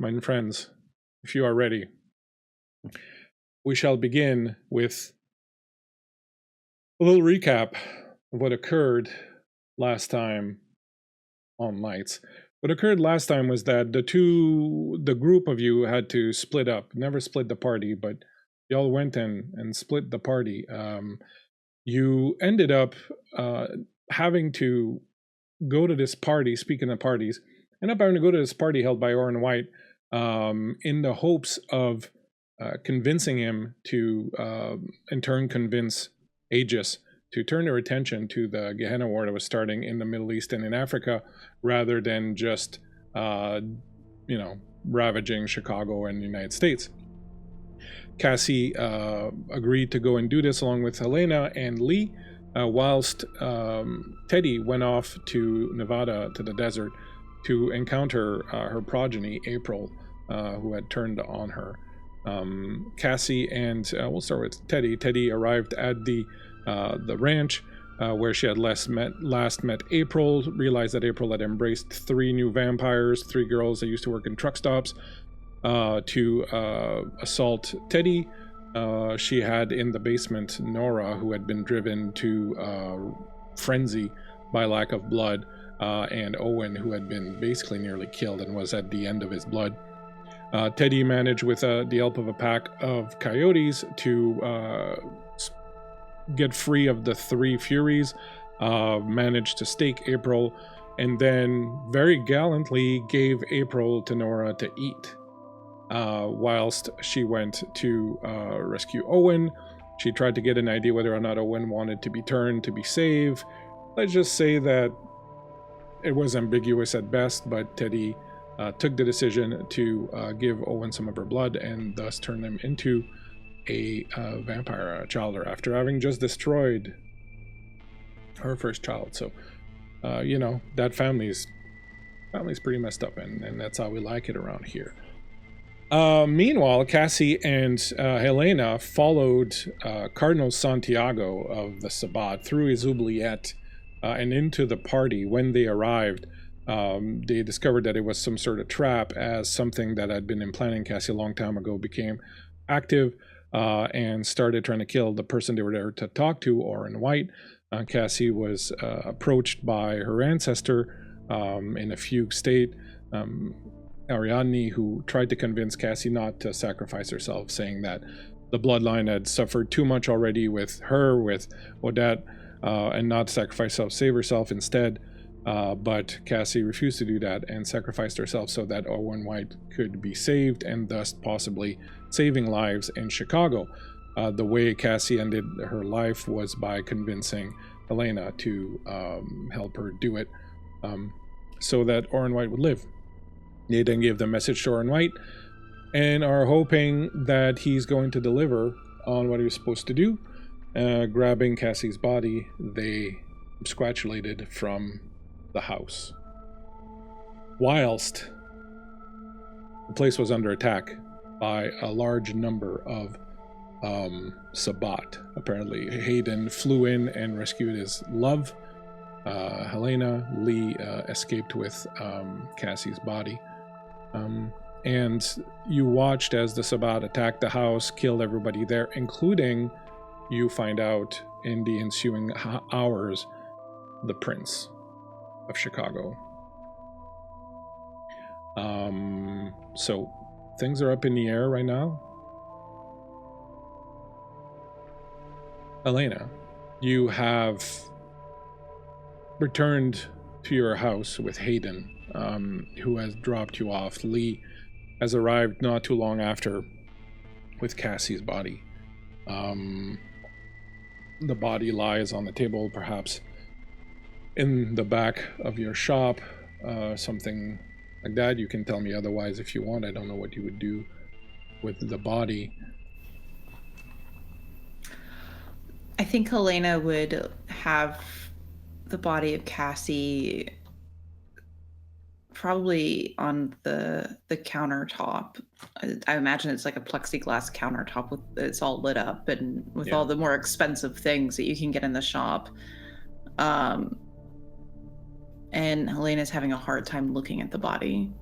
my friends, if you are ready, we shall begin with a little recap of what occurred last time on Lights. What occurred last time was that the group of you had to split up. Never split the party, but y'all went and split the party. You ended up having to go to this party. Speaking of parties, ended up having to go to this party held by Oren White in the hopes of convincing him to, in turn, convince Aegis to turn their attention to the Gehenna War that was starting in the Middle East and in Africa, rather than just, ravaging Chicago and the United States. Cassie agreed to go and do this along with Helena and Lee, whilst Teddy went off to Nevada, to the desert, to encounter her progeny, April, who had turned on her. Cassie and, we'll start with Teddy. Teddy arrived at the ranch where she had last met April, realized that April had embraced 3 new vampires, 3 girls that used to work in truck stops, to assault Teddy. She had in the basement Nora, who had been driven to frenzy by lack of blood, and Owen, who had been basically nearly killed and was at the end of his blood. Teddy managed, with the help of a pack of coyotes, to get free of the 3 Furies, managed to stake April, and then very gallantly gave April to Nora to eat. Whilst she went to rescue Owen, she tried to get an idea whether or not Owen wanted to be turned to be saved. Let's just say that it was ambiguous at best, but Teddy took the decision to give Owen some of her blood and thus turn him into a vampire childer after having just destroyed her first child. So, that family's pretty messed up, and that's how we like it around here. Meanwhile, Cassie and Helena followed Cardinal Santiago of the Sabbat through his oubliette and into the party. When they arrived, they discovered that it was some sort of trap, as something that had been implanting Cassie a long time ago became active and started trying to kill the person they were there to talk to, Oren White. Cassie was approached by her ancestor in a fugue state, Ariadne, who tried to convince Cassie not to sacrifice herself, saying that the bloodline had suffered too much already with her, with Odette, and not sacrifice herself, save herself instead. But Cassie refused to do that and sacrificed herself so that Owen White could be saved, and thus possibly saving lives in Chicago. The way Cassie ended her life was by convincing Helena to help her do it, so that Owen White would live. They then gave the message to Owen White and are hoping that he's going to deliver on what he was supposed to do. Grabbing Cassie's body, they absquatulated from the house. Whilst the place was under attack by a large number of Sabbat. Apparently Hayden flew in and rescued his love, Helena. Lee escaped with Cassie's body. And you watched as the Sabbat attacked the house, killed everybody there, including, you find out in the ensuing hours, the Prince of Chicago. So things are up in the air right now. Helena, you have returned to your house with Hayden, who has dropped you off. Lee has arrived not too long after with Cassie's body. The body lies on the table, perhaps in the back of your shop, something like that. You can tell me otherwise if you want. I don't know what you would do with the body. I think Helena would have the body of Cassie probably on the countertop. I imagine it's like a plexiglass countertop with it's all lit up and with all the more expensive things that you can get in the shop. And Helena's having a hard time looking at the body.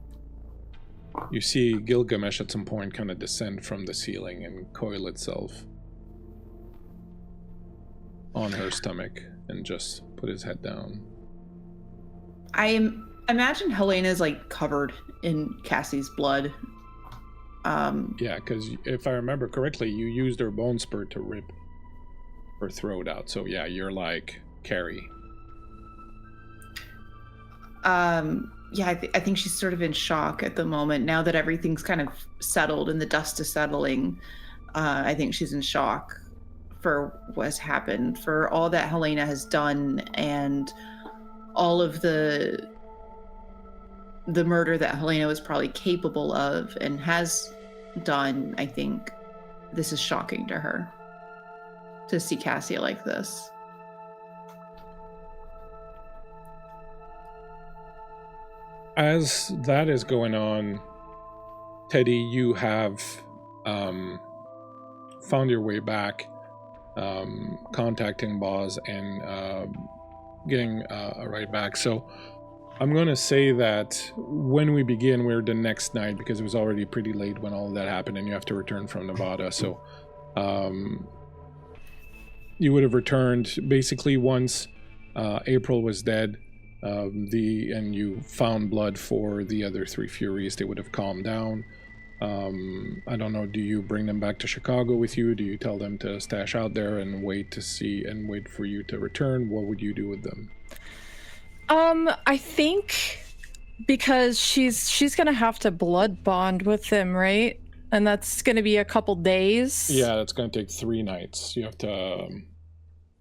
You see Gilgamesh at some point kind of descend from the ceiling and coil itself on her stomach and just put his head down. I imagine Helena's like covered in Cassie's blood. Yeah, because if I remember correctly, you used her bone spur to rip her throat out. So yeah, you're like Carrie. Yeah, I think she's sort of in shock at the moment. Now that everything's kind of settled and the dust is settling, I think she's in shock for what's happened, for all that Helena has done, and all of the murder that Helena was probably capable of and has done. I think this is shocking to her, to see Cassie like this. As that is going on, Teddy, you have found your way back, contacting Boz and getting a ride back. So I'm going to say that when we begin, we're the next night, because it was already pretty late when all of that happened and you have to return from Nevada. So you would have returned basically once April was dead. And you found blood for the other three Furies. They would have calmed down. I don't know, do you bring them back to Chicago with you? Do you tell them to stash out there and wait for you to return? What would you do with them? I think because she's gonna have to blood bond with them, right? And that's gonna be a couple days. Yeah, that's gonna take 3 nights. You have to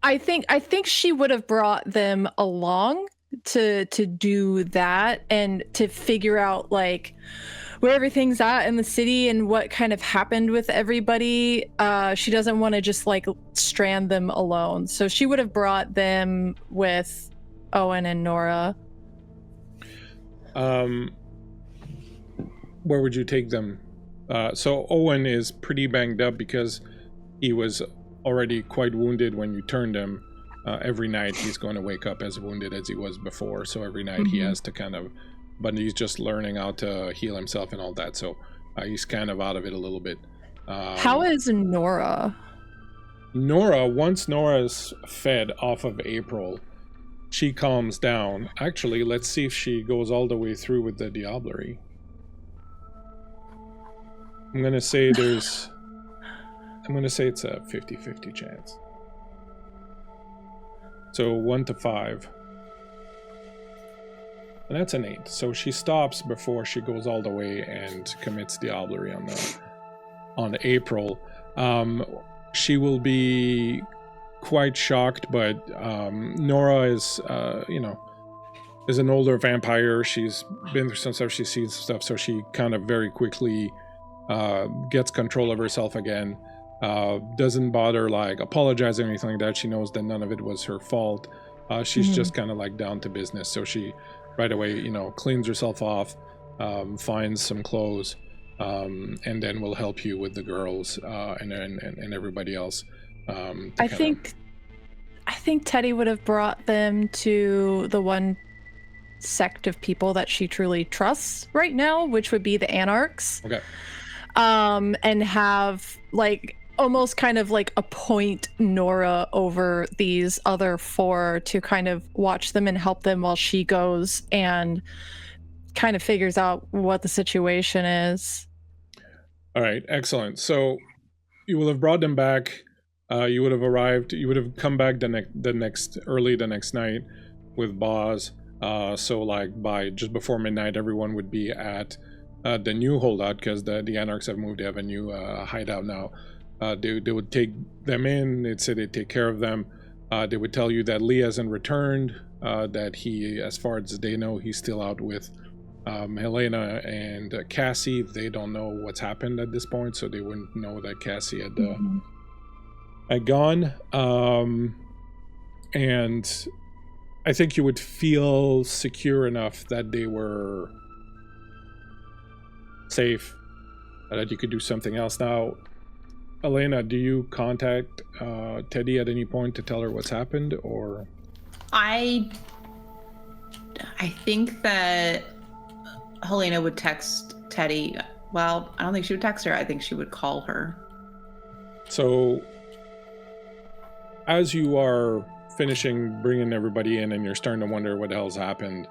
I think she would have brought them along to do that and to figure out like where everything's at in the city and what kind of happened with everybody. She doesn't want to just like strand them alone, so she would have brought them with Owen and Nora. Where would you take them? So Owen is pretty banged up because he was already quite wounded when you turned him. Every night he's going to wake up as wounded as he was before, so every night he has to but he's just learning how to heal himself and all that, so he's kind of out of it a little bit. How is Nora? Once Nora's fed off of April, she calms down. Actually, let's see if she goes all the way through with the Diablerie. I'm going to say it's a 50-50 chance. So 1 to 5. And that's an 8. So she stops before she goes all the way and commits Diablerie on April. She will be quite shocked, but Nora is, is an older vampire. She's been through some stuff, she's seen some stuff, so she kind of very quickly gets control of herself again. Doesn't bother like apologizing or anything like that. She knows that none of it was her fault. She's just kind of like down to business. So she right away, cleans herself off, finds some clothes, and then will help you with the girls and everybody else. I think Teddy would have brought them to the one sect of people that she truly trusts right now, which would be the Anarchs. Okay. And have like almost kind of like appoint Nora over these other 4 to kind of watch them and help them while she goes and kind of figures out what the situation is. All right, excellent. So you will have brought them back. You would have arrived. You would have come back the next night with Boz. So like by just before midnight, everyone would be at the new holdout, because the Anarchs have moved. They have a new hideout now. They would take them in. They'd say they'd take care of them. They would tell you that Lee hasn't returned, that he, as far as they know, he's still out with Helena and Cassie. They don't know what's happened at this point, so they wouldn't know that Cassie had gone. And I think you would feel secure enough that they were safe, that you could do something else. Now, Helena, do you contact Teddy at any point to tell her what's happened, or? I think that Helena would text Teddy. Well, I don't think she would text her. I think she would call her. So, as you are finishing bringing everybody in and you're starting to wonder what the hell's happened,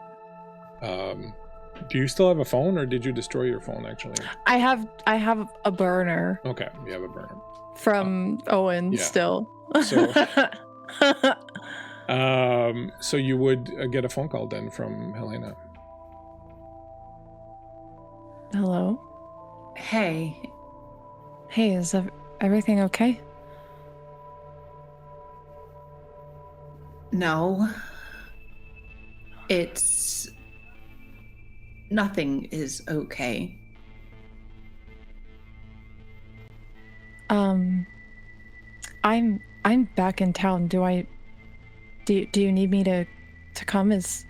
do you still have a phone, or did you destroy your phone, actually? I have a burner. Okay, you have a burner. From Owen, yeah. still. So, so you would get a phone call then from Helena. Hello? Hey. Hey, is everything okay? No. Nothing is okay. I'm back in town. Do you need me to come as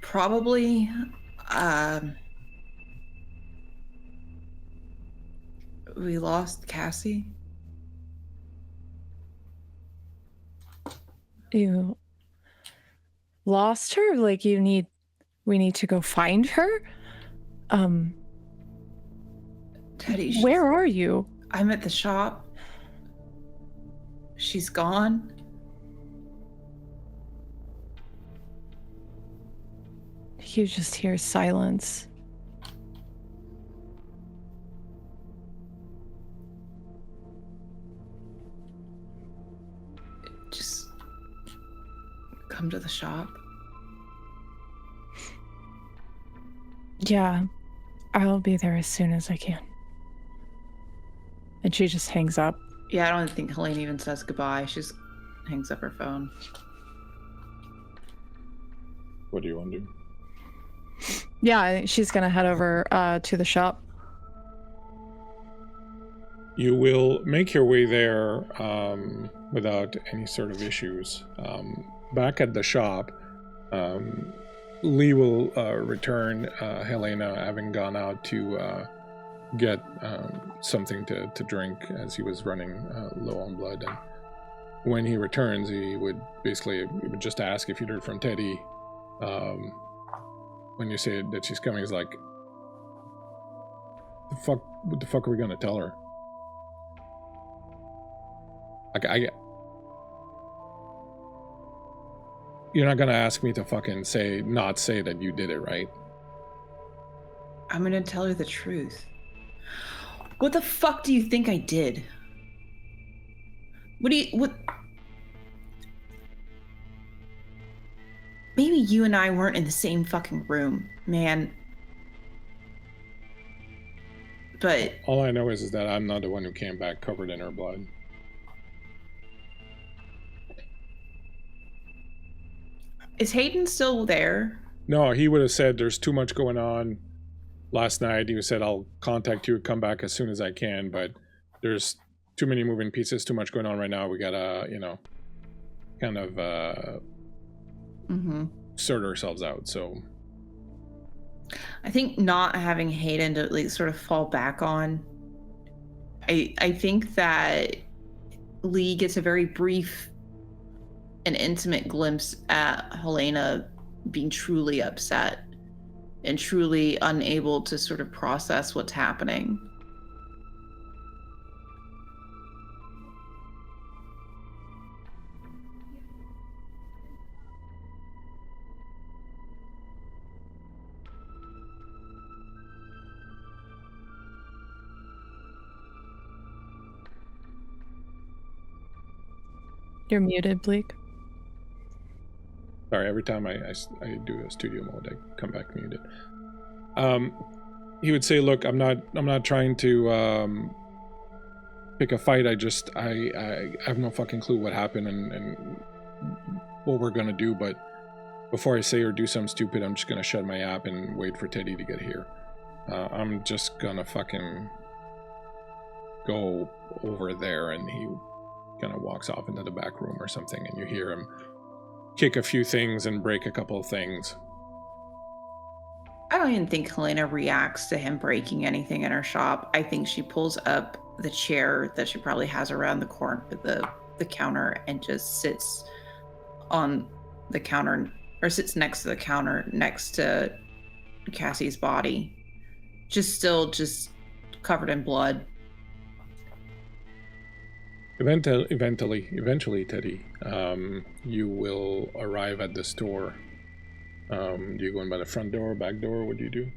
probably we lost Cassie. You lost her? Like we need to go find her? Teddy, where are you? I'm at the shop. She's gone. You just hear silence. Just come to the shop. Yeah, I'll be there as soon as I can. And she just hangs up. Yeah, I don't think Helena even says goodbye. She just hangs up her phone. What do you want to do? Yeah, I think she's gonna head over to the shop. You will make your way there without any sort of issues. Back at the shop, Lee will return Helena, having gone out to get something to drink, as he was running low on blood. And when he returns, he would just ask if you'd heard from Teddy. When you say that she's coming, he's like, what the fuck are we gonna tell her? Like, you're not gonna ask me to fucking not say that you did it, right? I'm gonna tell her the truth. What the fuck do you think I did? What? Maybe you and I weren't in the same fucking room, man. But all I know is that I'm not the one who came back covered in her blood. Is Hayden still there? No, he would have said there's too much going on last night. He said, I'll contact you, come back as soon as I can, but there's too many moving pieces, too much going on right now. We gotta, kind of sort ourselves out. So I think not having Hayden to like sort of fall back on, I think that Lee gets a very brief and intimate glimpse at Helena being truly upset and truly unable to sort of process what's happening. You're muted, Bleak. Sorry, every time I do a studio mode, I come back muted. He would say, "Look, I'm not trying to pick a fight. I have no fucking clue what happened and what we're gonna do. But before I say or do something stupid, I'm just gonna shut my app and wait for Teddy to get here. I'm just gonna fucking go over there." And he kind of walks off into the back room or something, and you hear him kick a few things and break a couple of things. I don't even think Helena reacts to him breaking anything in her shop. I think she pulls up the chair that she probably has around the corner, the counter, and just sits on the counter, or sits next to the counter next to Cassie's body. Just covered in blood. Eventually, Teddy, you will arrive at the store. Do you go in by the front door, back door? What do you do?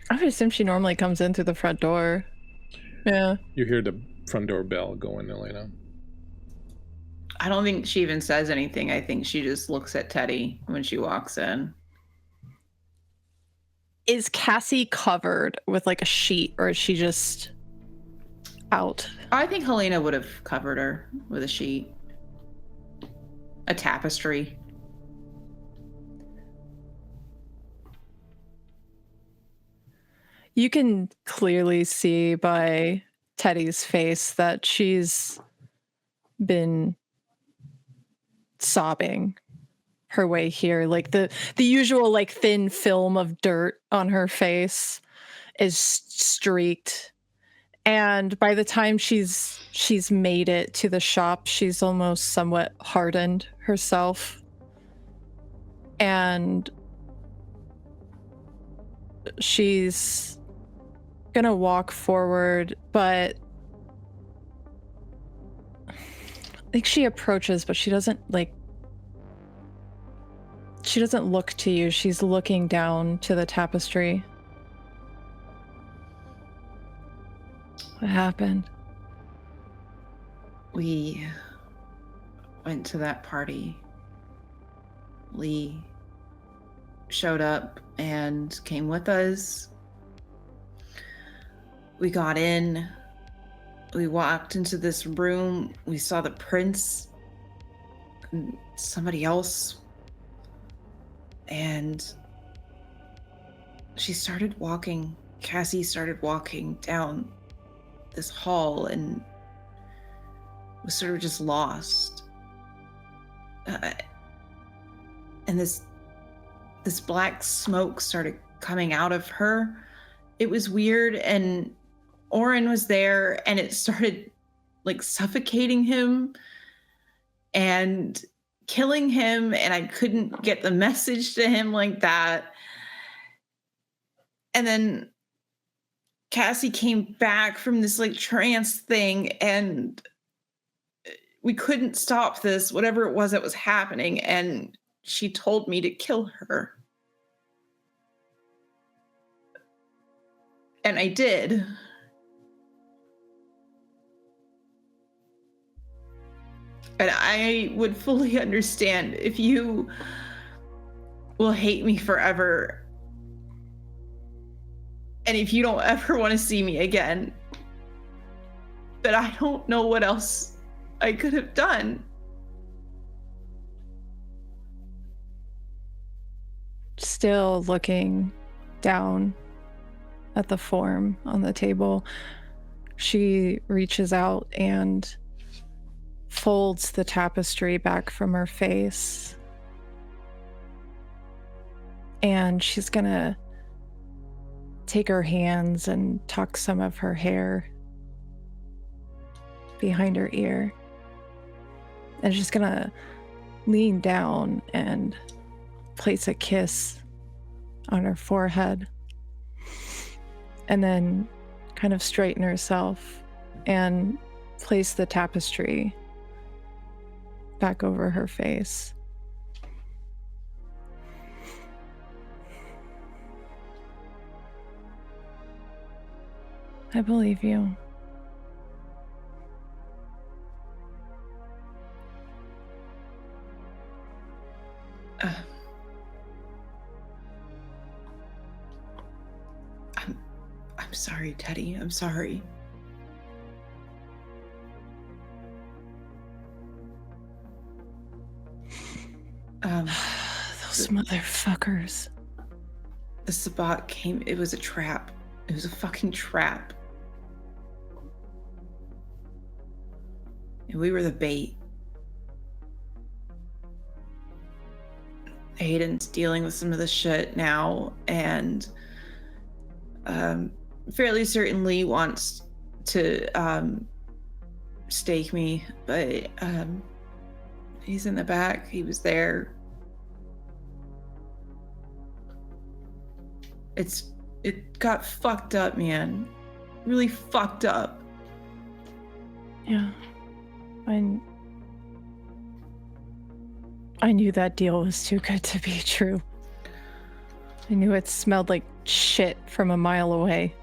I would assume she normally comes in through the front door. Yeah. You hear the front door bell going, Helena. I don't think she even says anything. I think she just looks at Teddy when she walks in. Is Cassie covered with like a sheet, or is she just out? I think Helena would have covered her with a sheet. A tapestry. You can clearly see by Teddy's face that she's been sobbing her way here. Like the usual like thin film of dirt on her face is streaked. And by the time she's made it to the shop, she's almost somewhat hardened herself. And she's gonna walk forward, but like she approaches, but she doesn't look to you. She's looking down to the tapestry. What happened? We went to that party. Lee showed up and came with us. We got in. We walked into this room. We saw the prince and somebody else. And Cassie started walking down this hall and was sort of just lost. And this black smoke started coming out of her. It was weird, and Oren was there, and it started like suffocating him and killing him, and I couldn't get the message to him like that. And then Cassie came back from this like trance thing, and we couldn't stop this, whatever it was that was happening, and she told me to kill her. And I did. And I would fully understand if you will hate me forever. And if you don't ever want to see me again. But I don't know what else I could have done. Still looking down at the form on the table, she reaches out and folds the tapestry back from her face. And she's gonna take her hands and tuck some of her hair behind her ear. And she's gonna lean down and place a kiss on her forehead. And then kind of straighten herself and place the tapestry back over her face. I believe you. I'm sorry, Teddy. I'm sorry. Those motherfuckers. The Sabbat came. It was a trap. It was a fucking trap. And we were the bait. Hayden's dealing with some of the shit now, and fairly certainly wants to stake me, but he's in the back. He was there. It got fucked up, man. Really fucked up. Yeah. I knew that deal was too good to be true. I knew it smelled like shit from a mile away.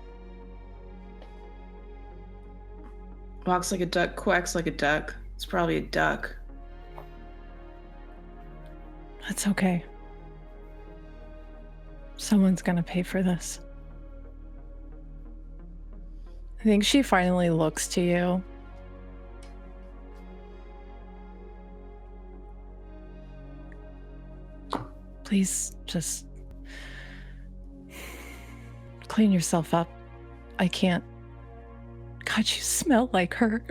Walks like a duck, quacks like a duck. It's probably a duck. That's okay. Someone's gonna pay for this. I think she finally looks to you. Please just clean yourself up. I can't. God, you smell like her.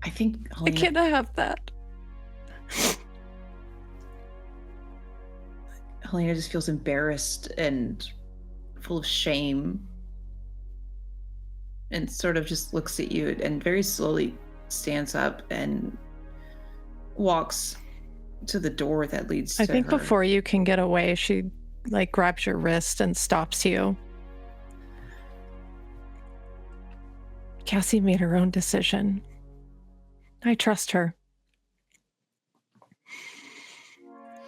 I think I Helena, can't have that. Helena just feels embarrassed and full of shame and sort of just looks at you and very slowly stands up and walks to the door that leads to I think her. before you can get away, she like grabs your wrist and stops you. Cassie made her own decision. I trust her.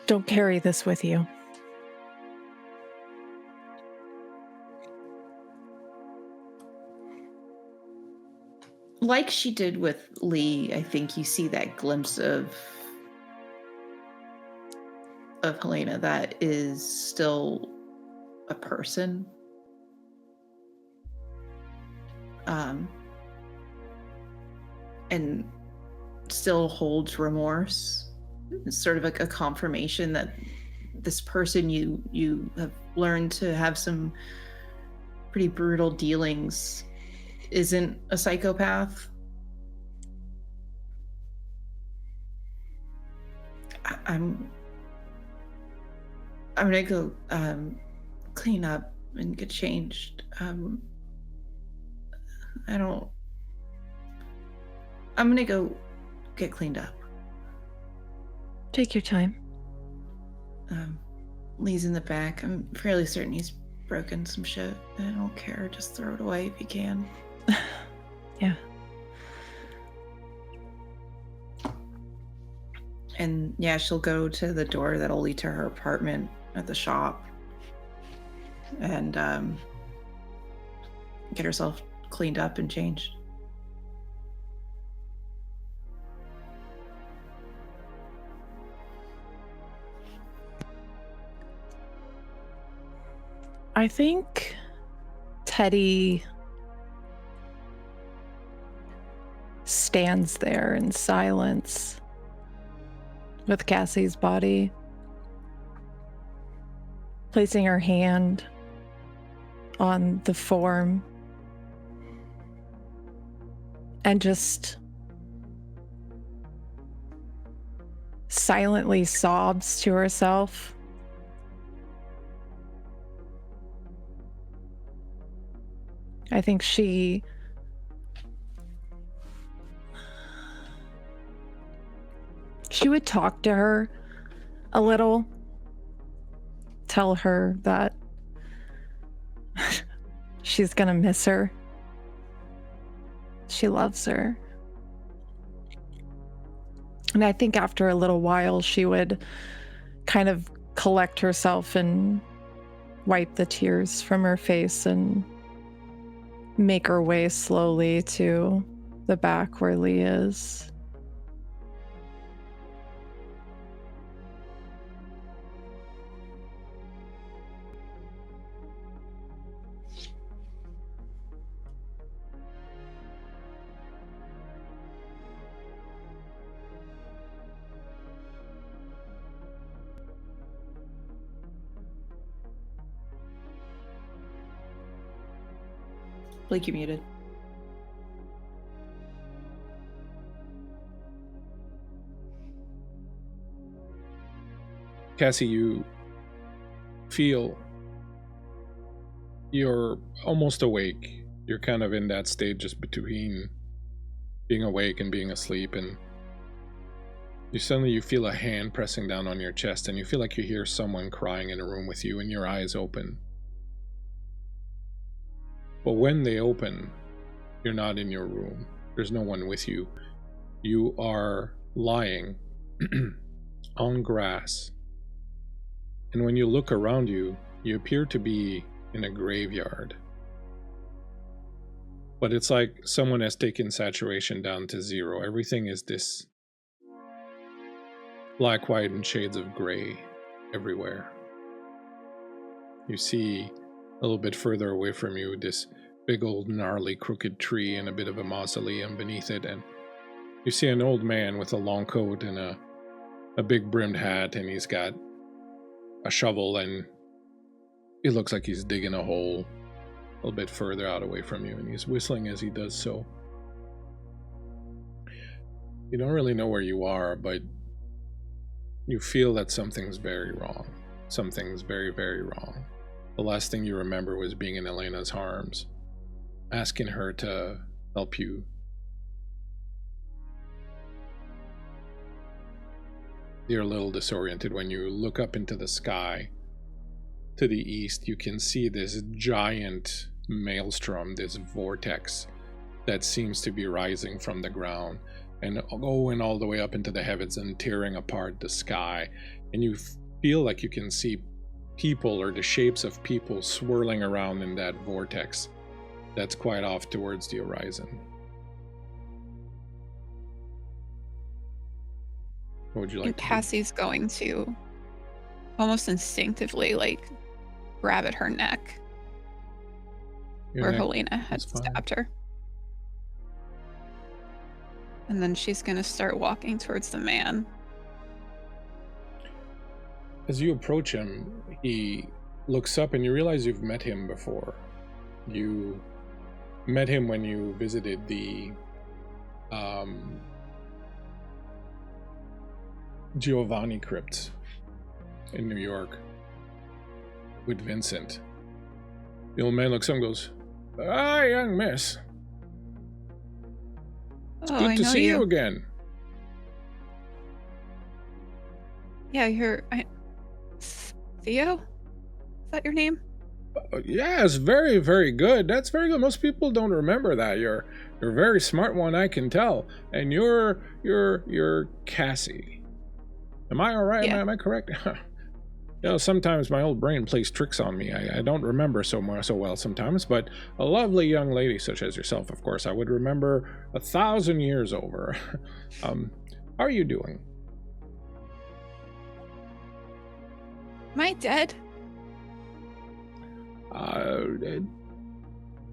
Don't carry this with you. Like she did with Lee, I think you see that glimpse of Helena that is still a person. And still holds remorse. It's sort of like a confirmation that this person you have learned to have some pretty brutal dealings isn't a psychopath. I'm gonna go clean up and get changed. I'm gonna go get cleaned up. Take your time. Lee's in the back. I'm fairly certain he's broken some shit. I don't care. Just throw it away if you can. Yeah. And yeah, she'll go to the door that'll lead to her apartment at the shop and get herself cleaned up and changed. I think Teddy stands there in silence with Cassie's body, placing her hand on the form and just silently sobs to herself. I think she would talk to her a little, tell her that she's gonna miss her. She loves her. And I think after a little while, she would kind of collect herself and wipe the tears from her face and make her way slowly to the back where Lee is. Bleak, you muted. Cassie, you feel you're almost awake. You're kind of in that state just between being awake and being asleep, and You feel a hand pressing down on your chest, and you feel like you hear someone crying in a room with you, and your eyes open. But when they open, you're not in your room. There's no one with you. You are lying on grass. And when you look around you, you appear to be in a graveyard. But it's like someone has taken saturation down to 0. Everything is this black, white, and shades of gray everywhere. You see a little bit further away from you this big old gnarly crooked tree and a bit of a mausoleum beneath it, and you see an old man with a long coat and a big brimmed hat, and he's got a shovel, and it looks like he's digging a hole a little bit further out away from you, and he's whistling as he does so. You don't really know where you are, but you feel that something's very wrong. Something's very, very wrong. The last thing you remember was being in Helena's arms, asking her to help you. You're a little disoriented when you look up into the sky. To the east, you can see this giant maelstrom, this vortex that seems to be rising from the ground and going all the way up into the heavens and tearing apart the sky. And you feel like you can see people, or the shapes of people, swirling around in that vortex that's quite off towards the horizon. What would you like And to do? Cassie's going to almost instinctively, like, grab at her neck Your where neck Helena had is fine. stabbed her. And then she's going to start walking towards the man. As you approach him, he looks up and you realize you've met him before. You met him when you visited the Giovanni crypt in New York with Vincent. The old man looks up and goes, "Ah, young miss. It's Oh, good I to know see you you. again." Yeah, Theo? Is that your name? Yes, very, very good. That's very good. Most people don't remember that. You're a very smart one, I can tell. And you're Cassie. Am I all right? Yeah. Am I correct? You know, sometimes my old brain plays tricks on me. I don't remember so well sometimes, but a lovely young lady such as yourself, of course, I would remember 1,000 years over. How are you doing? Am I dead? I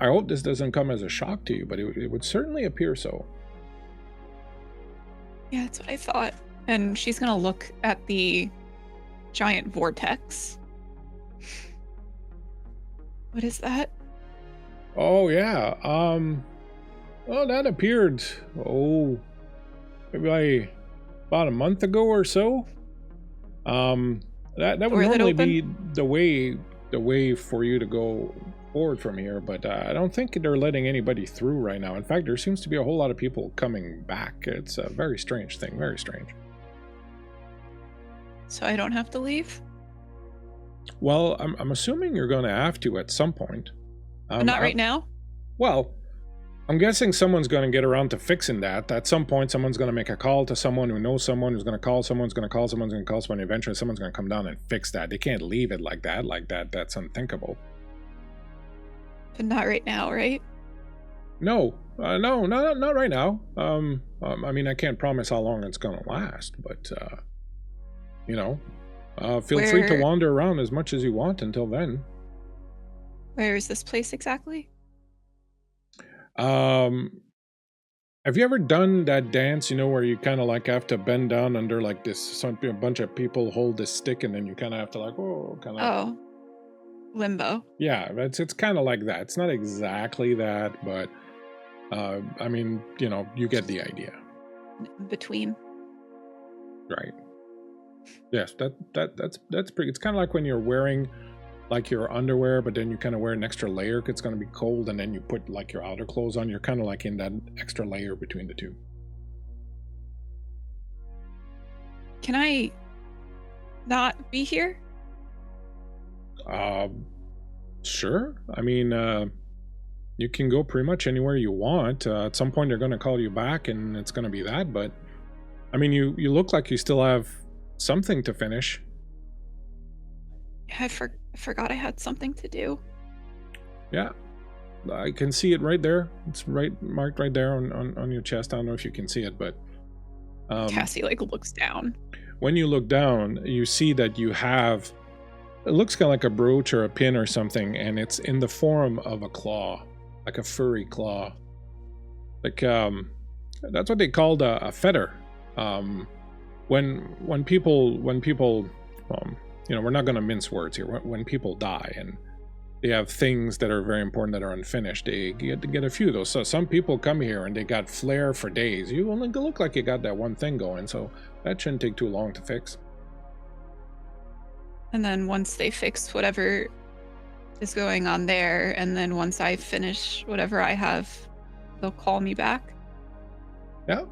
hope this doesn't come as a shock to you, but it would certainly appear so. Yeah, that's what I thought. And she's going to look at the giant vortex. What is that? Oh yeah. Well, that appeared maybe about a month ago or so. That would Door that normally open? be the way for you to go forward from here, but I don't think they're letting anybody through right now. In fact, there seems to be a whole lot of people coming back. It's a very strange thing, very strange. So I don't have to leave? Well, I'm assuming you're going to have to at some point. But not right now? Well, I'm guessing someone's going to get around to fixing that. At some point, someone's going to make a call to someone who knows someone who's going to call someone, who's going to call someone, who's going to call someone. Eventually, someone's going to come down and fix that. They can't leave it like that. That's unthinkable. But not right now, right? No, not right now. I mean, I can't promise how long it's going to last, but, feel free to Where- wander around as much as you want until then. Where is this place exactly? Have you ever done that dance, where you kind of like have to bend down under like this, a bunch of people hold this stick and then you kind of have to like, Oh. Limbo. Yeah, it's kind of like that. It's not exactly that, but I mean, you get the idea. In between. Right. Yes, that's pretty. It's kind of like when you're wearing like your underwear, but then you kind of wear an extra layer 'cause it's going to be cold, and then you put like your outer clothes on. You're kind of like in that extra layer between the two. Can I not be here? Sure. I mean, you can go pretty much anywhere you want. At some point, they're going to call you back, and it's going to be that. But I mean, you look like you still have something to finish. I forgot I had something to do. Yeah, I can see it right there. It's marked right there on your chest. I don't know if you can see it, but Cassie like looks down. when you look down, you see that you have, it looks kind of like a brooch or a pin or something, and it's in the form of a claw, like a furry claw. Like that's what they called a feather. When people you know, we're not going to mince words here. When people die and they have things that are very important that are unfinished, they get a few of those. So some people come here and they got flair for days. You only look like you got that one thing going, so that shouldn't take too long to fix. And then once they fix whatever is going on there, and then once I finish whatever I have, they'll call me back. Yeah,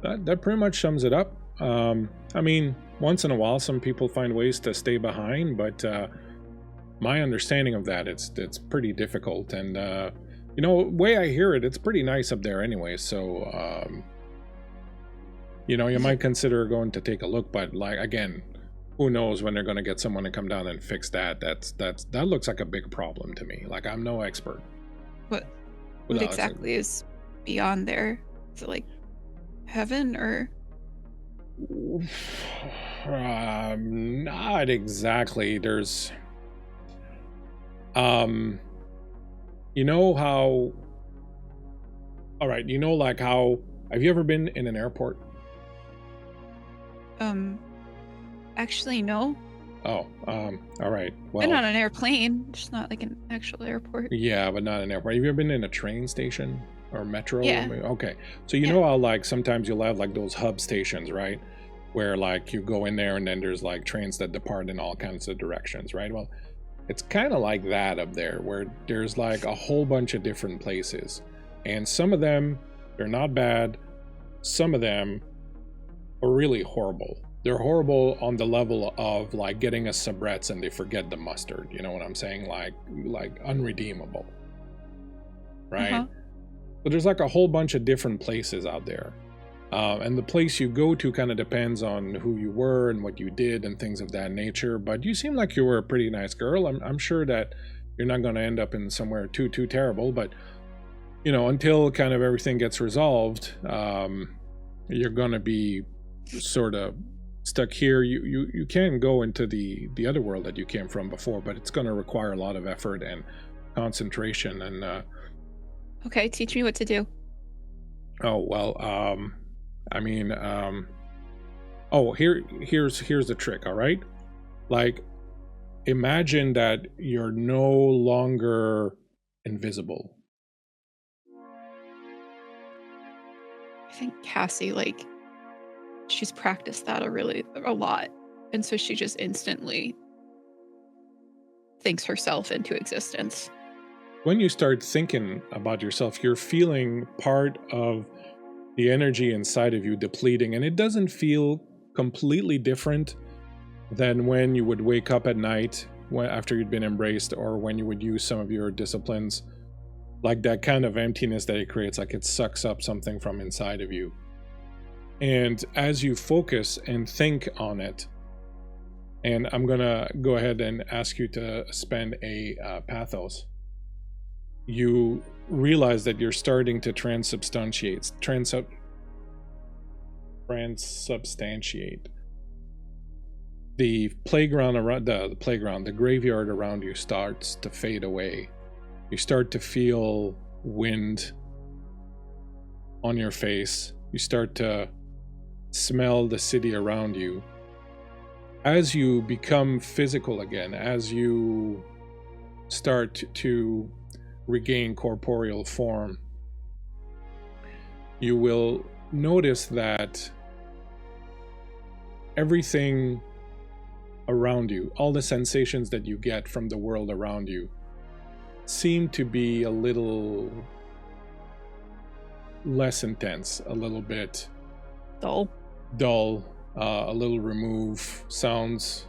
that pretty much sums it up. I mean, once in a while, some people find ways to stay behind, but my understanding of that, it's pretty difficult. And you know, way I hear it, it's pretty nice up there anyway. So you know, you might consider going to take a look, but like again, who knows when they're going to get someone to come down and fix that? That looks like a big problem to me. Like, I'm no expert. What exactly is beyond there? Is it like heaven or? Not exactly. There's you know how, all right, you know, like how, have you ever been in an airport? Actually, no. Oh, all right. Well, Been on an airplane, just not like an actual airport. yeah, but not an airport. Have you ever been in a train station or metro? Yeah. Okay. So you know how like sometimes you'll have like those hub stations, right? Where like you go in there and then there's like trains that depart in all kinds of directions, right? Well, it's kind of like that up there, where there's like a whole bunch of different places. And some of them, they're not bad. Some of them are really horrible. They're horrible on the level of like getting a soubrettes and they forget the mustard. You know what I'm saying? Like unredeemable, right? Uh-huh. But there's like a whole bunch of different places out there. And the place you go to kind of depends on who you were and what you did and things of that nature. But you seem like you were a pretty nice girl. I'm sure that you're not going to end up in somewhere too terrible. But, you know, until kind of everything gets resolved, you're going to be sort of stuck here. You can go into the other world that you came from before, but it's going to require a lot of effort and concentration. And Okay, teach me what to do. oh well, I mean, oh, here's the trick. All right, like imagine that you're no longer invisible. I think Cassie, like, she's practiced that a lot, and so she just instantly thinks herself into existence. When you start thinking about yourself, you're feeling part of the energy inside of you depleting, and it doesn't feel completely different than when you would wake up at night after you'd been embraced, or when you would use some of your disciplines. Like that kind of emptiness that it creates, like it sucks up something from inside of you. And as you focus and think on it, and I'm gonna go ahead and ask you to spend a pathos, you realize that you're starting to transubstantiate the playground around the graveyard around you starts to fade away. You start to feel wind on your face. You start to smell the city around you. As you become physical again, as you start to regain corporeal form, you will notice that everything around you, all the sensations that you get from the world around you, seem to be a little less intense, a little bit Dull. a little remove. Sounds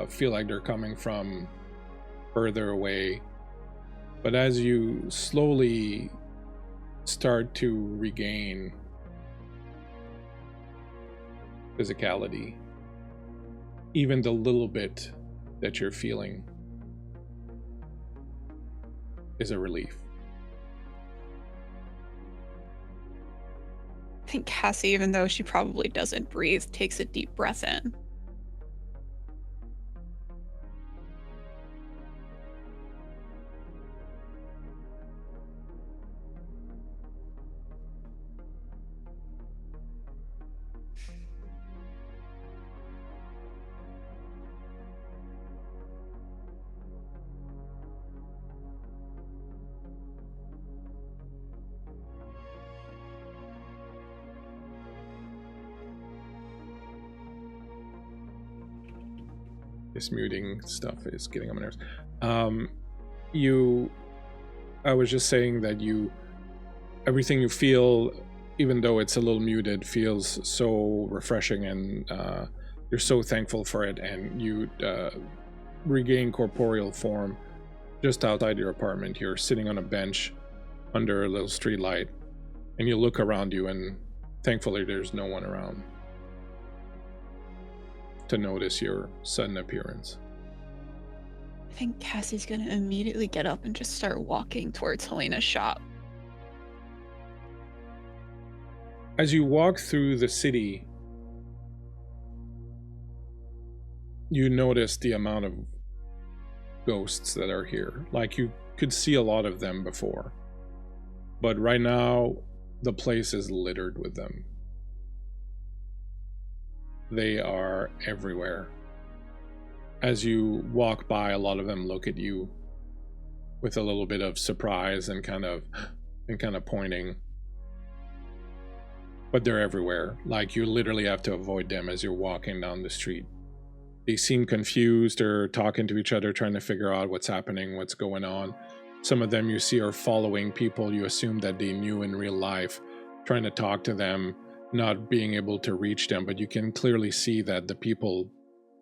feel like they're coming from further away. But as you slowly start to regain physicality, even the little bit that you're feeling is a relief. I think Cassie, even though she probably doesn't breathe, takes a deep breath in. This muting stuff is getting on my nerves. I was just saying that everything you feel, even though it's a little muted, feels so refreshing, and you're so thankful for it, and you regain corporeal form just outside your apartment. You're sitting on a bench under a little street light, and you look around you, and thankfully there's no one around to notice your sudden appearance. I think Cassie's gonna immediately get up and just start walking towards Helena's shop. As you walk through the city, you notice the amount of ghosts that are here. Like, you could see a lot of them before, but right now the place is littered with them. They are everywhere. As you walk by, a lot of them look at you with a little bit of surprise and kind of pointing. But they're everywhere. Like, you literally have to avoid them as you're walking down the street. They seem confused or talking to each other, trying to figure out what's happening, what's going on. Some of them you see are following people you assume that they knew in real life, trying to talk to them, not being able to reach them, but you can clearly see that the people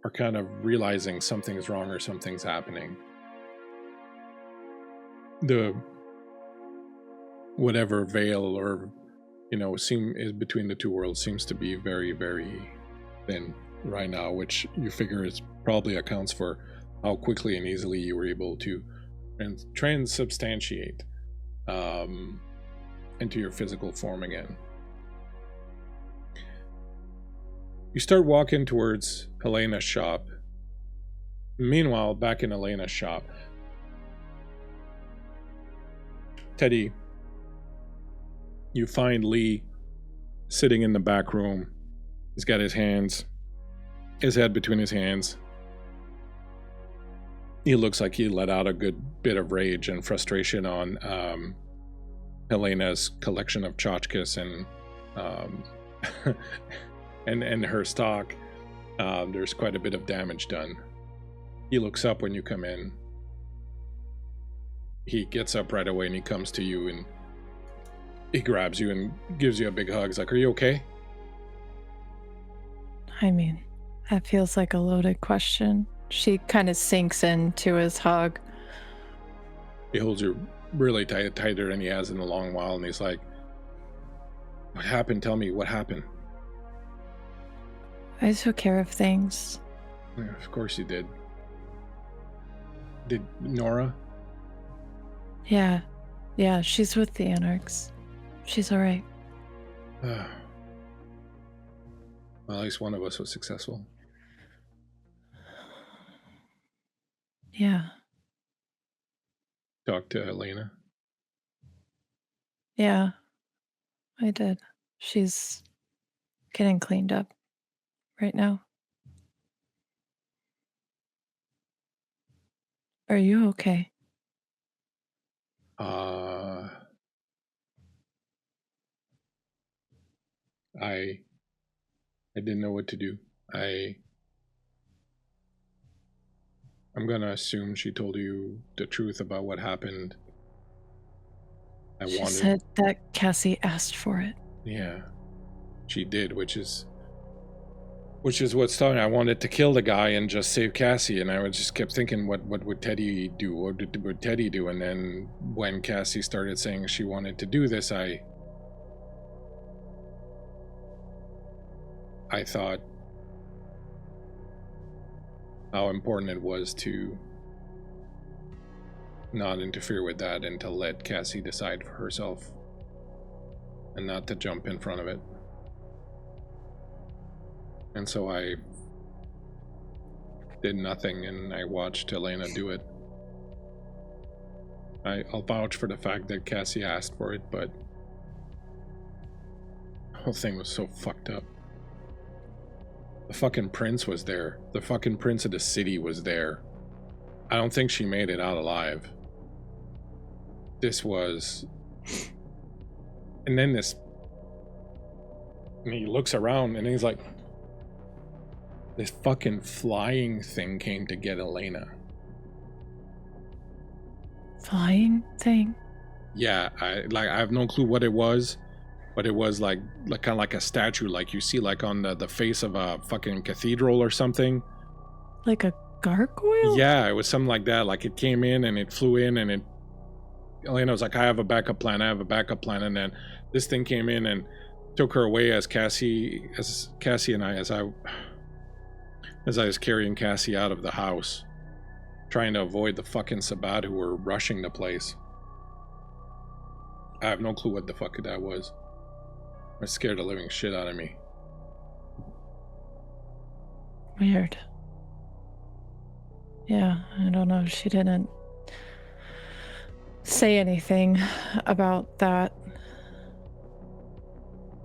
are kind of realizing something's wrong or something's happening. The whatever veil or is between the two worlds seems to be very, very thin right now, which you figure is probably accounts for how quickly and easily you were able to transubstantiate into your physical form again. You start walking towards Helena's shop. Meanwhile, back in Helena's shop, Teddy, you find Lee sitting in the back room. He's got his head between his hands. He looks like he let out a good bit of rage and frustration on Helena's collection of tchotchkes and her stock. There's quite a bit of damage done. He looks up when you come in. He gets up right away and he comes to you and he grabs you and gives you a big hug. He's like, "Are you okay?" I mean, that feels like a loaded question. She kind of sinks into his hug. He holds you really tight, tighter than he has in a long while, and he's like, "What happened? Tell me what happened." I took care of things. Yeah, of course you did. Did Nora? Yeah, she's with the Anarchs. She's all right. Well, at least one of us was successful. Yeah. Talk to Helena. Yeah, I did. She's getting cleaned up right now. Are you okay? I didn't know what to do. I'm gonna assume she told you the truth about what happened. She said that Cassie asked for it. Yeah, she did, which is Which is what's telling me I wanted to kill the guy and just save Cassie, and I just kept thinking, what would Teddy do? What would Teddy do? And then when Cassie started saying she wanted to do this, I thought how important it was to not interfere with that and to let Cassie decide for herself and not to jump in front of it. And so I did nothing and I watched Helena do it. I'll vouch for the fact that Cassie asked for it, but the whole thing was so fucked up. The fucking prince was there. The fucking prince of the city was there. I don't think she made it out alive. This was... And then this... And he looks around and he's like... This fucking flying thing came to get Helena. Flying thing? Yeah, I have no clue what it was, but it was like kind of like a statue, like you see like on the face of a fucking cathedral or something. Like a gargoyle? Yeah, it was something like that. Like it came in and it flew in and Helena was like, I have a backup plan, and then this thing came in and took her away as Cassie and I, as I was carrying Cassie out of the house, trying to avoid the fucking Sabbat who were rushing the place. I have no clue what the fuck that was. It scared the living shit out of me. Weird. Yeah, I don't know. She didn't say anything about that.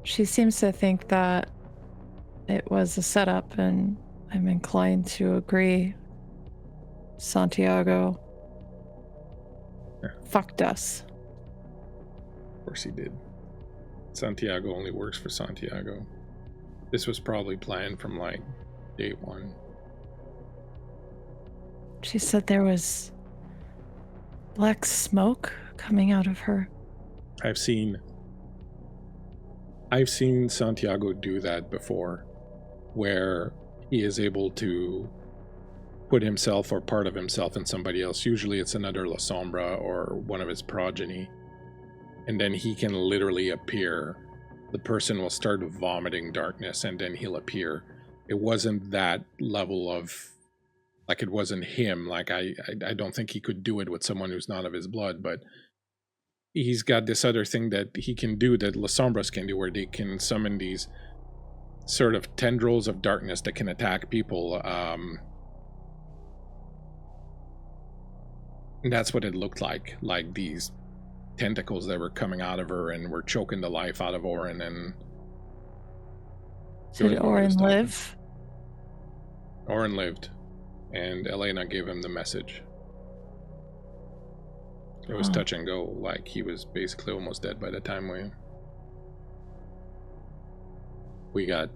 She seems to think that it was a setup, and I'm inclined to agree. Santiago fucked us. Of course he did. Santiago only works for Santiago. This was probably planned from like day one. She said there was black smoke coming out of her. I've seen Santiago do that before, where he is able to put himself or part of himself in somebody else. Usually it's another La Sombra or one of his progeny. And then he can literally appear. The person will start vomiting darkness and then he'll appear. It wasn't that level of, like it wasn't him. Like I don't think he could do it with someone who's not of his blood, but he's got this other thing that he can do that La Sombras can do, where they can summon these sort of tendrils of darkness that can attack people. And that's what it looked like these tentacles that were coming out of her and were choking the life out of Orin. And did Orin live? Orin lived, and Helena gave him the message. It was touch and go, like he was basically almost dead by the time we got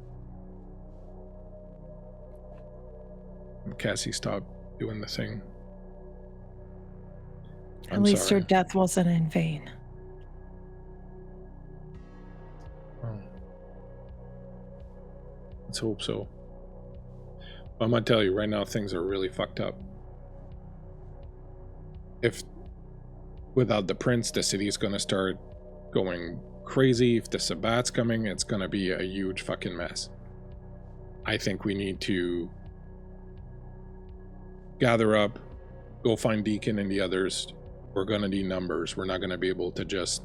Cassie stopped doing the thing. At least her death wasn't in vain. Oh. Let's hope so. I'm gonna tell you right now, things are really fucked up. If without the prince, the city is gonna start going crazy. If the Sabbat's coming, it's gonna be a huge fucking mess. I think we need to gather up, go find Deacon and the others. We're gonna need numbers. We're not gonna be able to just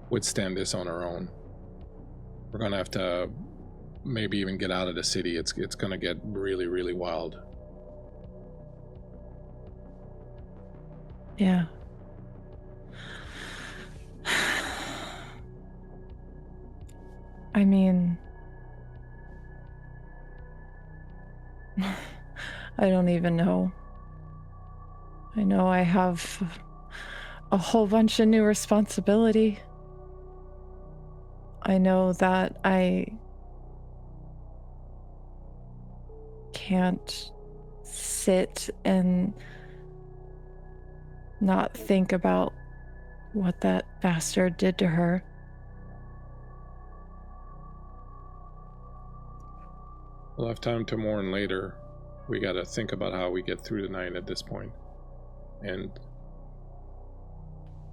withstand this on our own. We're gonna have to maybe even get out of the city. It's gonna get really, really wild. Yeah. I mean, I don't even know. I know I have a whole bunch of new responsibility. I know that I can't sit and not think about what that bastard did to her. We'll have time to mourn later. We gotta think about how we get through the night at this point. And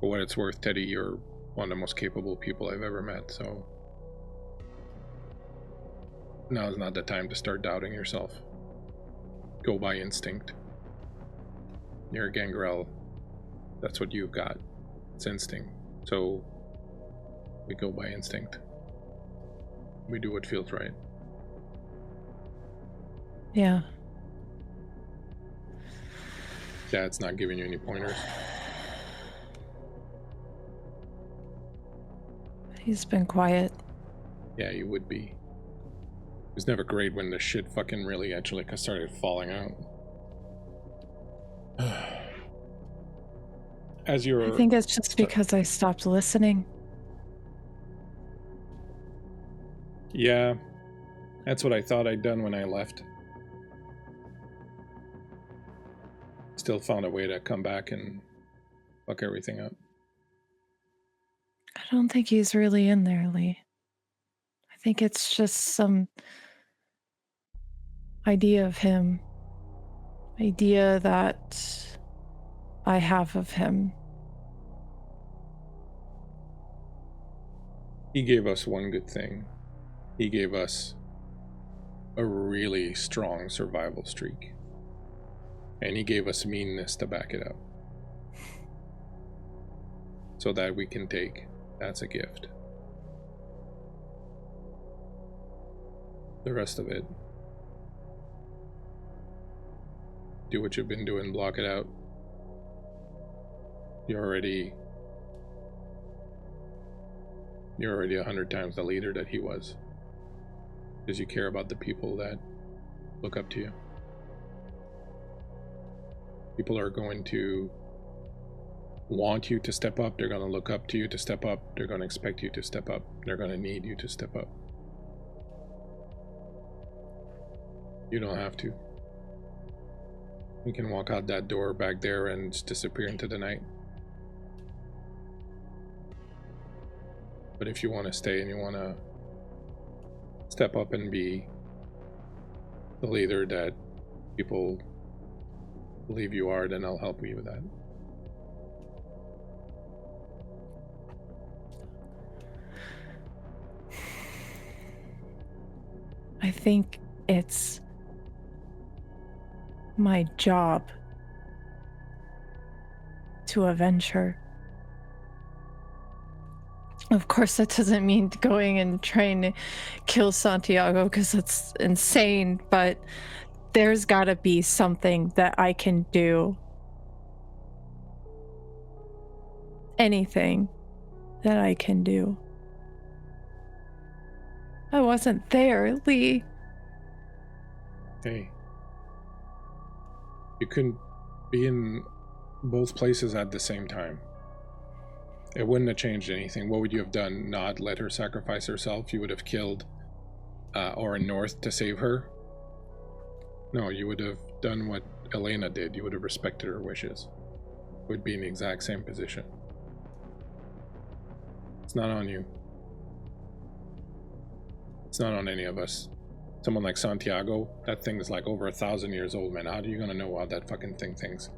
for what it's worth, Teddy, you're one of the most capable people I've ever met, so now is not the time to start doubting yourself. Go by instinct. You're a Gangrel. That's what you've got. It's instinct. So we go by instinct. We do what feels right. Yeah. Dad's not giving you any pointers. He's been quiet. Yeah, you would be. It was never great when the shit fucking really actually started falling out. As you're... I think it's just because I stopped listening. Yeah, that's what I thought I'd done when I left. Still found a way to come back and fuck everything up. I don't think he's really in there, Lee. I think it's just some idea of him. Idea that I have of him. He gave us one good thing. He gave us a really strong survival streak. And he gave us meanness to back it up. So that we can take. That's a gift. The rest of it, do what you've been doing, block it out. You're already 100 times the leader that he was. Because you care about the people that look up to you. People are going to want you to step up. They're going to look up to you to step up. They're going to expect you to step up. They're going to need you to step up. You don't have to. You can walk out that door back there and just disappear into the night. But if you want to stay and you want to step up and be the leader that people believe you are, then I'll help you with that. I think it's my job to avenge her. Of course, that doesn't mean going and trying to kill Santiago, because that's insane, but there's gotta be something that I can do. Anything that I can do. I wasn't there, Lee. Hey. You couldn't be in both places at the same time. It wouldn't have changed anything. What would you have done? Not let her sacrifice herself? You would have killed Orin North to save her? No, you would have done what Helena did. You would have respected her wishes. Would be in the exact same position. It's not on you. It's not on any of us. Someone like Santiago, that thing is like over 1,000 years old, man. How are you gonna know how that fucking thing thinks?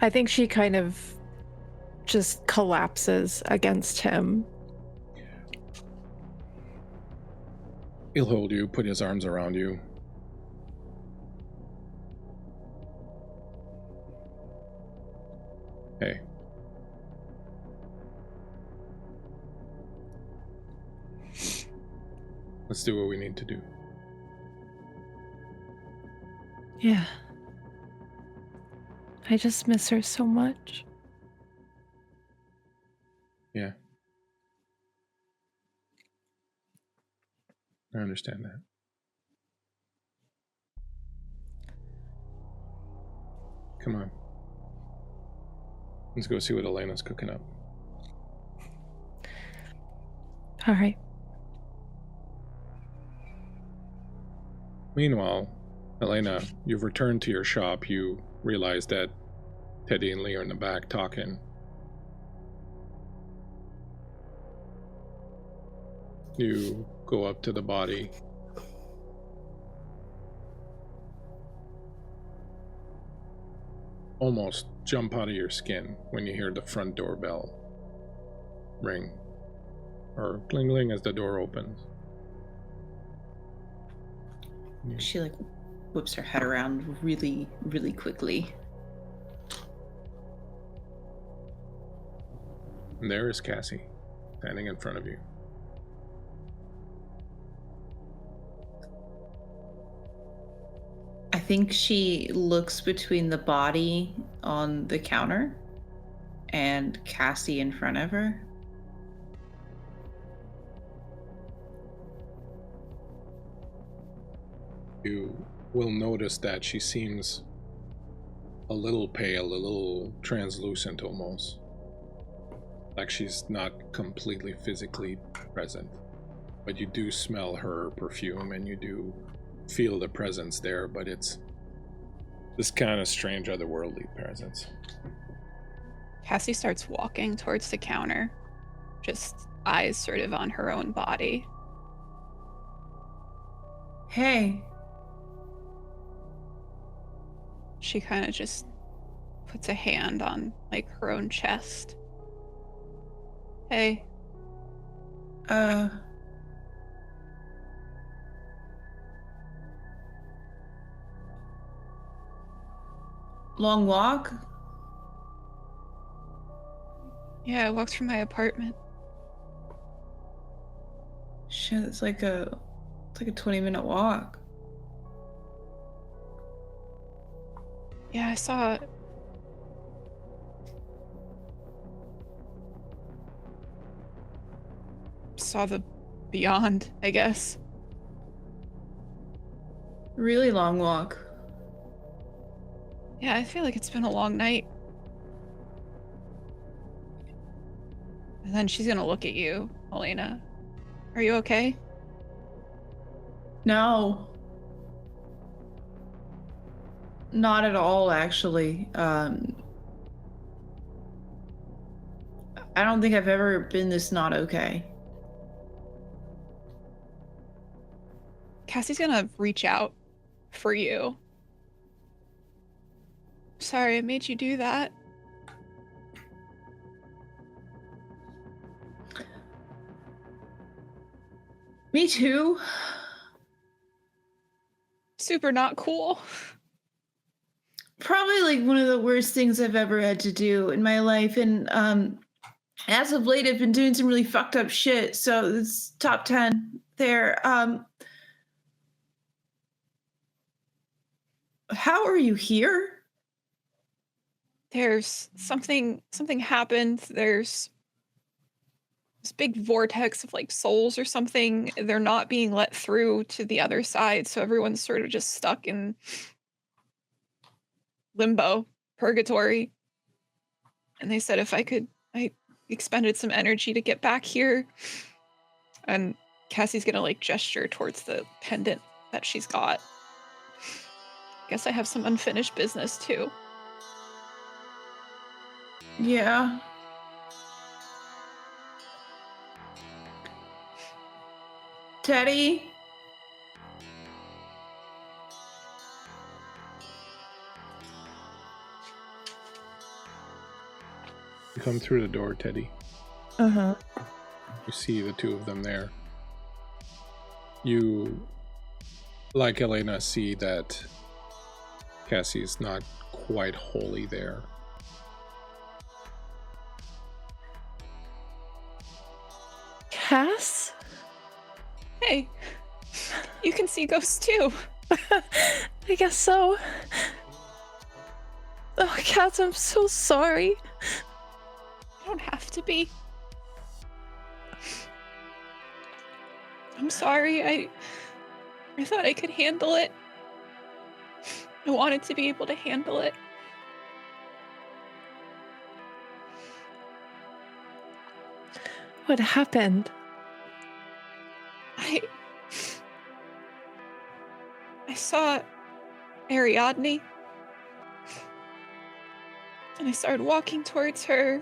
I think she kind of just collapses against him. He'll hold you, put his arms around you. Hey. Let's do what we need to do. Yeah. I just miss her so much. Yeah. I understand that. Come on. Let's go see what Elena's cooking up. All right. Meanwhile, Helena, you've returned to your shop. You realize that Teddy and Lee are in the back talking. You go up to the body. Almost jump out of your skin when you hear the front doorbell ring. Or cling as the door opens. She like whips her head around really, really quickly. And there is Cassie, standing in front of you. I think she looks between the body on the counter and Cassie in front of her. You will notice that she seems a little pale, a little translucent almost. Like she's not completely physically present. But you do smell her perfume and you do feel the presence there, but it's this kind of strange otherworldly presence. Cassie starts walking towards the counter, just eyes sort of on her own body. Hey. She kind of just puts a hand on like her own chest. Hey. Long walk? Yeah, I walked from my apartment. Shit, it's like a 20-minute walk. Yeah, I saw the beyond, I guess. Really long walk. Yeah, I feel like it's been a long night. And then she's gonna look at you, Helena. Are you okay? No. Not at all, actually. I don't think I've ever been this not okay. Cassie's gonna reach out for you. Sorry, I made you do that. Me too. Super not cool. Probably like one of the worst things I've ever had to do in my life. And as of late, I've been doing some really fucked up shit. So it's top 10 there. How are you here? There's something happened. There's this big vortex of like souls or something. They're not being let through to the other side, so everyone's sort of just stuck in limbo, purgatory. And they said if I expended some energy to get back here. And Cassie's gonna like gesture towards the pendant that she's got. Guess I have some unfinished business too. Yeah. Teddy? You come through the door, Teddy. Uh-huh. You see the two of them there. You, like Helena, see that Cassie's not quite wholly there. Cass? Hey, you can see ghosts too. I guess so. Oh, Cass, I'm so sorry. You don't have to be. I'm sorry. I thought I could handle it. I wanted to be able to handle it. What happened? I saw Ariadne, and I started walking towards her,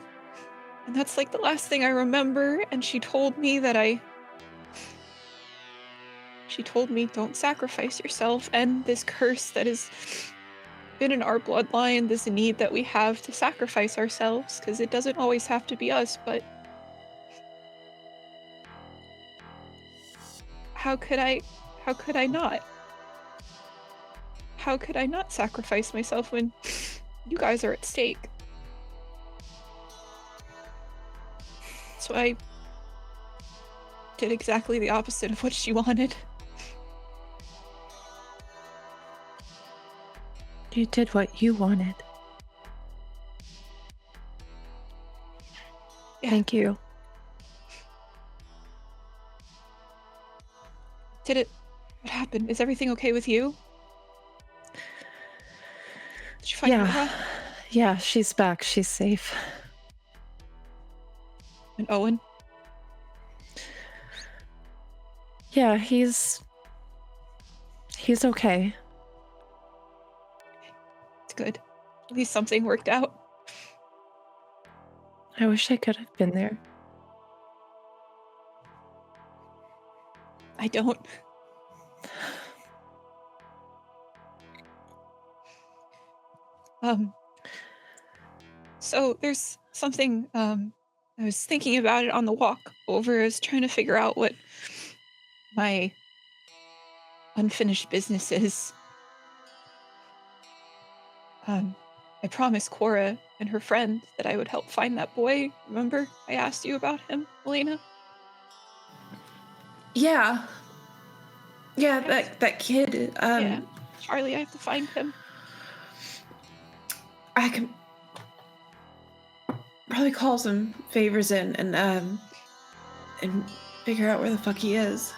and that's like the last thing I remember, and she told me that I She told me, don't sacrifice yourself, and this curse that has been in our bloodline, this need that we have to sacrifice ourselves, because it doesn't always have to be us, but how could I not? How could I not sacrifice myself when you guys are at stake? So I did exactly the opposite of what she wanted. You did what you wanted. Yeah. Thank you. What happened? Is everything okay with you? Did you find Nora? Yeah, she's back. She's safe. And Owen? Yeah, he's okay. It's good. At least something worked out. I wish I could have been there. I don't. So there's something, I was thinking about it on the walk over. I was trying to figure out what my unfinished business is. I promised Cora and her friend that I would help find that boy. Remember? I asked you about him, Helena? Yeah. Yeah, that kid. Yeah. Charlie, I have to find him. I can probably call some favors in and figure out where the fuck he is.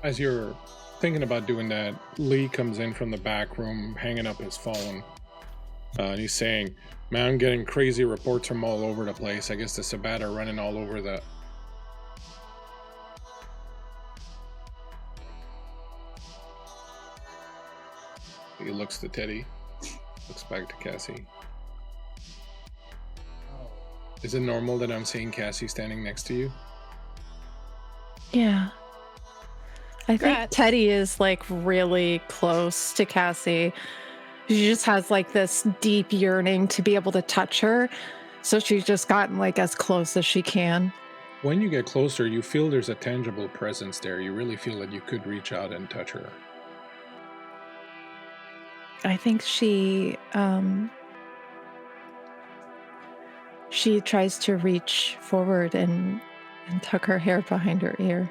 As you're thinking about doing that, Lee comes in from the back room, hanging up his phone. And he's saying, man, I'm getting crazy reports from all over the place. I guess the Sabbat are running all over the... He looks to Teddy, looks back to Cassie. Is it normal that I'm seeing Cassie standing next to you? Yeah. I think Congrats. Teddy is like really close to Cassie. She just has like this deep yearning to be able to touch her. So she's just gotten like as close as she can. When you get closer, you feel there's a tangible presence there. You really feel that you could reach out and touch her. I think she tries to reach forward and tuck her hair behind her ear.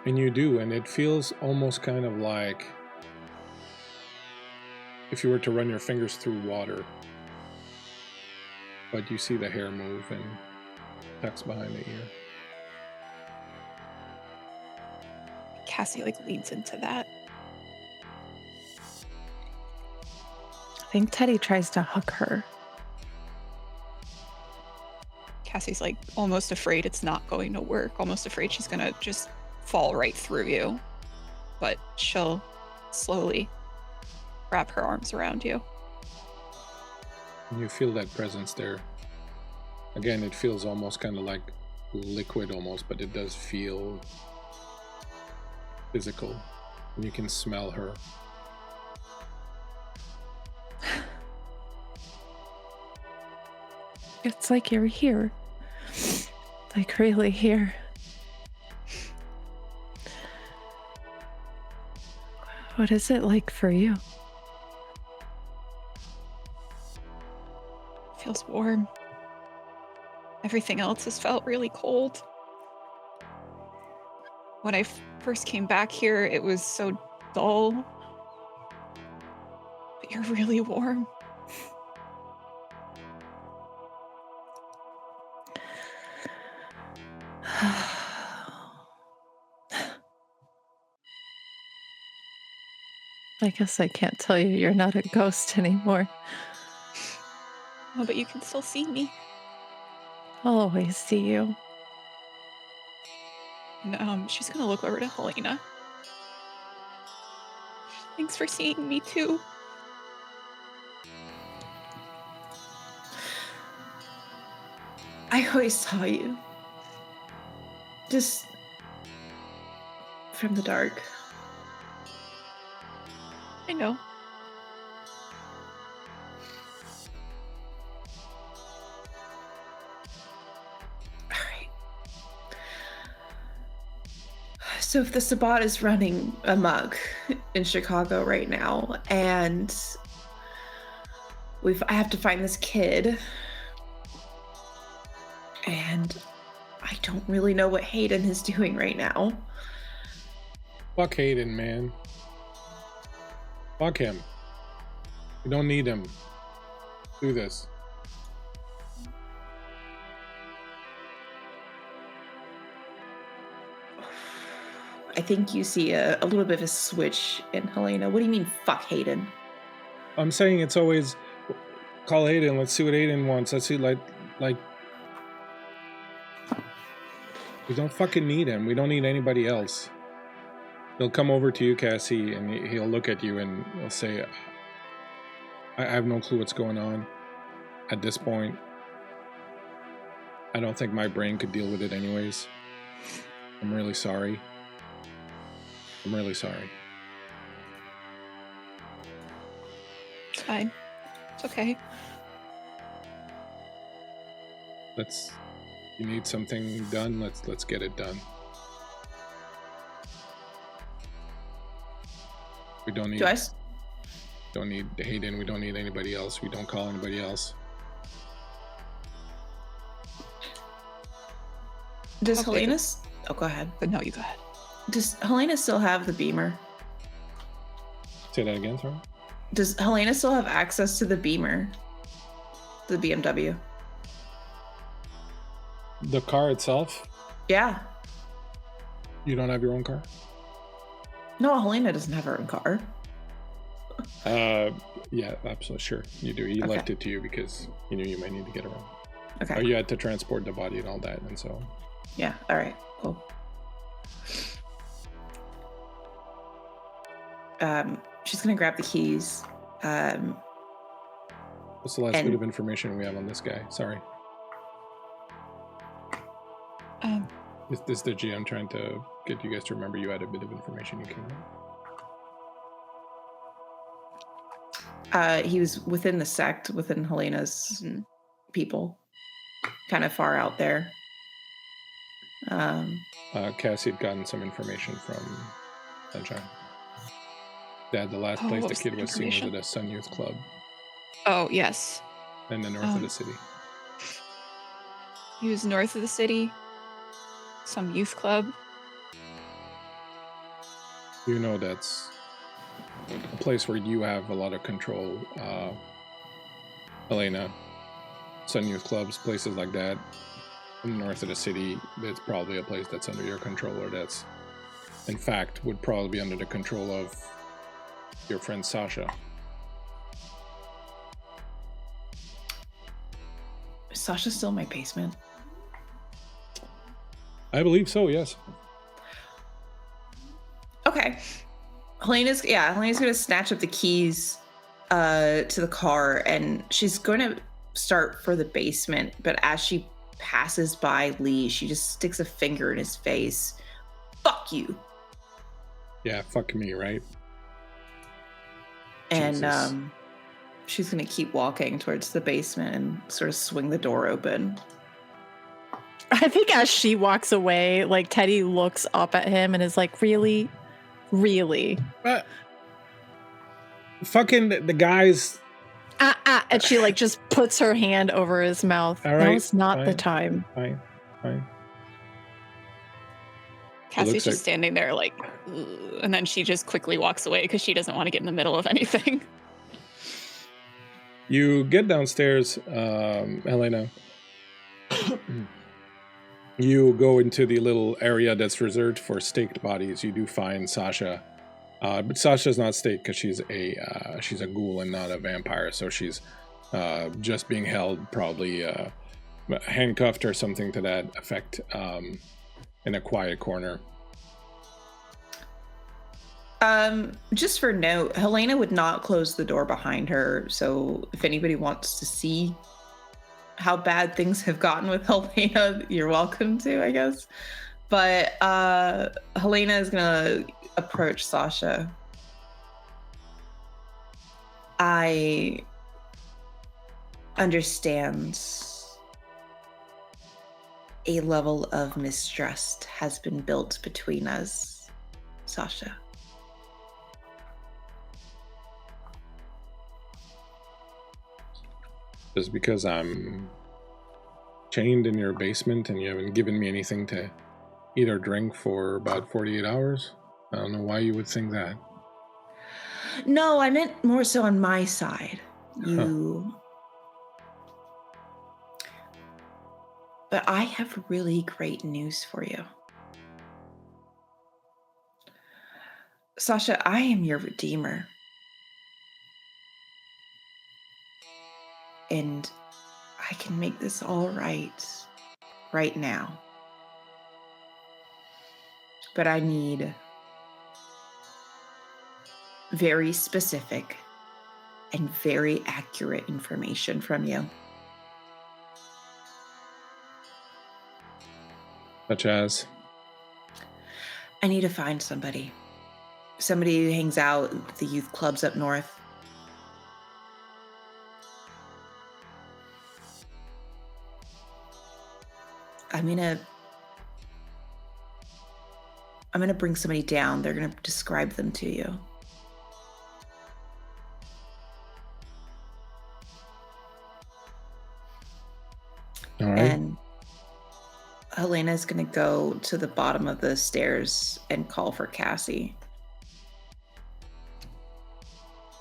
And you do, and it feels almost kind of like if you were to run your fingers through water. But you see the hair move and tucks behind the ear. Cassie like leans into that. I think Teddy tries to hug her. Cassie's like almost afraid it's not going to work, almost afraid she's gonna just fall right through you. But she'll slowly wrap her arms around you. And you feel that presence there. Again, it feels almost kind of like liquid almost, but it does feel physical. And you can smell her. It's like you're here. Like really here. What is it like for you? Feels warm. Everything else has felt really cold. When I first came back here, it was so dull. But you're really warm. I guess I can't tell you you're not a ghost anymore. Oh, but you can still see me. I'll always see you. And she's gonna look over to Helena. Thanks for seeing me too. I always saw you. Just from the dark. I know. So if the Sabbat is running amok in Chicago right now, and I have to find this kid, and I don't really know what Hayden is doing right now. Fuck Hayden, man. Fuck him. We don't need him. Do this. I think you see a little bit of a switch in Helena. What do you mean, fuck Hayden? I'm saying it's always call Hayden. Let's see what Hayden wants. Let's see, like we don't fucking need him. We don't need anybody else. He'll come over to you, Cassie, and he'll look at you and he'll say, I have no clue what's going on at this point. I don't think my brain could deal with it anyways. I'm really sorry. I'm really sorry. It's fine. It's okay. You need something done, let's get it done. We don't need don't need Hayden, we don't need anybody else, we don't call anybody else. Does Okay. Helena... Oh, go ahead. But no, you go ahead. Does Helena still have the beamer? Say that again, sorry? Does Helena still have access to the beamer? The BMW? The car itself? Yeah. You don't have your own car? No, Helena doesn't have her own car. Yeah, absolutely, sure. You do. He Okay. left it to you because he knew you might need to get around. Okay. Or you had to transport the body and all that, and so... Yeah, all right, cool. She's gonna grab the keys. What's the last bit of information we have on this guy? Sorry. This is the GM trying to get you guys to remember you had a bit of information you came He was within the sect, within Helena's people, kind of far out there. Cassie had gotten some information from Sunshine. Dad, the last Oh, place what the was kid the was seen was information? at a Sun Youth Club Oh, yes. in the north of the city. He was north of the city. Some youth club. You know that's a place where you have a lot of control, Helena. Sun Youth Clubs, places like that. In the north of the city, it's probably a place that's under your control, or that's, in fact, would probably be under the control of your friend Sasha. Is Sasha still in my basement? I believe so, yes. Okay. Helena's gonna snatch up the keys to the car, and she's gonna start for the basement, but as she passes by Lee, she just sticks a finger in his face. Fuck you. Yeah, fuck me, right? And Jesus. she's gonna keep walking towards the basement and sort of swing the door open. I think as she walks away, like Teddy looks up at him and is like, really? Really? Fucking the guys. And she like just puts her hand over his mouth. All right, Now's not the fine. time. Fine. Cassie's looks just like- standing there like, "Ugh," and then she just quickly walks away because she doesn't want to get in the middle of anything. You get downstairs, Helena. You go into the little area that's reserved for staked bodies. You do find Sasha, but Sasha's not staked because she's a ghoul and not a vampire. So she's just being held, probably handcuffed or something to that effect, in a quiet corner. Just for note, Helena would not close the door behind her, so if anybody wants to see how bad things have gotten with Helena, you're welcome to, I guess. But Helena is gonna approach Sasha. I understand a level of mistrust has been built between us, Sasha. Just because I'm chained in your basement and you haven't given me anything to eat or drink for about 48 hours? I don't know why you would think that. No, I meant more so on my side. But I have really great news for you. Sasha, I am your redeemer. And I can make this all right now. But I need very specific and very accurate information from you. Such as? I need to find somebody who hangs out at the youth clubs up north. I'm gonna bring somebody down. They're gonna describe them to you. All right. And Helena's gonna go to the bottom of the stairs and call for Cassie.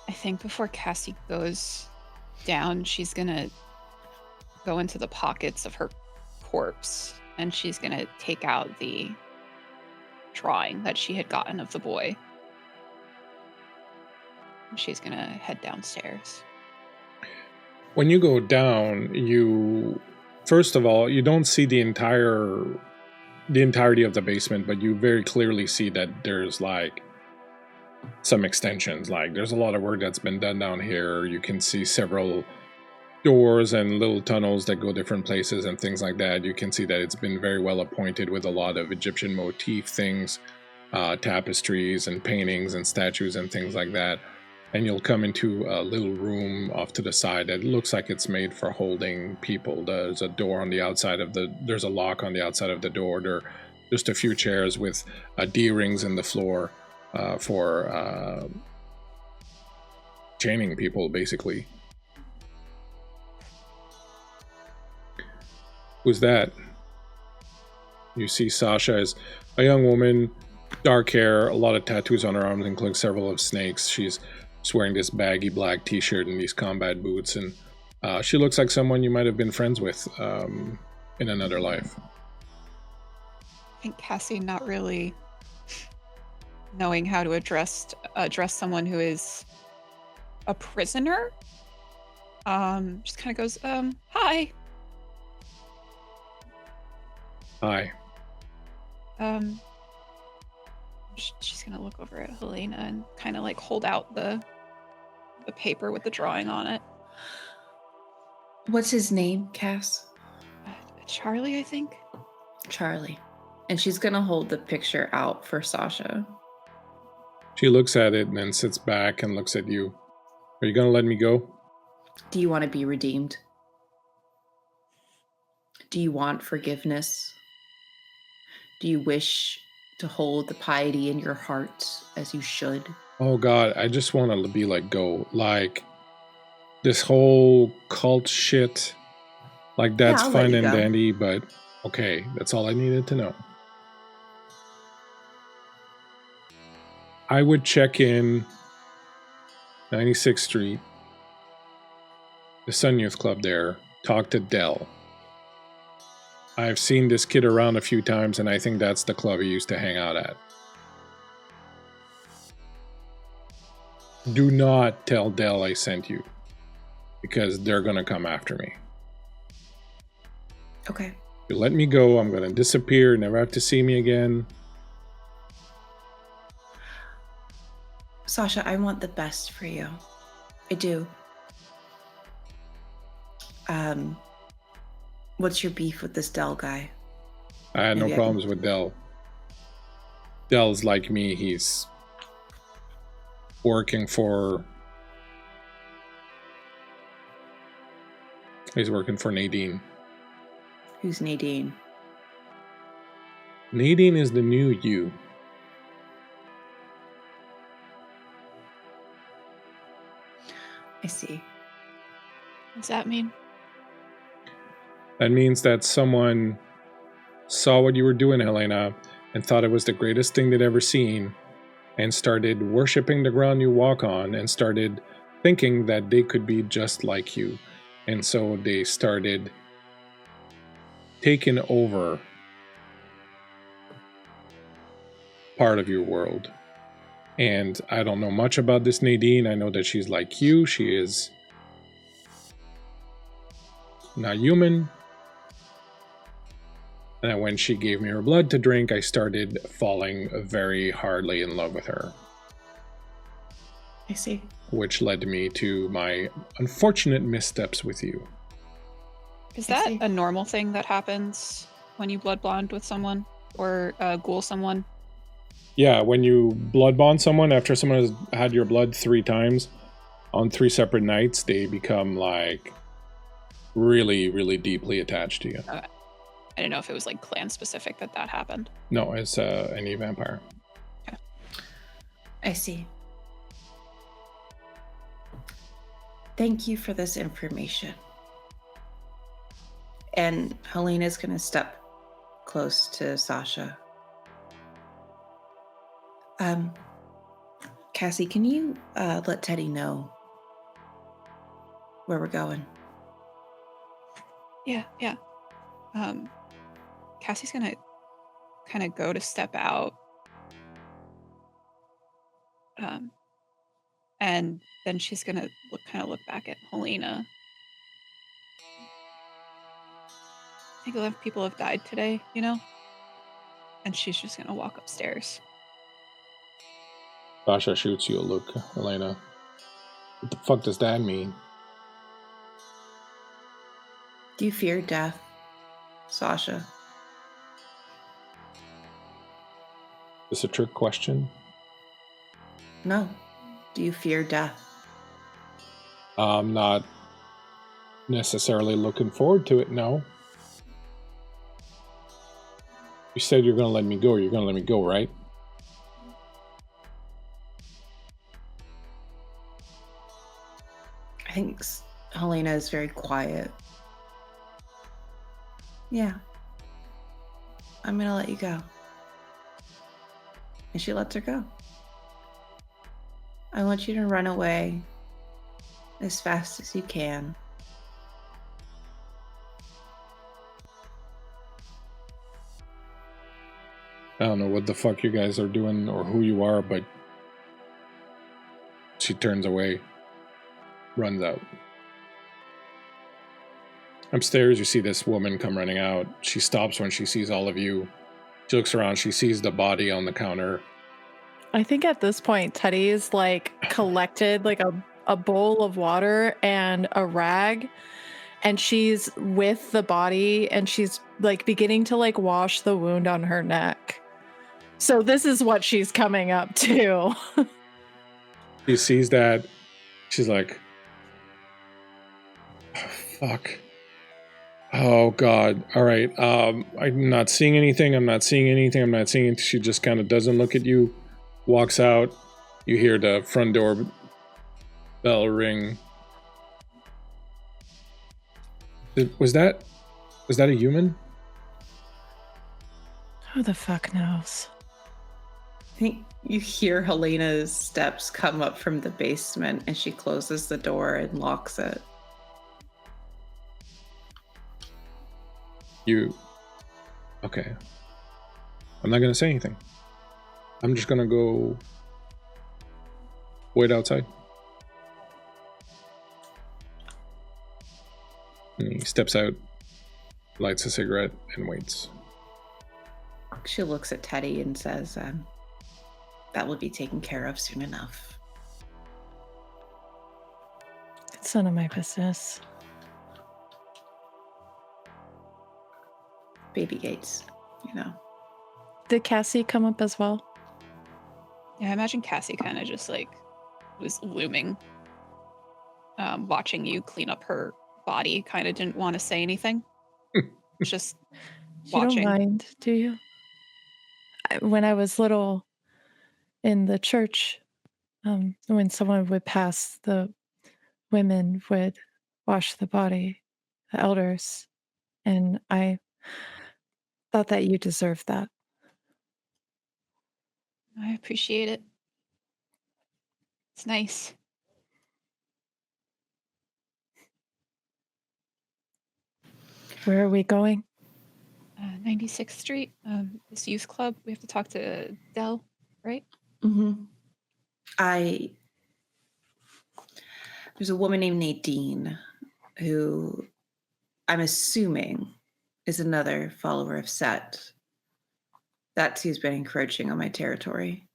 I think before Cassie goes down, she's gonna go into the pockets of her corpse and she's gonna take out the drawing that she had gotten of the boy. And she's gonna head downstairs. When you go down, first of all, you don't see the entirety of the basement, but you very clearly see that there's like some extensions. Like there's a lot of work that's been done down here. You can see several doors and little tunnels that go different places and things like that. You can see that it's been very well appointed with a lot of Egyptian motif things, tapestries and paintings and statues and things like that. And you'll come into a little room off to the side that looks like it's made for holding people. There's a door on the outside there's a lock on the outside of the door. There are just a few chairs with D-rings in the floor for chaining people, basically. Who's that? You see Sasha is a young woman, dark hair, a lot of tattoos on her arms, including several of snakes. She's wearing this baggy black t-shirt and these combat boots, and she looks like someone you might have been friends with in another life. I think Cassie, not really knowing how to address someone who is a prisoner, just kind of goes, hi. Hi. She's gonna look over at Helena and kind of like hold out the paper with the drawing on it. What's his name, Cass? Charlie, I think. Charlie. And she's gonna hold the picture out for Sasha. She looks at it and then sits back and looks at you. Are you gonna let me go? Do you want to be redeemed? Do you want forgiveness? Do you wish to hold the piety in your heart as you should? Oh God, I just want to be let go. Like, this whole cult shit, like that's fine and dandy, but okay, that's all I needed to know. I would check in 96th Street, the Sun Youth Club there, talk to Dell. I've seen this kid around a few times, and I think that's the club he used to hang out at. Do not tell Dell I sent you, because they're going to come after me. Okay. If you let me go, I'm going to disappear, never have to see me again. Sasha, I want the best for you. I do. What's your beef with this Dell guy? I had no Maybe I problems with Dell. Dell's like me. He's working for Nadine. Who's Nadine? Nadine is the new you. I see. What does that mean? That means that someone saw what you were doing, Helena, and thought it was the greatest thing they'd ever seen, and started worshiping the ground you walk on, and started thinking that they could be just like you. And so they started taking over part of your world. And I don't know much about this Nadine. I know that she's like you. She is not human. And when she gave me her blood to drink, I started falling very hardly in love with her. I see. Which led me to my unfortunate missteps with you. Is I that see. a normal thing that happens when you blood bond with someone or ghoul someone? Yeah, when you blood bond someone, after someone has had your blood 3 times on 3 separate nights, they become like really, really deeply attached to you. I didn't know if it was like clan specific that happened. No, it's any vampire. I see. Thank you for this information. And Helena's going to step close to Sasha. Cassie, can you let Teddy know where we're going? Yeah. Cassie's gonna kind of go to step out. And then she's gonna look back at Helena. I think a lot of people have died today, you know? And she's just gonna walk upstairs. Sasha shoots you a look, Helena. What the fuck does that mean? Do you fear death, Sasha? Is this a trick question? No. Do you fear death? I'm not necessarily looking forward to it, no. You said you're going to let me go. You're going to let me go, right? I think Helena is very quiet. Yeah. I'm going to let you go. And she lets her go. I want you to run away as fast as you can. I don't know what the fuck you guys are doing or who you are, but she turns away, runs out. Upstairs, you see this woman come running out. She stops when she sees all of you. She looks around. She sees the body on the counter. I think at this point, Teddy's like collected like a bowl of water and a rag, and she's with the body and she's like beginning to like wash the wound on her neck. So this is what she's coming up to. She sees that. She's like, oh, fuck. Oh, God. All right. I'm not seeing anything. I'm not seeing anything. I'm not seeing it. She just kind of doesn't look at you. Walks out. You hear the front door bell ring. Was that a human? Who the fuck knows? I think you hear Helena's steps come up from the basement and she closes the door and locks it. Okay. I'm not going to say anything. I'm just going to go wait outside. And he steps out, lights a cigarette, and waits. She looks at Teddy and says, that will be taken care of soon enough. It's none of my business. Baby Gates. you know. Did Cassie come up as well? Yeah, I imagine Cassie kind of just like was looming, watching you clean up her body. Kind of didn't want to say anything. Just You don't watching. mind, do you? When I was little in the church, when someone would pass, the women would wash the body, the elders, and I thought that you deserved that. I appreciate it. It's nice. Where are we going? 96th Street, this youth club. We have to talk to Dell, right? Mm-hmm. There's a woman named Nadine who I'm assuming is another follower of Set. That's who's been encroaching on my territory.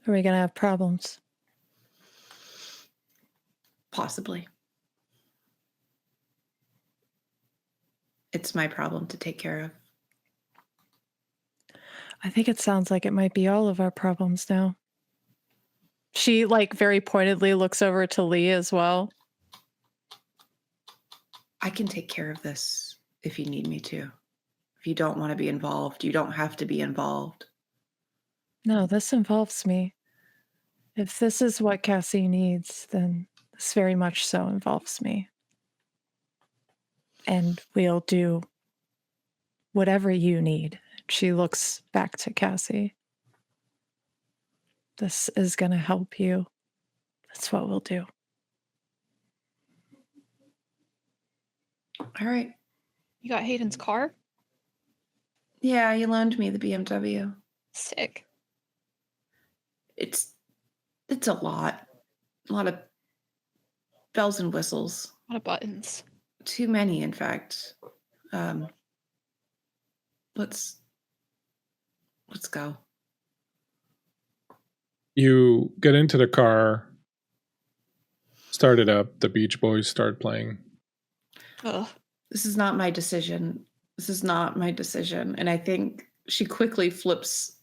Are we going to have problems? Possibly. It's my problem to take care of. I think it sounds like it might be all of our problems now. She, like, very pointedly looks over to Lee as well. I can take care of this if you need me to. If you don't want to be involved, you don't have to be involved. No, this involves me. If this is what Cassie needs, then this very much so involves me. And we'll do whatever you need. She looks back to Cassie. This is going to help you. That's what we'll do. All right. You got Hayden's car? Yeah, you loaned me the BMW. Sick. It's a lot. A lot of bells and whistles. A lot of buttons. Too many, in fact. Let's go. You get into the car, start it up. The Beach Boys start playing. Ugh. This is not my decision. And I think she quickly flips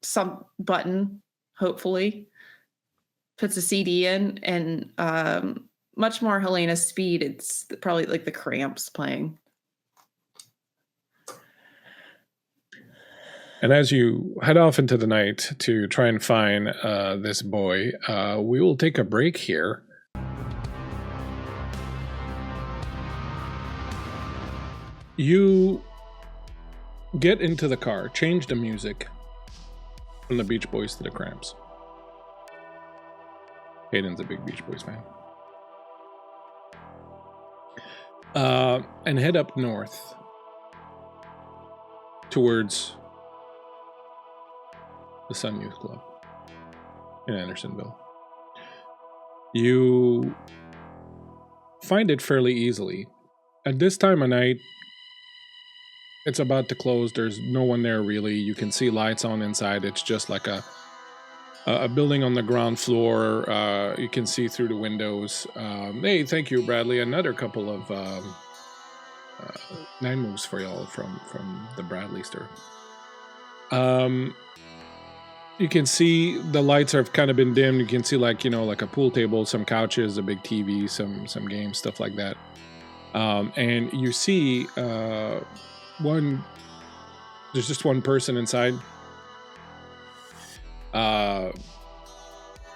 some button, hopefully, puts a CD in, and much more Helena's speed. It's probably like the Cramps playing. And as you head off into the night to try and find this boy, we will take a break here. You get into the car, change the music from the Beach Boys to the Cramps. Hayden's a big Beach Boys fan. And head up north towards the Sun Youth Club in Andersonville. You find it fairly easily. At this time of night, it's about to close. There's no one there really. You can see lights on inside. It's just like a building on the ground floor. You can see through the windows. Hey, thank you, Bradley. Another couple of 9 moves for y'all from the Bradley store. You can see the lights have kind of been dimmed. You can see like a pool table, some couches, a big TV, some games, stuff like that. And you see there's just one person inside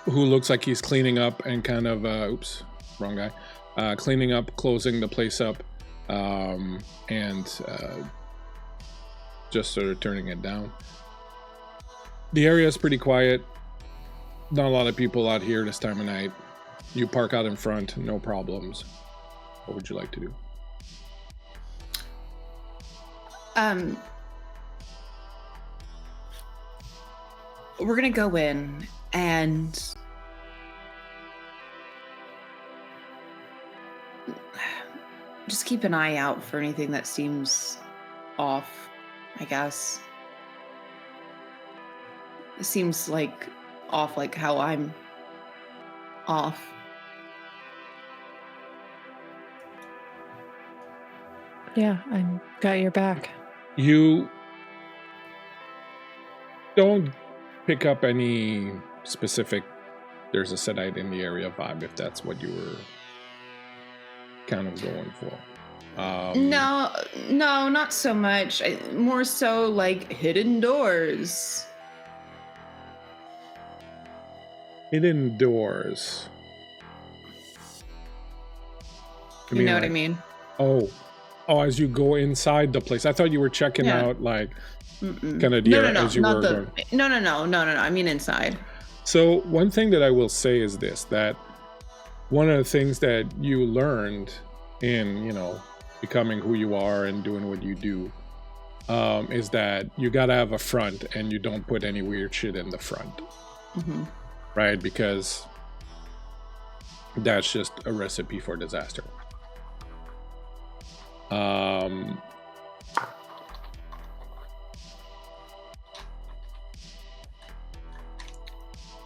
who looks like he's cleaning up and kind of oops, wrong guy. Cleaning up, closing the place up, and just sort of turning it down. The area is pretty quiet. Not a lot of people out here this time of night. You park out in front, no problems. What would you like to do? We're gonna go in and just keep an eye out for anything that seems off, I guess. It seems like off, like how I'm off. Yeah, I got your back. You don't pick up any specific there's a Sedite in the area vibe, if that's what you were kind of going for. No, not so much. More so like hidden doors. Hidden doors. You know what I mean? Oh, as you go inside the place. I thought you were checking out like kind of No, as you not were the. going. No. I mean inside. So one thing that I will say is this, that one of the things that you learned in, becoming who you are and doing what you do, is that you got to have a front and you don't put any weird shit in the front. Mm-hmm. Right? Because that's just a recipe for disaster.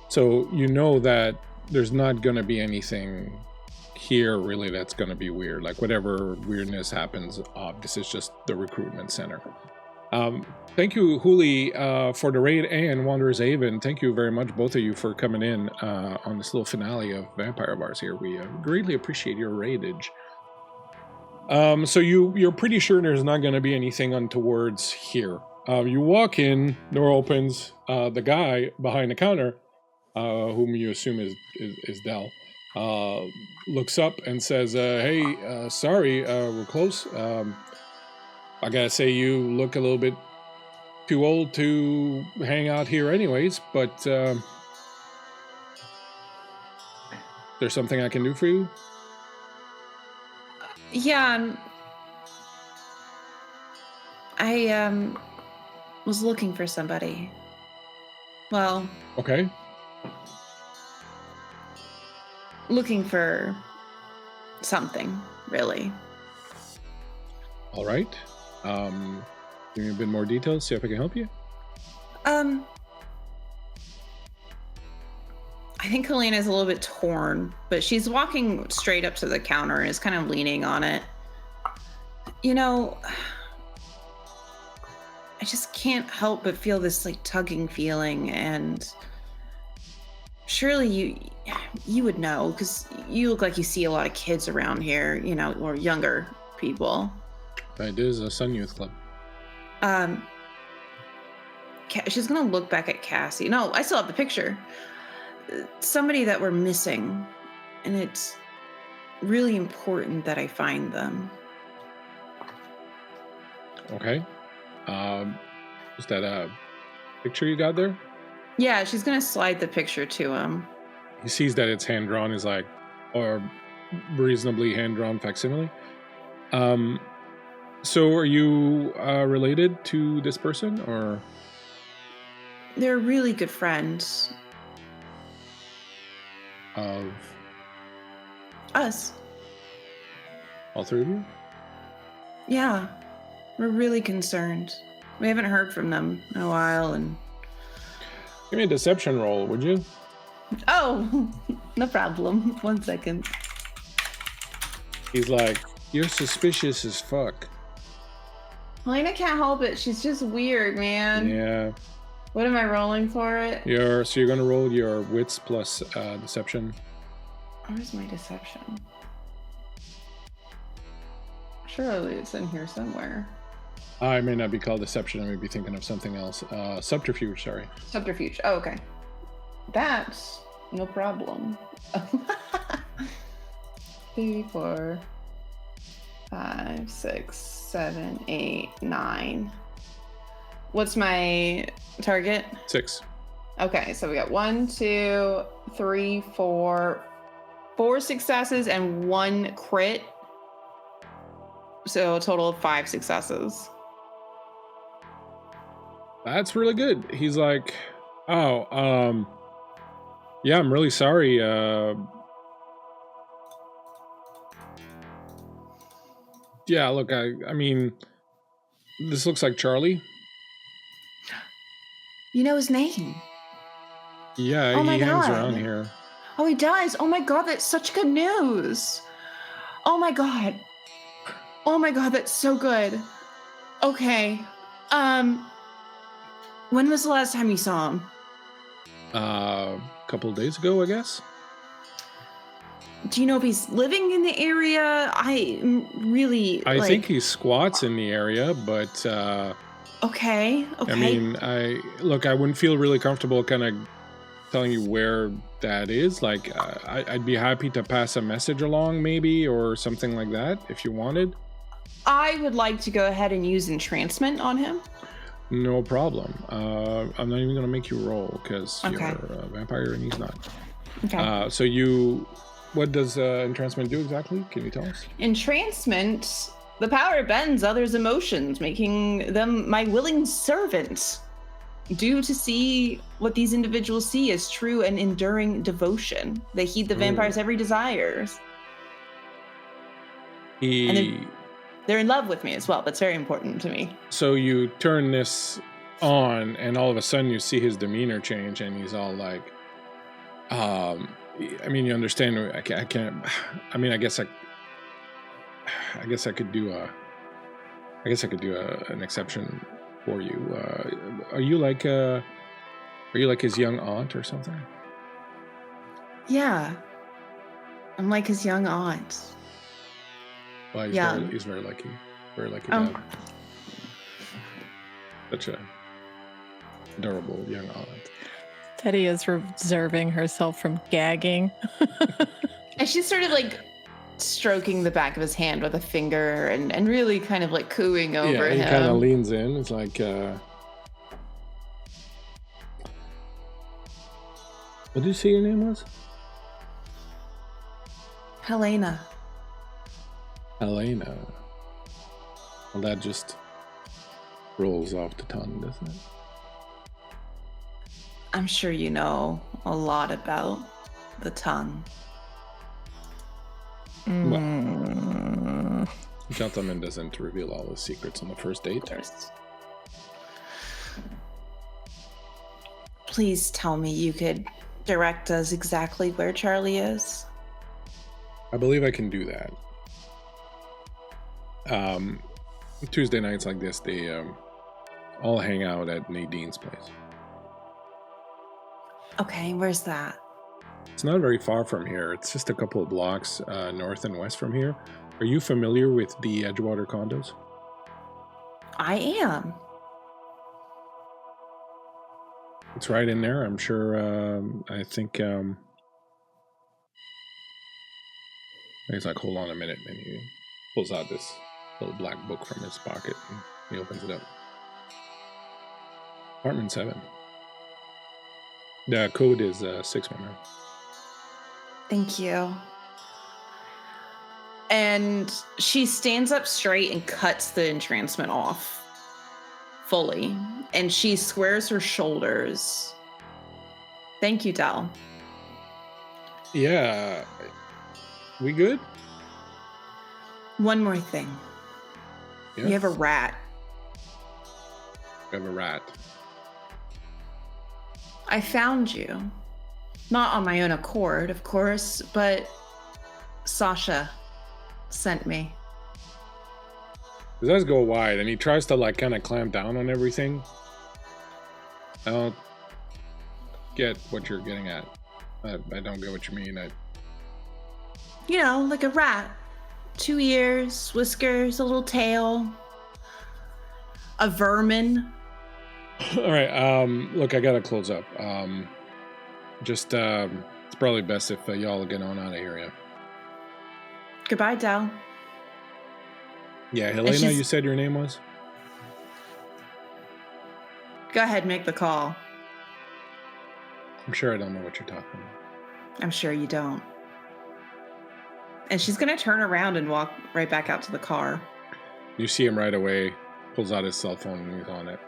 So you know that there's not going to be anything here really that's going to be weird. Like whatever weirdness happens, this is just the recruitment center. Thank you, Huli, for the raid, and Wanderer's Haven. Thank you very much, both of you, for coming in on this little finale of Vampire Bars here. We greatly appreciate your raidage. So you're pretty sure there's not going to be anything untowards here. You walk in, door opens, the guy behind the counter, whom you assume is Del, looks up and says, hey, sorry, we're close. I gotta say, you look a little bit too old to hang out here anyways, but there's something I can do for you? Yeah, I was looking for somebody. Well, okay. Looking for something, really. All right. Give me a bit more details, see if I can help you. I think Helena's a little bit torn, but she's walking straight up to the counter and is kind of leaning on it. I just can't help but feel this like tugging feeling, and surely you would know, because you look like you see a lot of kids around here, or younger people. It is a Sun Youth Club. She's gonna look back at Cassie. No, I still have the picture. Somebody that we're missing, and it's really important that I find them. Okay. Is that a picture you got there? Yeah, she's gonna slide the picture to him. He sees that it's hand-drawn, is like, or reasonably hand-drawn facsimile. So are you related to this person, or? They're really good friends. Of? Us. All three of you? Yeah. We're really concerned. We haven't heard from them in a while, and... Give me a deception roll, would you? Oh, no problem. 1 second. He's like, you're suspicious as fuck. Helena can't help it. She's just weird, man. Yeah. What am I rolling for it? So you're gonna roll your wits plus deception. Where's my deception? Surely it's in here somewhere. I may not be called deception. I may be thinking of something else. Subterfuge, sorry. Subterfuge. Oh, okay. That's no problem. 3, 4, 5, 6, 7, 8, 9. What's my target? 6. Okay, so we got 1, 2, 3, 4 successes and 1 crit. So a total of 5 successes. That's really good. He's like, oh, yeah, I'm really sorry. Yeah, look, I mean, this looks like Charlie. You know his name? Yeah, Oh he my hangs God. around here. Oh, he does. Oh my God, that's such good news. Oh my God. Oh my god, that's so good. Okay. When was the last time you saw him? A couple of days ago, I guess. Do you know if he's living in the area? I think he squats in the area, but Okay. I mean, I wouldn't feel really comfortable kind of telling you where that is. Like, I'd be happy to pass a message along, maybe, or something like that, if you wanted. I would like to go ahead and use entrancement on him. No problem. I'm not even going to make you roll because you're a vampire and he's not. Okay. What does entrancement do exactly? Can you tell us? Entrancement, the power bends others' emotions, making them my willing servant. Due to see what these individuals see as true and enduring devotion. They heed the vampire's every desires. And they're in love with me as well. That's very important to me. So you turn this on, and all of a sudden you see his demeanor change, and he's all like, I mean, you understand, I can't, I mean, I guess I could do an exception for you. Are you like his young aunt or something? Yeah. I'm like his young aunt. Well, he's very lucky. Very lucky. Such a adorable young aunt. Teddy is reserving herself from gagging. And she's sort of like stroking the back of his hand with a finger and really kind of like cooing over him. He kind of leans in. It's like, what did you say your name was? Helena. Helena. Well, that just rolls off the tongue, doesn't it? I'm sure you know a lot about the tongue. Well, gentleman doesn't reveal all his secrets on the first date. Please tell me you could direct us exactly where Charlie is. I believe I can do that. Tuesday nights like this, they all hang out at Nadine's place. Okay, where's that? It's not very far from here. It's just a couple of blocks north and west from here. Are you familiar with the Edgewater condos? I am. It's right in there. I'm sure. I think. He's like, hold on a minute, and he pulls out this little black book from his pocket and he opens it up. Apartment 7. The code is 619. Thank you. And she stands up straight and cuts the entrancement off fully. And she squares her shoulders. Thank you, Del. Yeah. We good? One more thing. Yeah. You have a rat. We have a rat. I found you. Not on my own accord, of course, but Sasha sent me. His eyes go wide and he tries to like kind of clamp down on everything. I don't get what you're getting at. I don't get what you mean. You know, like a rat. 2 ears, whiskers, a little tail. A vermin. All right. Look, I gotta close up. It's probably best if y'all get on out of here. Yeah. Goodbye, Del. Yeah, Helena, you said your name was? Go ahead, make the call. I'm sure I don't know what you're talking about. I'm sure you don't. And she's gonna turn around and walk right back out to the car. You see him right away, pulls out his cell phone and he's on it.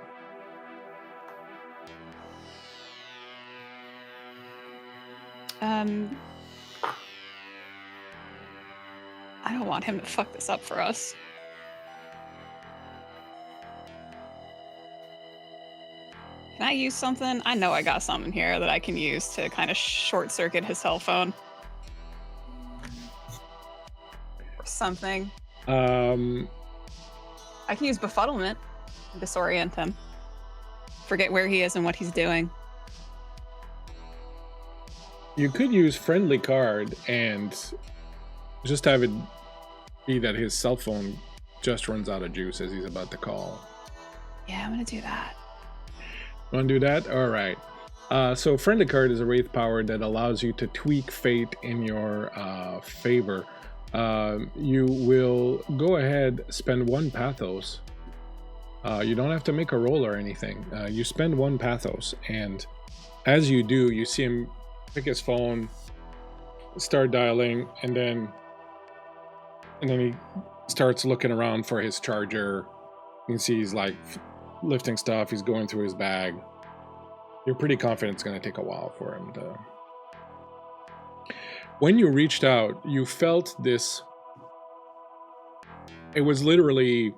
I don't want him to fuck this up for us. Can I use something? I know I got something here that I can use to kind of short circuit his cell phone. Or something. I can use befuddlement to disorient him. Forget where he is and what he's doing. You could use friendly card and just have it be that his cell phone just runs out of juice as he's about to call. Yeah, I'm gonna do that. Want to do that? All right. So friendly card is a wraith power that allows you to tweak fate in your favor. You will go ahead, spend 1 pathos. You don't have to make a roll or anything. You spend 1 pathos, and as you do, you see him pick his phone, start dialing, and then he starts looking around for his charger. You can see he's like lifting stuff. He's going through his bag. You're pretty confident it's going to take a while for him to... When you reached out, you felt this... It was literally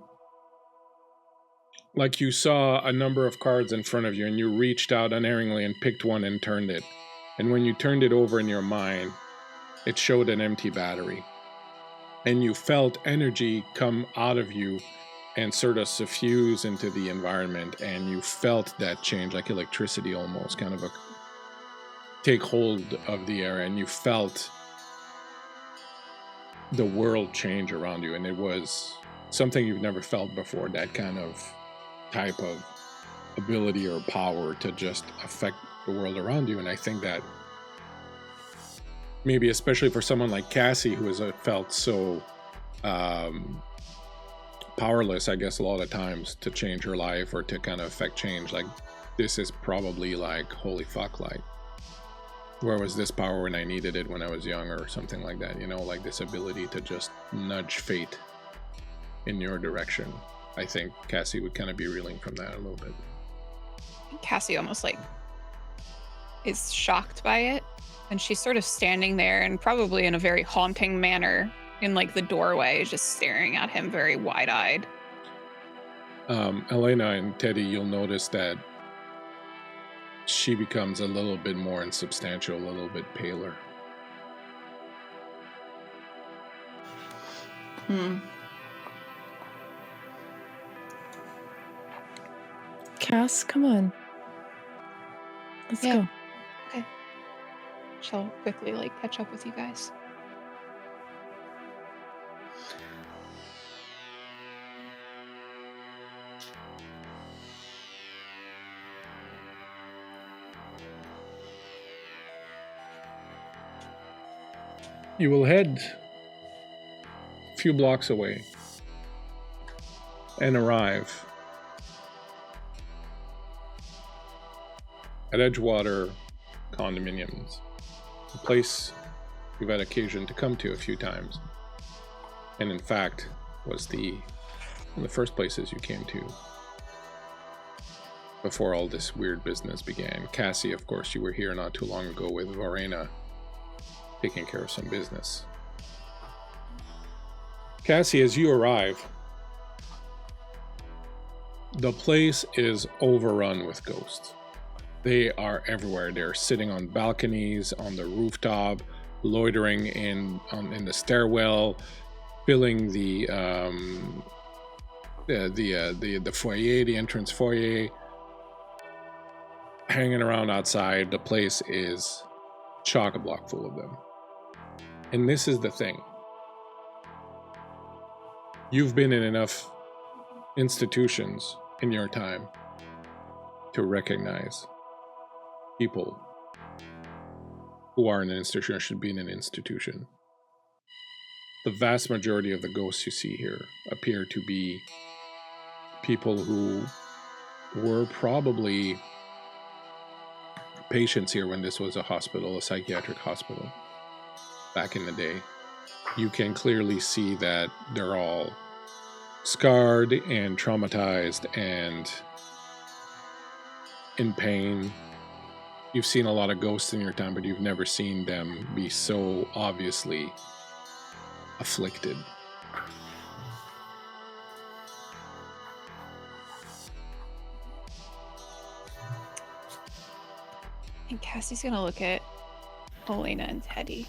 like you saw a number of cards in front of you, and you reached out unerringly and picked one and turned it. And when you turned it over in your mind, it showed an empty battery. And you felt energy come out of you and sort of suffuse into the environment, and you felt that change, like electricity almost, kind of take hold of the air, and you felt the world change around you, and it was something you've never felt before, that kind of type of ability or power to just affect the world around you. And I think that maybe especially for someone like Cassie, who has felt so powerless, I guess, a lot of times to change her life or to kind of affect change, like this is probably like, holy fuck, like where was this power when I needed it when I was young, or something like that, you know, like this ability to just nudge fate in your direction. I think Cassie would kind of be reeling from that a little bit. Cassie almost like is shocked by it, and she's sort of standing there and probably in a very haunting manner in like the doorway, just staring at him very wide-eyed. Helena and Teddy, you'll notice that she becomes a little bit more insubstantial, a little bit paler. Cass, come on. Let's go. Okay. She'll quickly like catch up with you guys. You will head a few blocks away and arrive at Edgewater Condominiums, a place you've had occasion to come to a few times, and in fact was one of the first places you came to before all this weird business began. Cassie, of course, you were here not too long ago with Varena, taking care of some business. Cassie, as you arrive, the place is overrun with ghosts. They are everywhere. They're sitting on balconies, on the rooftop, loitering in the stairwell, filling the foyer, the entrance foyer, hanging around outside. The place is chock-a-block full of them. And this is the thing. You've been in enough institutions in your time to recognize people who are in an institution or should be in an institution. The vast majority of the ghosts you see here appear to be people who were probably patients here when this was a hospital, a psychiatric hospital. Back in the day, you can clearly see that they're all scarred and traumatized and in pain. You've seen a lot of ghosts in your time, but you've never seen them be so obviously afflicted. And Cassie's gonna look at Helena and Teddy.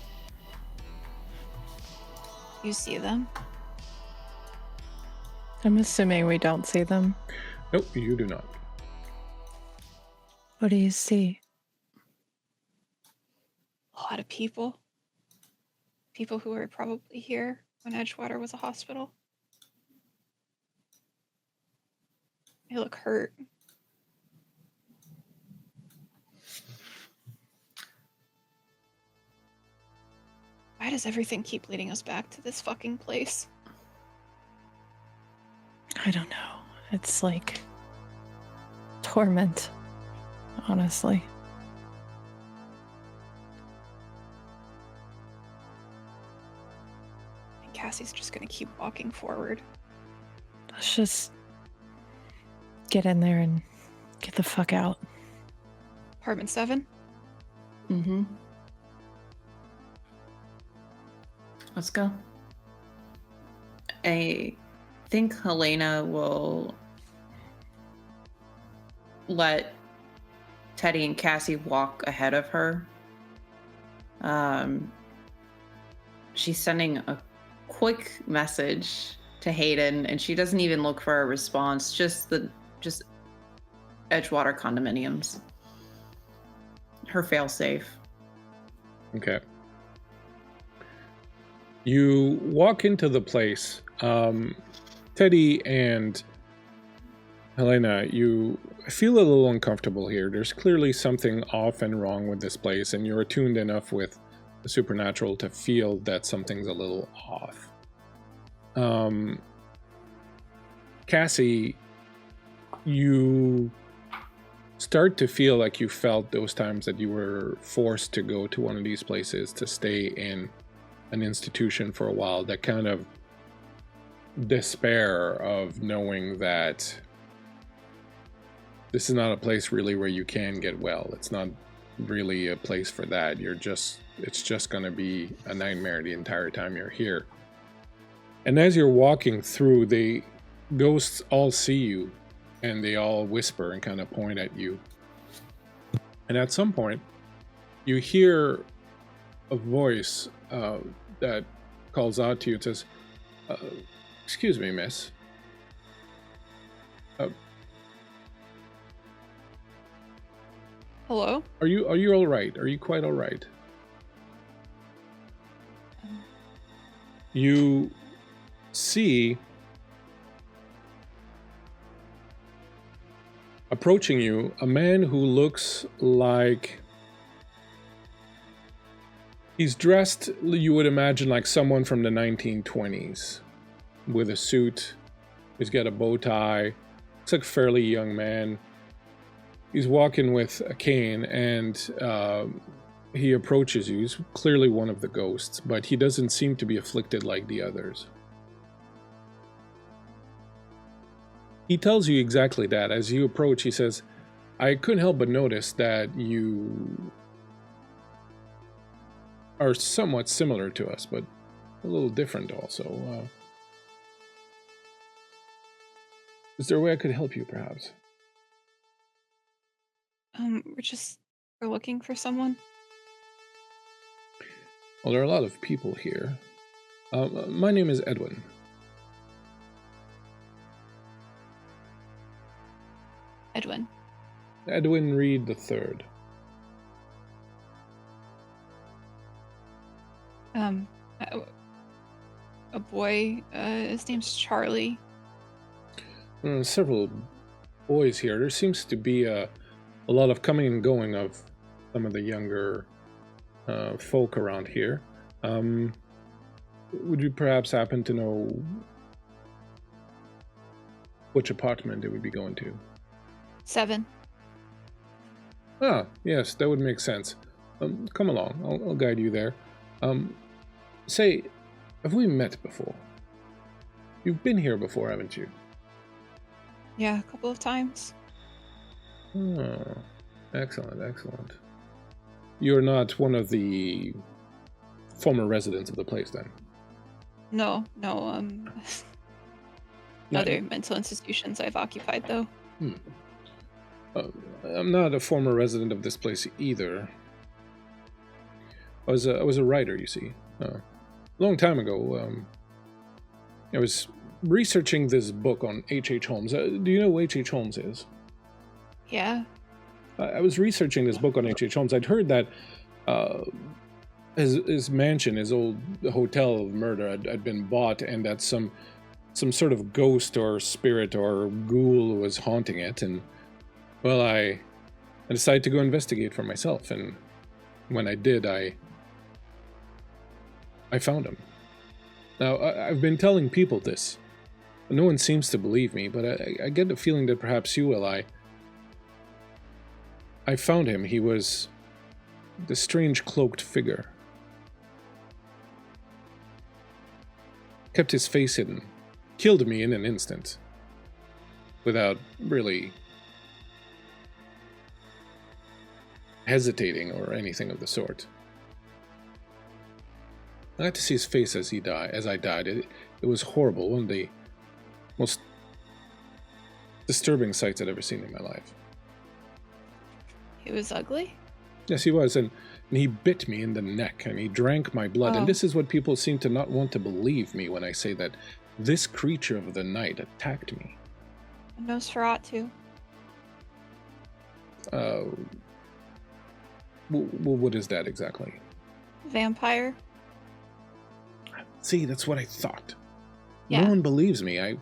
You see them? I'm assuming we don't see them. Nope, you do not. What do you see? A lot of people. People who were probably here when Edgewater was a hospital. They look hurt. Why does everything keep leading us back to this fucking place? I don't know. It's like torment, honestly. And Cassie's just gonna keep walking forward. Let's just get in there and get the fuck out. Apartment 7? Mm-hmm. Let's go. I think Helena will let Teddy and Cassie walk ahead of her. She's sending a quick message to Hayden, and she doesn't even look for a response. Just Edgewater condominiums. Her failsafe. Okay. You walk into the place. Teddy and Helena, you feel a little uncomfortable here. There's clearly something off and wrong with this place, and you're attuned enough with the supernatural to feel that something's a little off. Cassie, you start to feel like you felt those times that you were forced to go to one of these places to stay in an institution for a while, that kind of despair of knowing that this is not a place really where you can get well. It's not really a place for that. It's just going to be a nightmare the entire time you're here. And as you're walking through, the ghosts all see you, and they all whisper and kind of point at you. And at some point, you hear a voice that calls out to you and says, "Excuse me, miss. Hello? Are you all right? Are you quite all right?" You see approaching you a man who looks like he's dressed, you would imagine, like someone from the 1920s, with a suit. He's got a bow tie. Looks like a fairly young man. He's walking with a cane, and he approaches you. He's clearly one of the ghosts, but he doesn't seem to be afflicted like the others. He tells you exactly that. As you approach, he says, "I couldn't help but notice that you are somewhat similar to us, but a little different also. Is there a way I could help you, perhaps?" We're looking for someone. Well, there are a lot of people here. My name is Edwin. Edwin. Edwin Reed III. A boy, his name's Charlie. Several boys here. There seems to be a lot of coming and going of some of the younger folk around here. Would you perhaps happen to know which apartment they would be going to? 7. Ah, yes, that would make sense. Come along, I'll guide you there. Say, have we met before? You've been here before, haven't you? Yeah, a couple of times. Oh, excellent, excellent. You're not one of the former residents of the place, then? No, No. other mental institutions I've occupied, though. I'm not a former resident of this place either. I was a writer, you see. A long time ago. I was researching this book on H.H. Holmes. Do you know who H.H. Holmes is? Yeah. I was researching this book on H.H. Holmes. I'd heard that his mansion, his old hotel of murder, had been bought, and that some sort of ghost or spirit or ghoul was haunting it. And, well, I decided to go investigate for myself, and when I did, I found him. Now, I've been telling people this. No one seems to believe me, but I get the feeling that perhaps you will. I found him. He was this strange cloaked figure. Kept his face hidden. Killed me in an instant. Without really hesitating or anything of the sort. I had to see his face as I died. It was horrible. One of the most disturbing sights I'd ever seen in my life. He was ugly? Yes, he was, and he bit me in the neck, and he drank my blood. Oh. And this is what people seem to not want to believe me when I say that this creature of the night attacked me. Nosferatu. What is that exactly? Vampire. See, that's what I thought. Yeah. No one believes me. I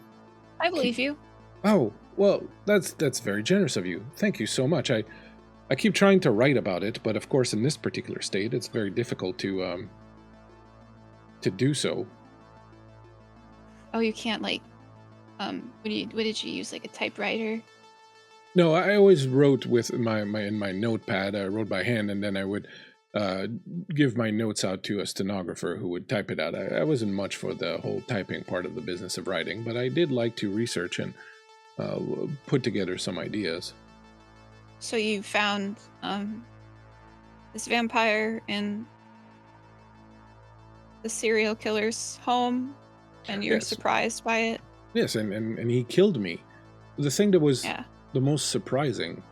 believe you. Oh, well, that's very generous of you. Thank you so much. I keep trying to write about it, but of course in this particular state it's very difficult to do so. Oh, you can't what did you use, like a typewriter? No, I always wrote with in my notepad. I wrote by hand, and then I would give my notes out to a stenographer who would type it out. I wasn't much for the whole typing part of the business of writing, but I did like to research and put together some ideas. So you found this vampire in the serial killer's home, and you're Yes. surprised by it? Yes, and he killed me. The thing that was Yeah. the most surprising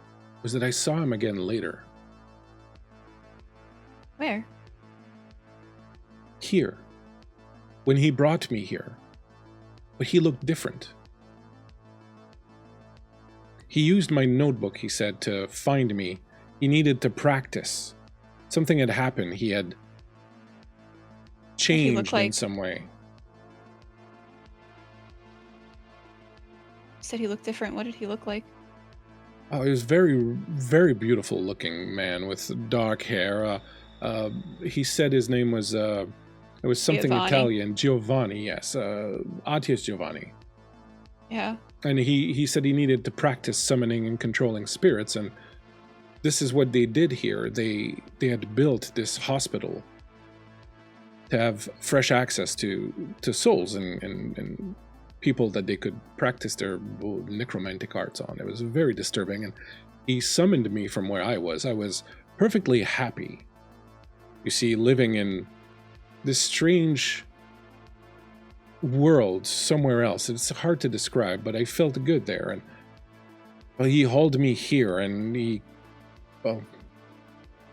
was that I saw him again later. Where? Here. When he brought me here. But he looked different. He used my notebook, he said, to find me. He needed to practice. Something had happened. He had changed in some way. You said he looked different. What did he look like? Oh, he was very, very beautiful looking man with dark hair. He said his name was, it was something Giovanni. Italian. Giovanni, yes. Attius Giovanni. Yeah. And he said he needed to practice summoning and controlling spirits, and this is what they did here. They had built this hospital to have fresh access to souls and people that they could practice their necromantic arts on. It was very disturbing, and he summoned me from where I was. I was perfectly happy. You see, living in this strange world somewhere else. It's hard to describe, but I felt good there. And well, he hauled me here, and he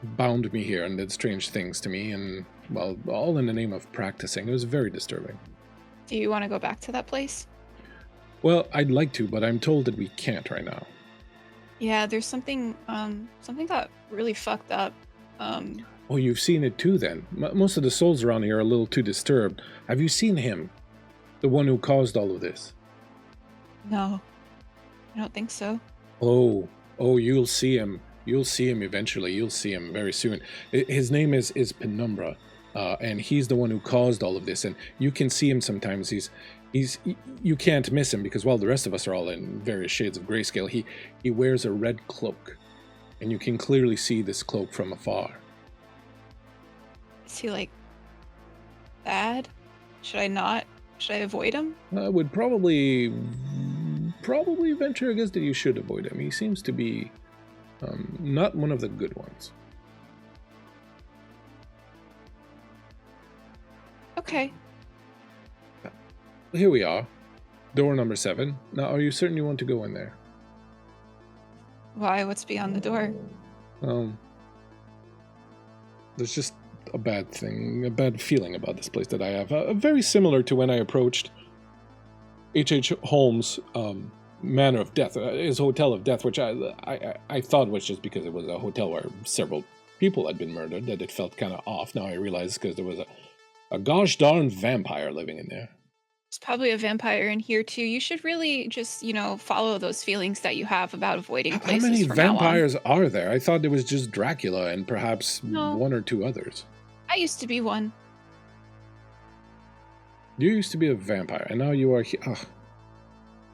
bound me here and did strange things to me, and well, all in the name of practicing. It was very disturbing. Do you want to go back to that place? Well, I'd like to, but I'm told that we can't right now. Yeah, there's something got really fucked up. Oh, you've seen it too then. Most of the souls around here are a little too disturbed. Have you seen him? The one who caused all of this? No, I don't think so. Oh, you'll see him. You'll see him eventually. You'll see him very soon. His name is Penumbra, and he's the one who caused all of this. And you can see him sometimes. You can't miss him because while the rest of us are all in various shades of grayscale, he wears a red cloak, and you can clearly see this cloak from afar. Is he like bad? Should I avoid him? I would probably venture a guess that you should avoid him. He seems to be not one of the good ones. Okay. Here we are. Door number 7. Now, are you certain you want to go in there? Why? What's beyond the door? There's just a bad feeling about this place that I have. Very similar to when I approached H.H. Holmes' Manor of Death, his Hotel of Death, which I thought was just because it was a hotel where several people had been murdered, that it felt kind of off. Now I realize because there was a gosh darn vampire living in there. There's probably a vampire in here too. You should really just, follow those feelings that you have about avoiding places. How many from now on. vampires are there? I thought there was just Dracula and perhaps No. one or two others. I used to be one. You used to be a vampire, and now you are here. Oh.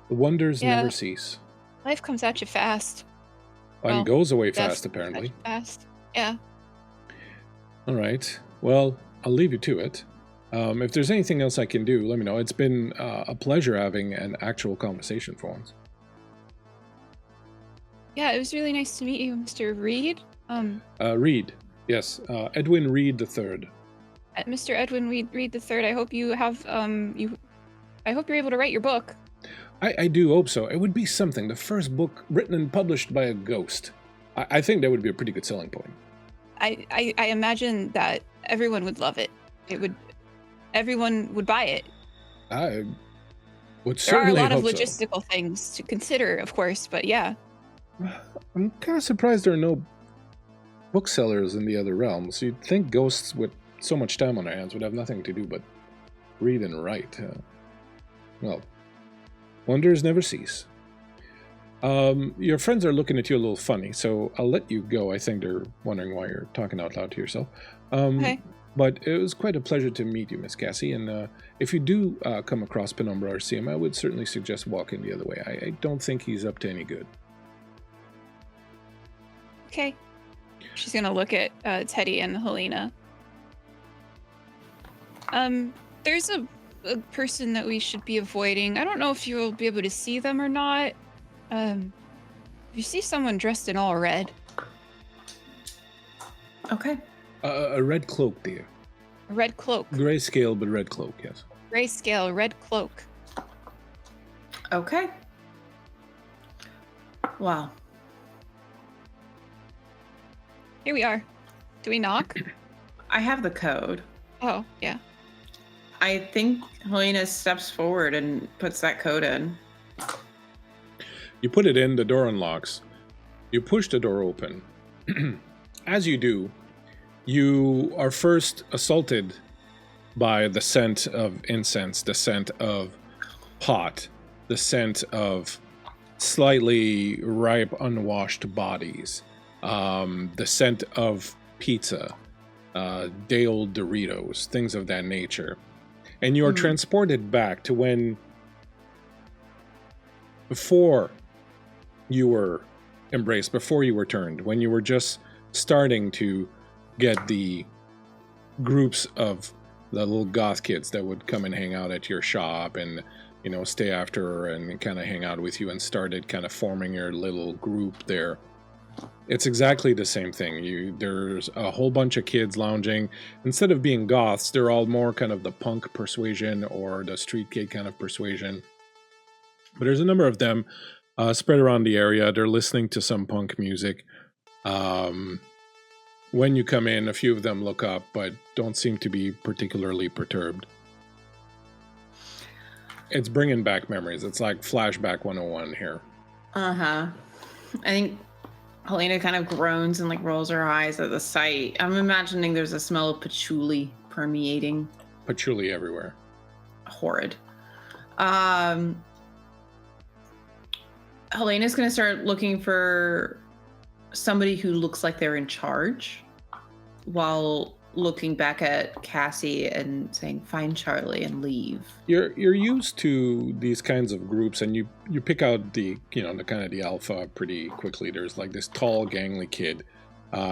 The wonders Yeah. never cease. Life comes at you fast. And goes away Death fast, comes at apparently. you fast. Yeah. All right. Well, I'll leave you to it. If there's anything else I can do, let me know. It's been a pleasure having an actual conversation for once. Yeah, it was really nice to meet you, Mr. Reed. Reed. Yes. Edwin Reed III. Mr. Edwin Reed III. I hope you have I hope you're able to write your book. I do hope so. It would be something. The first book written and published by a ghost. I think that would be a pretty good selling point. I imagine that everyone would love it. Everyone would buy it. I would There are a certainly lot of hope logistical things to consider, of course, but yeah. so. I'm kind of surprised there are no booksellers in the other realms. You'd think ghosts with so much time on their hands would have nothing to do but read and write. Well, wonders never cease. Your friends are looking at you a little funny, so I'll let you go. I think they're wondering why you're talking out loud to yourself. Okay. But it was quite a pleasure to meet you, Miss Cassie, and if you do come across Penumbra or see him, I would certainly suggest walking the other way. I don't think he's up to any good. Okay. She's gonna look at Teddy and Helena. There's a person that we should be avoiding. I don't know if you'll be able to see them or not. If you see someone dressed in all red. Okay. A red cloak, dear. A red cloak. Grayscale, but red cloak, yes. Grayscale, red cloak. Okay. Wow. Here we are. Do we knock? I have the code. Oh, yeah. I think Helena steps forward and puts that code in. You put it in, the door unlocks. You push the door open. As you do, you are first assaulted by the scent of incense, the scent of pot, the scent of slightly ripe, unwashed bodies, the scent of pizza, day-old Doritos, things of that nature. And you are transported back to when, before you were embraced, before you were turned, when you were just starting to get the groups of the little goth kids that would come and hang out at your shop and, stay after and kind of hang out with you, and started kind of forming your little group there. It's exactly the same thing. There's a whole bunch of kids lounging. Instead of being goths, they're all more kind of the punk persuasion or the street kid kind of persuasion. But there's a number of them spread around the area. They're listening to some punk music. When you come in, a few of them look up, but don't seem to be particularly perturbed. It's bringing back memories. It's like Flashback 101 here. Uh-huh. I think Helena kind of groans and rolls her eyes at the sight. I'm imagining there's a smell of patchouli permeating. Patchouli everywhere. Horrid. Helena's going to start looking for somebody who looks like they're in charge, while looking back at Cassie and saying, "Find Charlie and leave." You're used to these kinds of groups, and you pick out the kind of the alpha pretty quickly. There's like this tall, gangly kid.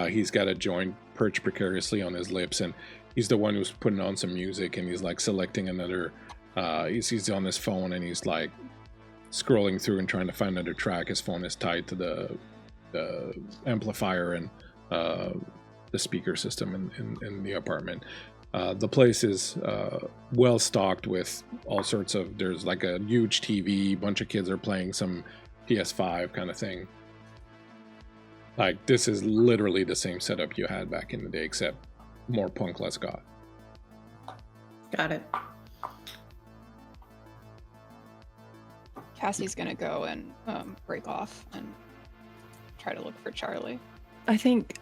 He's got a joint perched precariously on his lips, and he's the one who's putting on some music, and he's like selecting another. He's on his phone, and he's like scrolling through and trying to find another track. His phone is tied to the amplifier and the speaker system in the apartment. The place is well stocked with all sorts of, there's like a huge TV, bunch of kids are playing some PS5 kind of thing. Like, this is literally the same setup you had back in the day, except more punk, less goth. Got it. Cassie's gonna go and break off and try to look for Charlie. I think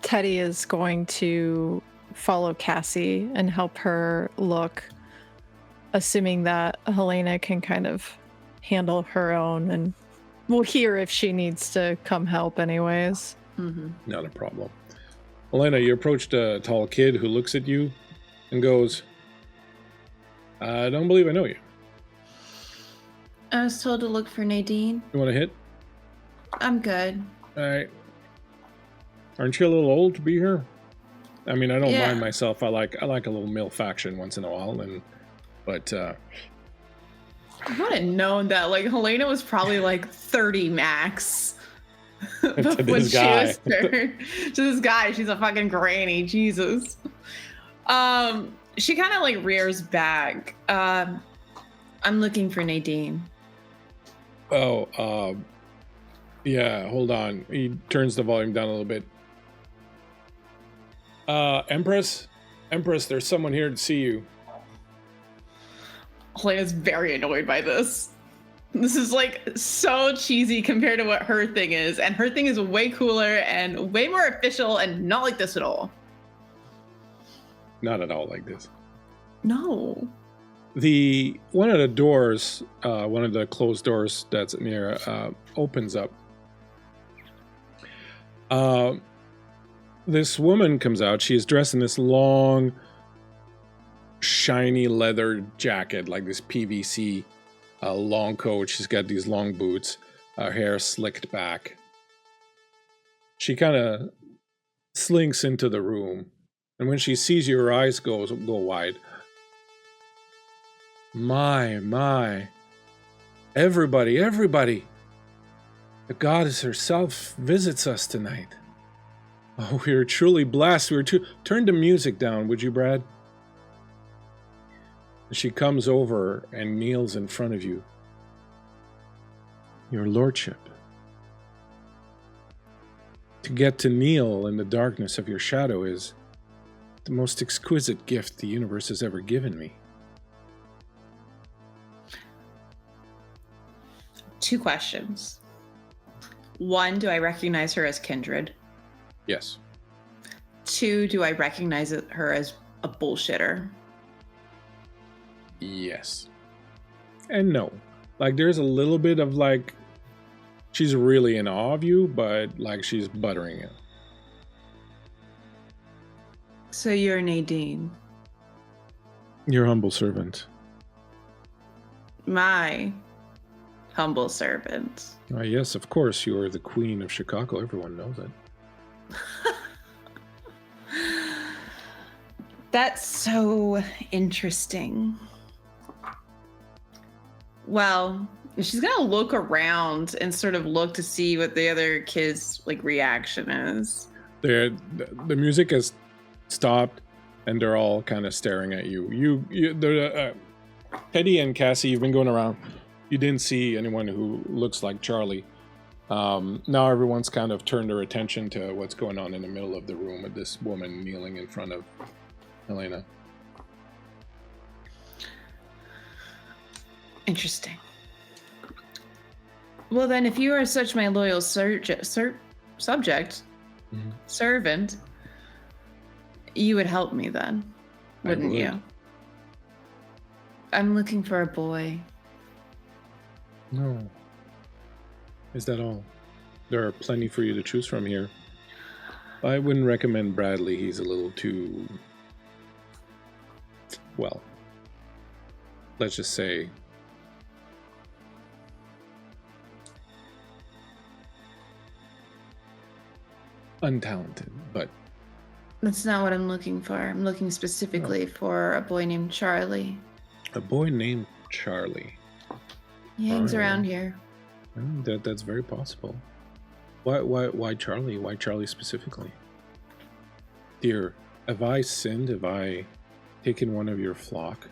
Teddy is going to follow Cassie and help her look, assuming that Helena can kind of handle her own, and we'll hear if she needs to come help anyways. Mm-hmm. Not a problem. Helena, you approached a tall kid who looks at you and goes, I don't believe I know you. I was told to look for Nadine. You want to hit? I'm good. All right. Aren't you a little old to be here? I mean, I don't Yeah. mind myself. I like a little MILF action once in a while, but I would have known that. Like, Helena was probably like 30 max. To this guy. To this guy, she's a fucking granny. Jesus. She kind of like rears back. I'm looking for Nadine. Oh, yeah, hold on. He turns the volume down a little bit. Empress, there's someone here to see you. Helena's very annoyed by this. This is like so cheesy compared to what her thing is, and her thing is way cooler and way more official and not like this at all. Not at all like this. No. One of the doors, one of the closed doors that's near, opens up. This woman comes out. She is dressed in this long, shiny leather jacket, like this PVC long coat. She's got these long boots, her hair slicked back. She kind of slinks into the room, and when she sees you, her eyes go wide. My. Everybody. The goddess herself visits us tonight. Oh, we are truly blessed. Turn the music down, would you, Brad? She comes over and kneels in front of you. Your lordship. To get to kneel in the darkness of your shadow is the most exquisite gift the universe has ever given me. 2 questions. 1, do I recognize her as kindred? Yes. 2, do I recognize her as a bullshitter? Yes. And no. Like, there's a little bit of, like, she's really in awe of you, but, like, she's buttering it. So you're Nadine. Your humble servant. My humble servant. Yes, of course, you are the queen of Chicago. Everyone knows it. That's so interesting. Well, she's gonna look around and sort of look to see what the other kids' like reaction is. The music has stopped, and they're all kind of staring at you. Teddy and Cassie, you've been going around. You didn't see anyone who looks like Charlie. Now everyone's kind of turned their attention to what's going on in the middle of the room with this woman kneeling in front of Helena. Interesting. Well, then, if you are such my loyal subject, Mhm. servant, you would help me then, I wouldn't would. you? I'm looking for a boy. No. Is that all? There are plenty for you to choose from here. I wouldn't recommend Bradley. He's a little too... well, let's just say... untalented, but... That's not what I'm looking for. I'm looking specifically for a boy named Charlie. A boy named Charlie. He hangs Alright. around here. That's very possible. Why Charlie? Why Charlie specifically? Dear, have I sinned? Have I taken one of your flock?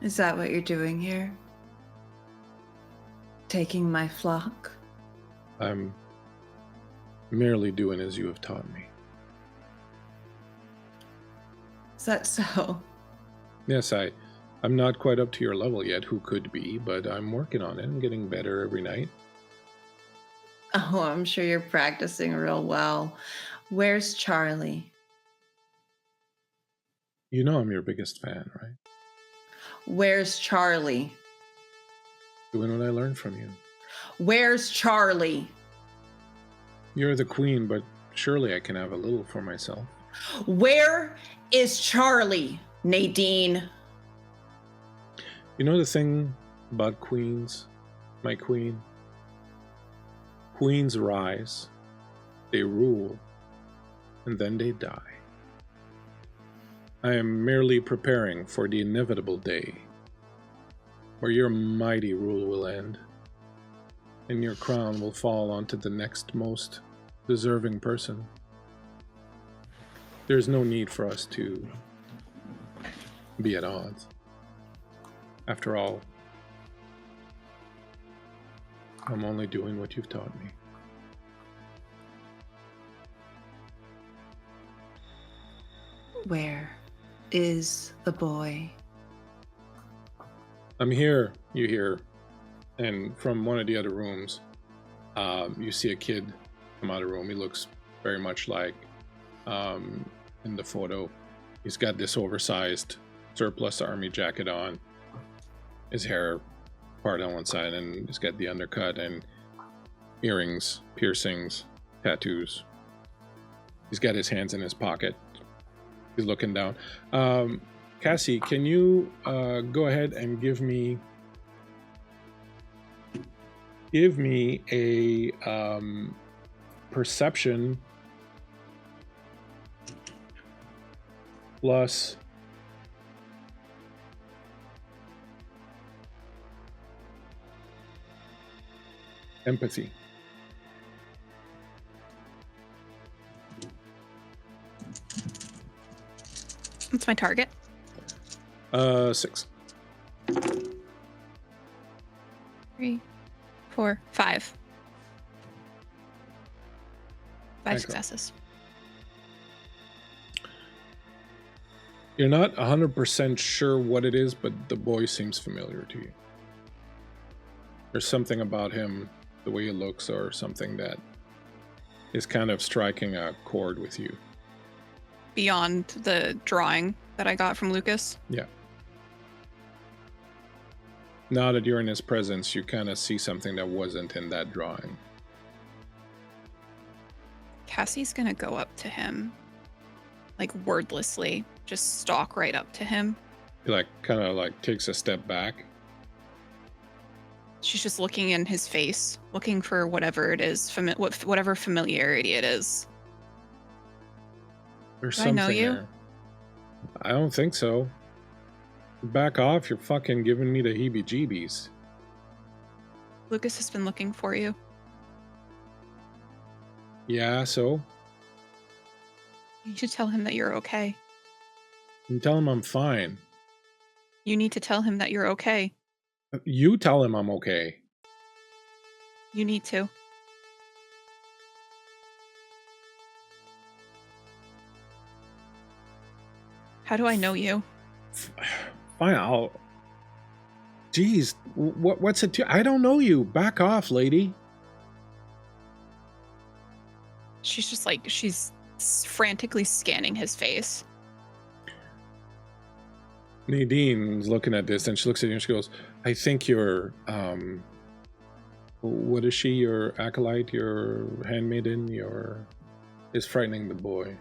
Is that what you're doing here? Taking my flock? I'm merely doing as you have taught me. Is that so? Yes, I'm not quite up to your level yet, who could be, but I'm working on it. I'm getting better every night. Oh, I'm sure you're practicing real well. Where's Charlie? You know I'm your biggest fan, right? Where's Charlie? Doing what I learned from you. Where's Charlie? You're the queen, but surely I can have a little for myself. Where is Charlie, Nadine? You know the thing about queens, my queen? Queens rise, they rule, and then they die. I am merely preparing for the inevitable day where your mighty rule will end, and your crown will fall onto the next most deserving person. There's no need for us to be at odds. After all, I'm only doing what you've taught me. Where is the boy? I'm here, you hear. And from one of the other rooms, you see a kid come out of the room. He looks very much like in the photo. He's got this oversized surplus army jacket on. His hair part on one side, and he's got the undercut and earrings, piercings, tattoos. He's got his hands in his pocket. He's looking down. Cassie, can you go ahead and give me a perception plus empathy. What's my target? 6. 3, 4, 5. 5 Excellent. successes. You're not 100% sure what it is, but the boy seems familiar to you. There's something about him, the way he looks, or something that is kind of striking a chord with you. Beyond the drawing that I got from Lucas. Yeah. Now that you're in his presence, you kind of see something that wasn't in that drawing. Cassie's gonna go up to him, like wordlessly, just stalk right up to him. He kind of takes a step back. She's just looking in his face, looking for whatever it is, whatever familiarity it is. There's Do I something know you? there. I don't think so. Back off, you're fucking giving me the heebie-jeebies. Lucas has been looking for you. Yeah, so? You should tell him that you're okay. You tell him I'm fine. You need to tell him that you're okay. You tell him I'm okay. You need to. How do I know you? Fine, I'll... Jeez, what's it to... I don't know you. Back off, lady. She's just she's frantically scanning his face. Nadine's looking at this, and she looks at you and she goes, I think you're, what is she? Your acolyte, your handmaiden, is frightening the boy.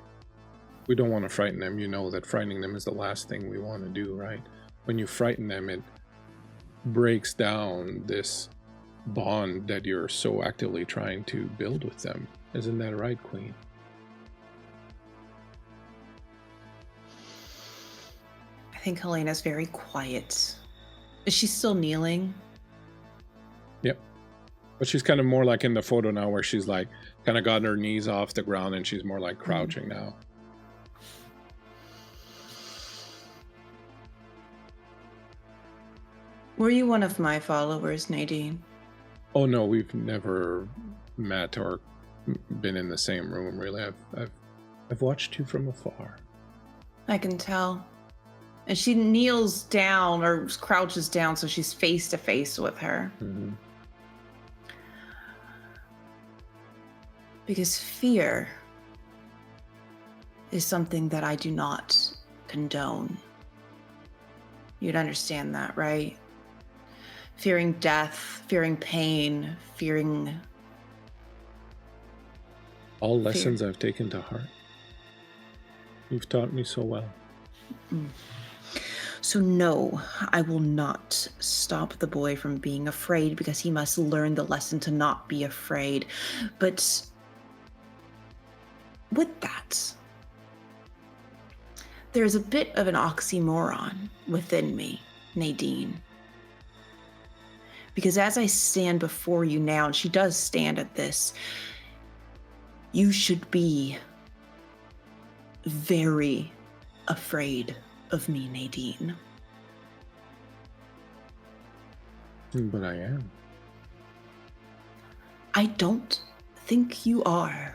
We don't want to frighten them. You know that frightening them is the last thing we want to do, right? When you frighten them, it breaks down this bond that you're so actively trying to build with them. Isn't that right, Queen? I think Helena's very quiet. Is she still kneeling? Yep. But she's kind of more like in the photo now where she's kind of got her knees off the ground and she's more like crouching now. Were you one of my followers, Nadine? Oh no, we've never met or been in the same room, really. I've watched you from afar. I can tell. And she kneels down or crouches down so she's face to face with her. Mm-hmm. Because fear is something that I do not condone. You'd understand that, right? Fearing death, fearing pain, fearing... All lessons I've taken to heart. You've taught me so well. So no, I will not stop the boy from being afraid because he must learn the lesson to not be afraid. But with that, there's a bit of an oxymoron within me, Nadine. Because as I stand before you now, and she does stand at this, you should be very afraid of me, Nadine. But I am. I don't think you are.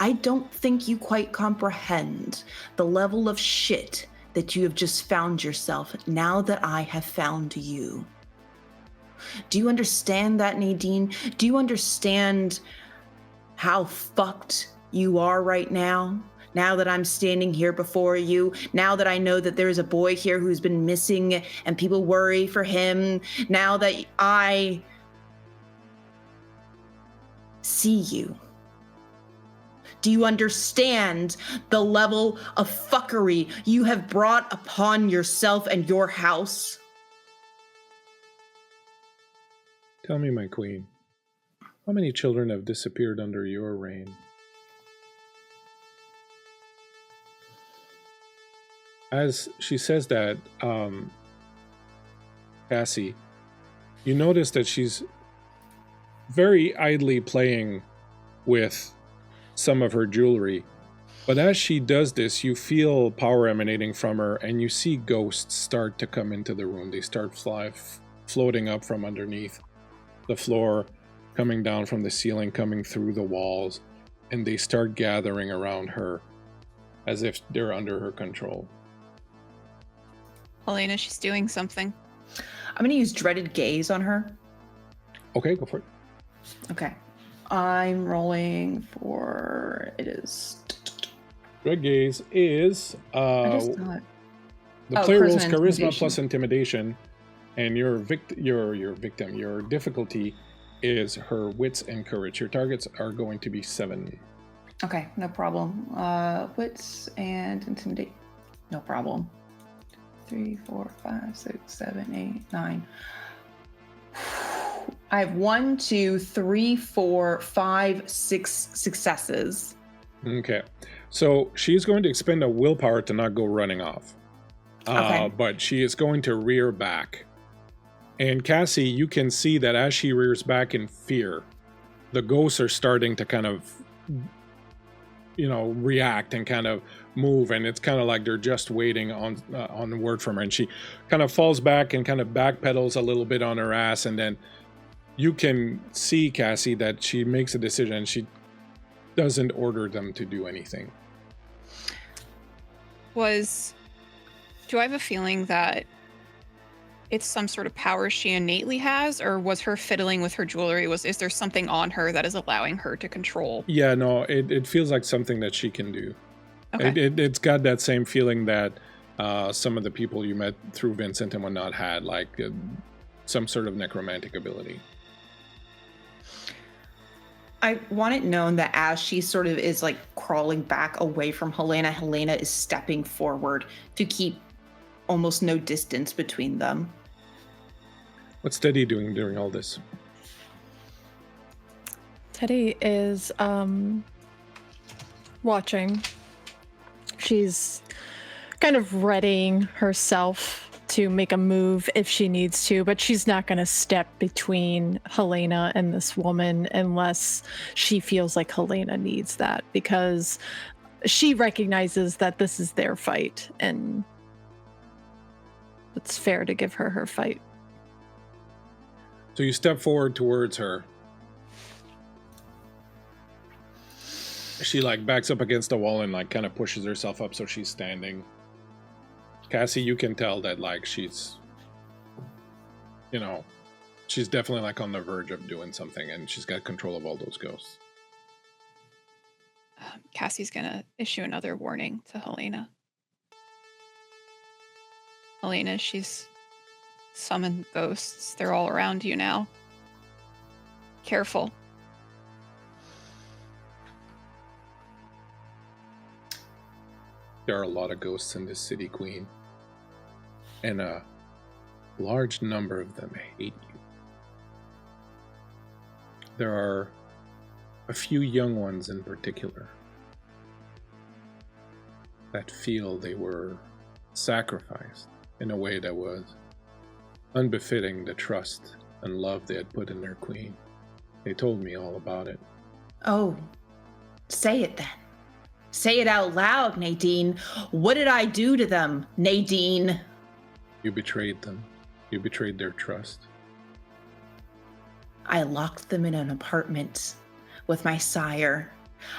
I don't think you quite comprehend the level of shit that you have just found yourself now that I have found you. Do you understand that, Nadine? Do you understand how fucked you are right now? Now that I'm standing here before you, now that I know that there's a boy here who's been missing and people worry for him, now that I see you. Do you understand the level of fuckery you have brought upon yourself and your house? Tell me, my queen, how many children have disappeared under your reign? As she says that, Cassie, you notice that she's very idly playing with some of her jewelry. But as she does this, you feel power emanating from her, and you see ghosts start to come into the room. They start floating up from underneath the floor, coming down from the ceiling, coming through the walls, and they start gathering around her as if they're under her control. Helena, she's doing something. I'm going to use Dreaded Gaze on her. Okay, go for it. Okay. I'm rolling for... It is... Red Gaze is... I just thought... The player rolls charisma plus intimidation, and your difficulty is her wits and courage. Your targets are going to be 7. Okay, no problem. Wits and intimidate. No problem. 3, 4, 5, 6, 7, 8, 9. I have 1, 2, 3, 4, 5, 6 successes. Okay. So she's going to expend a willpower to not go running off. Okay. But she is going to rear back. And Cassie, you can see that as she rears back in fear, the ghosts are starting to kind of, react and kind of move. And it's kind of like they're just waiting on the word from her. And she kind of falls back and kind of backpedals a little bit on her ass. And then you can see, Cassie, that she makes a decision. She doesn't order them to do anything. Do I have a feeling that it's some sort of power she innately has, or was her fiddling with her jewelry? Is there something on her that is allowing her to control? Yeah, no, it feels like something that she can do. Okay. It's got that same feeling that some of the people you met through Vincent and whatnot had, like some sort of necromantic ability. I want it known that as she sort of is like crawling back away from Helena, Helena is stepping forward to keep almost no distance between them. What's Teddy doing during all this? Teddy is watching. She's kind of readying herself to make a move if she needs to, but she's not going to step between Helena and this woman unless she feels like Helena needs that, because she recognizes that this is their fight and it's fair to give her her fight. So you step forward towards her. She like backs up against the wall and like kind of pushes herself up so she's standing. Cassie, you can tell that like she's, she's definitely like on the verge of doing something, and she's got control of all those ghosts. Cassie's gonna issue another warning to Helena. Helena, she's summoned ghosts. They're all around you now. Careful. There are a lot of ghosts in this city, Queen. And a large number of them hate you. There are a few young ones in particular that feel they were sacrificed in a way that was unbefitting the trust and love they had put in their queen. They told me all about it. Oh, say it then. Say it out loud, Nadine. What did I do to them, Nadine? You betrayed them. You betrayed their trust. I locked them in an apartment with my sire.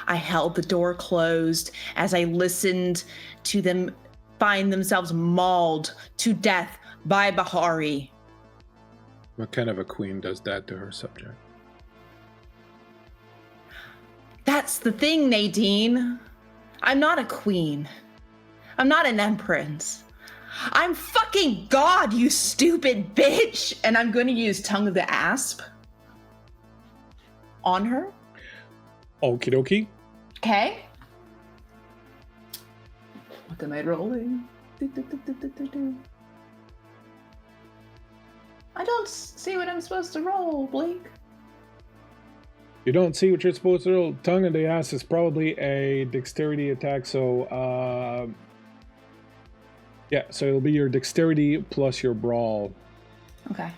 I held the door closed as I listened to them find themselves mauled to death by Bahari. What kind of a queen does that to her subject? That's the thing, Nadine. I'm not a queen. I'm not an empress. I'm fucking God, you stupid bitch! And I'm going to use Tongue of the Asp on her. Okie dokie. Okay. What am I rolling? I don't see what I'm supposed to roll, Bleak. You don't see what you're supposed to roll. Tongue of the Ass is probably a dexterity attack, so yeah, so it'll be your dexterity plus your brawl. Okay.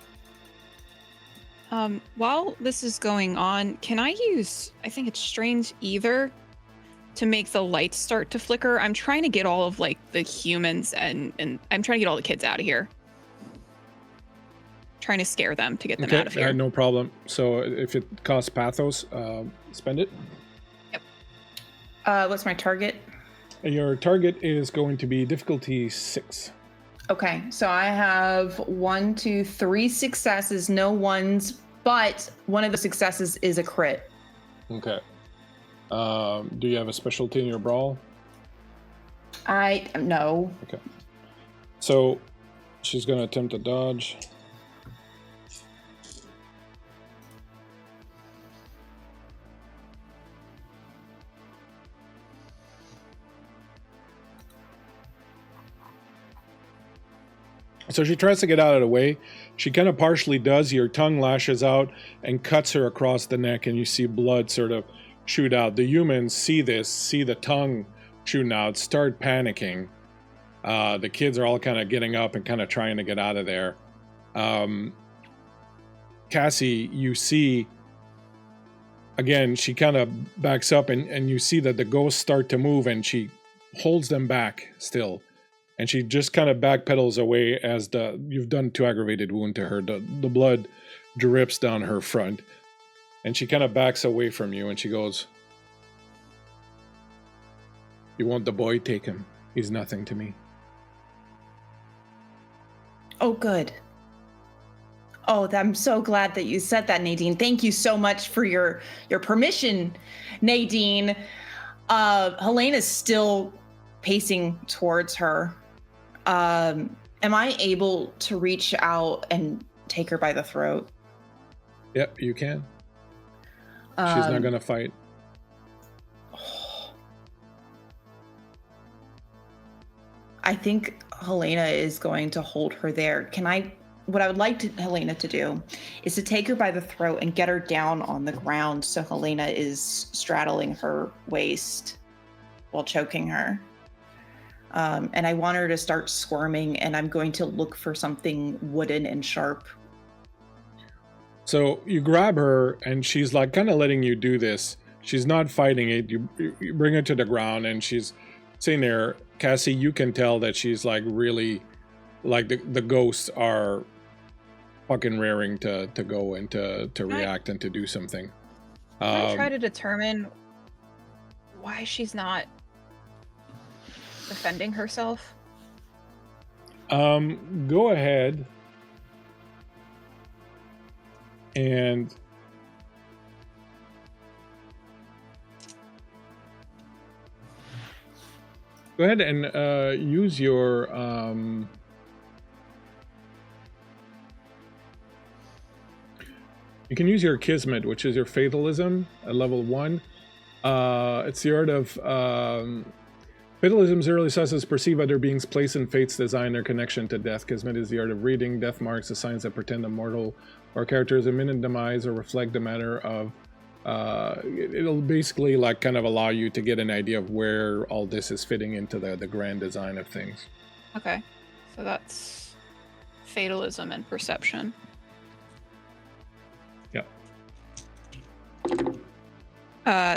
While this is going on, can I use, I think it's Strange Ether, to make the lights start to flicker? I'm trying to get all of like the humans and I'm trying to get all the kids out of here. Trying to scare them to get them out of here. No problem. So if it costs Pathos, spend it. What's my target? Your target is going to be difficulty 6. Okay, so I have 1, 2, 3 successes, no ones, but one of the successes is a crit. Okay. Do you have a specialty in your brawl? No. Okay. So she's going to attempt to dodge. So she tries to get out of the way. She kind of partially does. Your tongue lashes out and cuts her across the neck, and you see blood sort of shoot out. The humans see this, see the tongue shooting out, start panicking. The kids are all kind of getting up and kind of trying to get out of there. Cassie, you see, again, she kind of backs up, and you see that the ghosts start to move, and she holds them back still. And she just kind of backpedals away as you've done 2 aggravated wound to her. The blood drips down her front. And she kind of backs away from you and she goes, "You want the boy? Take him. He's nothing to me." Oh, good. Oh, I'm so glad that you said that, Nadine. Thank you so much for your permission, Nadine. Helena's still pacing towards her. Am I able to reach out and take her by the throat? Yep, you can. She's not going to fight. I think Helena is going to hold her there. What I would like Helena to do is to take her by the throat and get her down on the ground so Helena is straddling her waist while choking her. And I want her to start squirming, and I'm going to look for something wooden and sharp. So you grab her, and she's like kind of letting you do this. She's not fighting it. You bring her to the ground, and she's sitting there. Cassie, you can tell that she's like really, like the ghosts are fucking raring to go and to react and to do something. I try to determine why she's not defending herself. Go ahead and use your you can use your Kismet, which is your fatalism at level 1. It's the art of fatalism's early sources perceive other beings' place in fate's design or connection to death. Kismet is the art of reading death marks, the signs that pretend a mortal or character's imminent demise or reflect the matter of. It'll basically like kind of allow you to get an idea of where all this is fitting into the grand design of things. Okay, so that's fatalism and perception.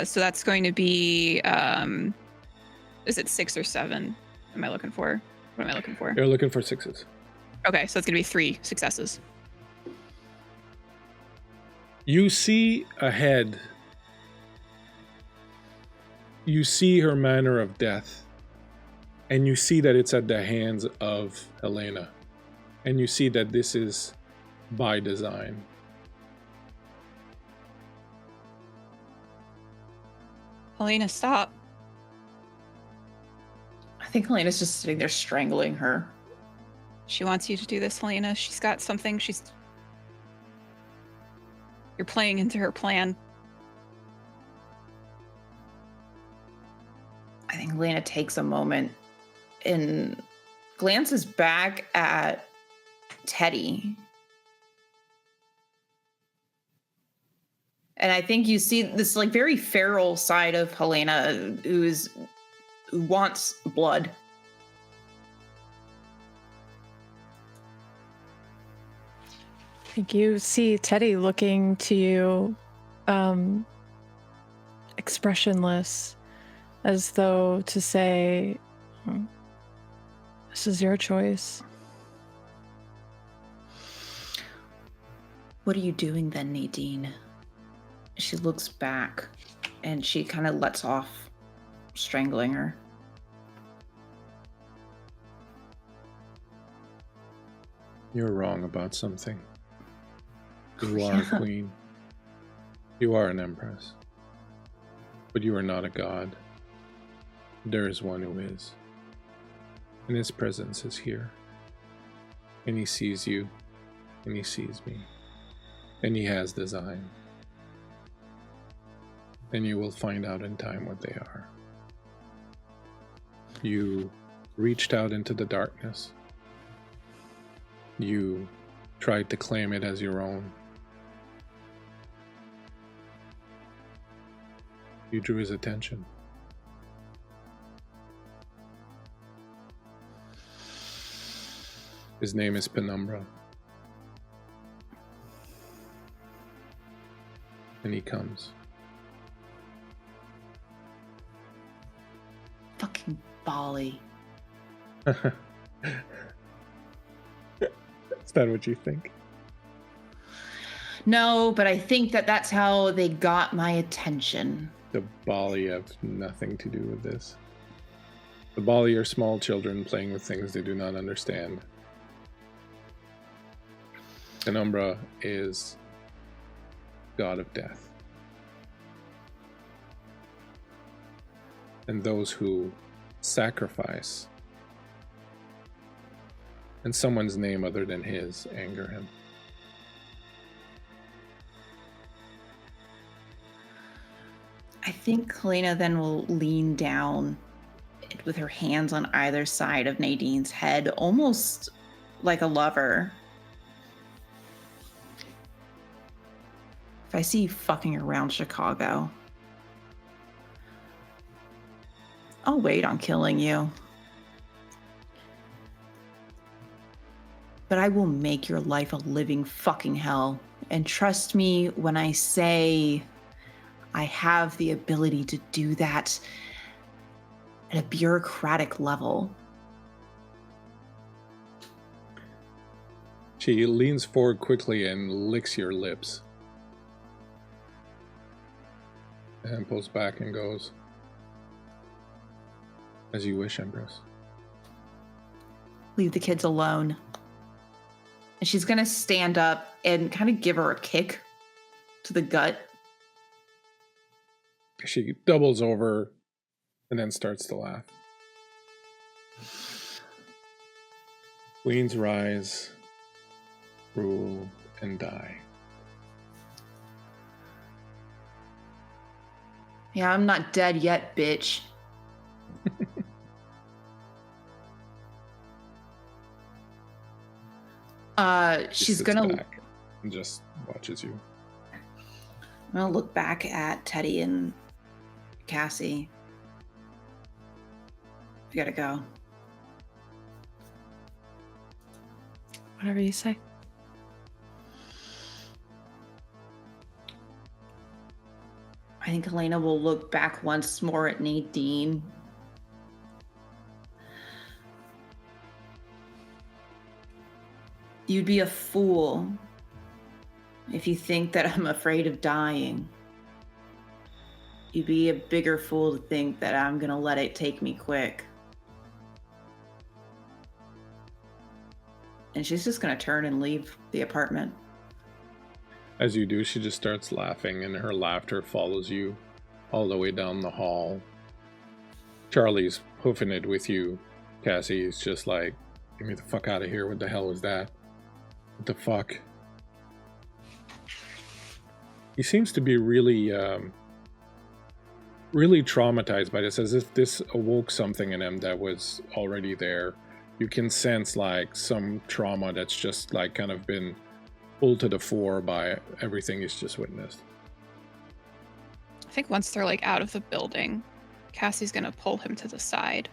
So that's going to be, is it 6 or 7? Am I looking for? What am I looking for? You're looking for 6s. Okay, so it's going to be 3 successes. You see ahead. You see her manner of death. And you see that it's at the hands of Helena. And you see that this is by design. Helena, stop. I think Helena's just sitting there strangling her. She wants you to do this, Helena. She's got something. You're playing into her plan. I think Helena takes a moment and glances back at Teddy. And I think you see this like very feral side of Helena who wants blood. I think you see Teddy looking to you, expressionless, as though to say, this is your choice. What are you doing then, Nadine? She looks back and she kind of lets off strangling her. You're wrong about something. You are a queen. You are an empress. But you are not a god. There is one who is. And his presence is here. And he sees you. And he sees me. And he has design. And you will find out in time what they are. You reached out into the darkness. You tried to claim it as your own. You drew his attention. His name is Penumbra. And he comes. Fucking Bali. Is that what you think? No, but I think that's how they got my attention. The Bali have nothing to do with this. The Bali are small children playing with things they do not understand. Penumbra is god of death. And those who sacrifice in someone's name other than his anger him. I think Helena then will lean down with her hands on either side of Nadine's head, almost like a lover. If I see you fucking around Chicago, I'll wait on killing you. But I will make your life a living fucking hell. And trust me when I say I have the ability to do that at a bureaucratic level. She leans forward quickly and licks your lips. And pulls back and goes, "As you wish, Empress." Leave the kids alone. And she's going to stand up and kind of give her a kick to the gut. She doubles over and then starts to laugh. Queens rise, rule, and die. Yeah, I'm not dead yet, bitch. She's sits gonna back and just watches you. I'm gonna look back at Teddy and Cassie. You gotta go. Whatever you say. I think Helena will look back once more at Nadine. You'd be a fool if you think that I'm afraid of dying. You'd be a bigger fool to think that I'm gonna let it take me quick. And she's just gonna turn and leave the apartment. As you do, she just starts laughing, and her laughter follows you all the way down the hall. Charlie's hoofing it with you. Cassie is just like, get me the fuck out of here. What the hell was that? What the fuck? He seems to be really traumatized by this, as if this awoke something in him that was already there. You can sense like some trauma that's just like kind of been pulled to the fore by everything he's just witnessed. I think once they're like out of the building, Cassie's gonna pull him to the side.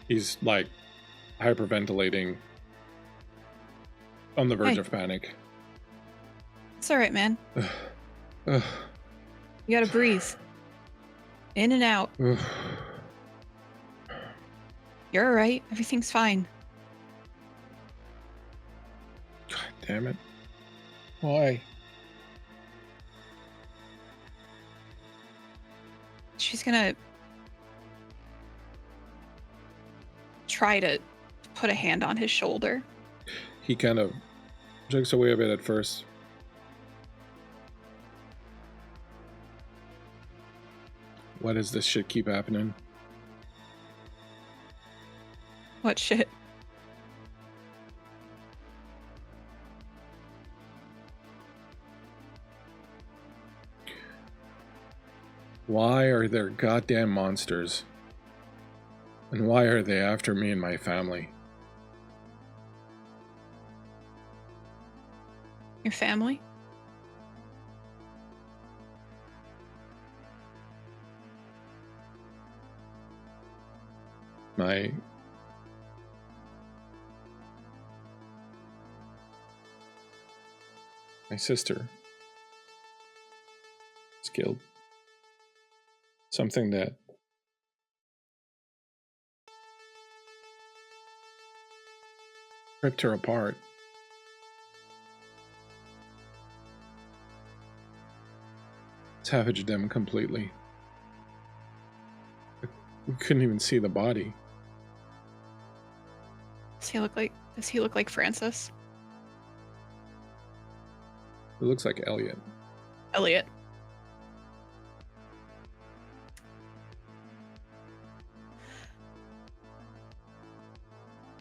He's like hyperventilating, on the verge Hey. of panic. It's all right, man. Ugh. You gotta breathe. In and out. Ugh. You're all right. Everything's fine. God damn it. Why? She's gonna try to put a hand on his shoulder. He kind of jerks away a bit at first. Why does this shit keep happening? What shit? Why are there goddamn monsters? And why are they after me and my family? Your family? My sister was killed. Something that ripped her apart. Savaged them completely. We couldn't even see the body. Does he look like Francis? It looks like Elliot. Elliot.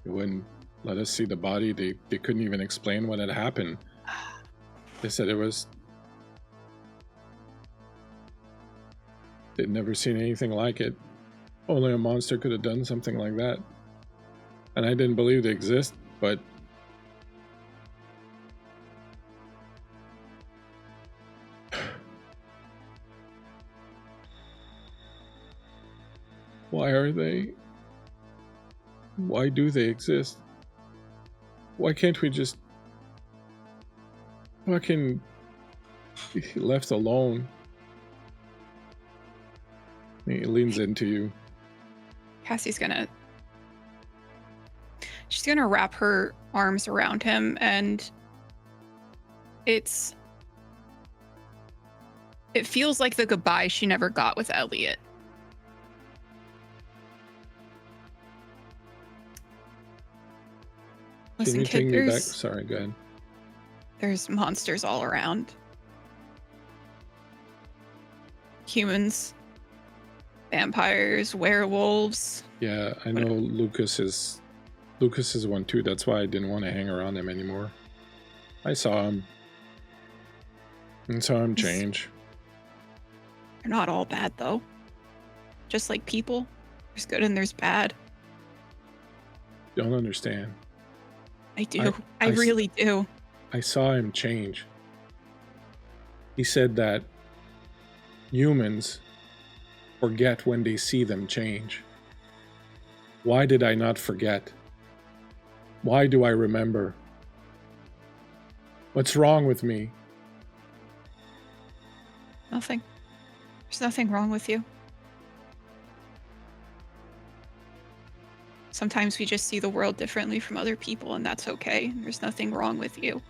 They wouldn't let us see the body. They couldn't even explain what had happened. They said it was... They'd never seen anything like it. Only a monster could have done something like that. And I didn't believe they exist, but... Why are they... Why do they exist? Why can't we just... fucking... be left alone? He leans into you. Cassie's gonna... She's gonna wrap her arms around him, and it feels like the goodbye she never got with Elliot. Listen, Can you kid, take me back? there's Sorry, go ahead. there's monsters all around. Humans, vampires, werewolves. Yeah, I know Lucas is one too. That's why I didn't want to hang around him anymore. I saw him. And saw him change. They're not all bad though. Just like people, there's good and there's bad. Don't understand. I do. I really do. I saw him change. He said that humans forget when they see them change. Why did I not forget? Why do I remember? What's wrong with me? Nothing. There's nothing wrong with you. Sometimes we just see the world differently from other people, and that's okay. There's nothing wrong with you.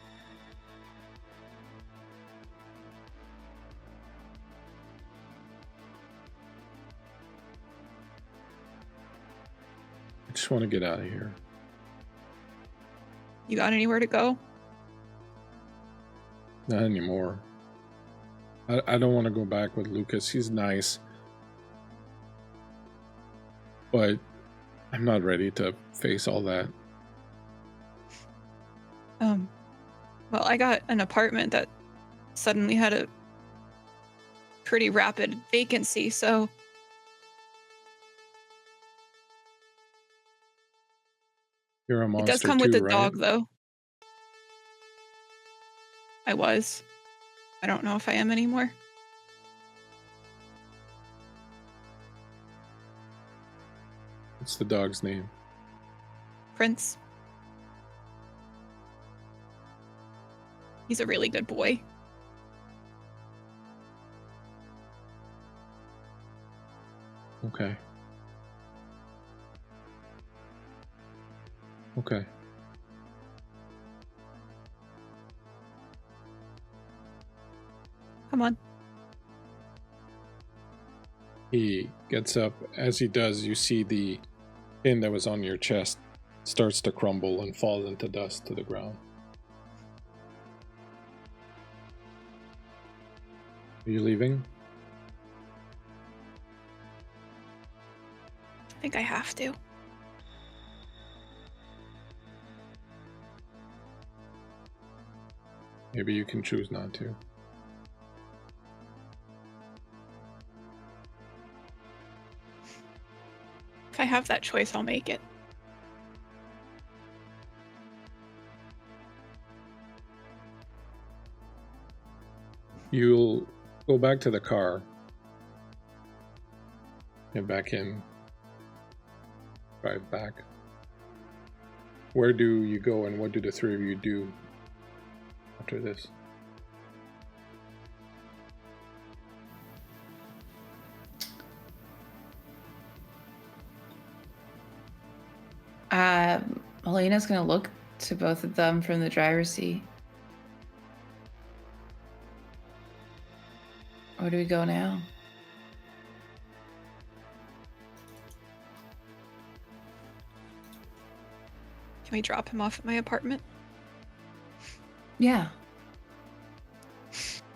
I just want to get out of here. You got anywhere to go? Not anymore. I don't want to go back with Lucas. He's nice. But I'm not ready to face all that. Well, I got an apartment that suddenly had a pretty rapid vacancy, so You're a it monster does come too, with the right? dog, though. I was. I don't know if I am anymore. What's the dog's name? Prince. He's a really good boy. Okay. Okay. Come on. He gets up. As he does, you see the pin that was on your chest starts to crumble and falls into dust to the ground. Are you leaving? I think I have to. Maybe you can choose not to. If I have that choice, I'll make it. You'll go back to the car. Get back in. Drive back. Where do you go and what do the three of you do after this? Helena's gonna look to both of them from the driver's seat. Where do we go now? Can we drop him off at my apartment? Yeah.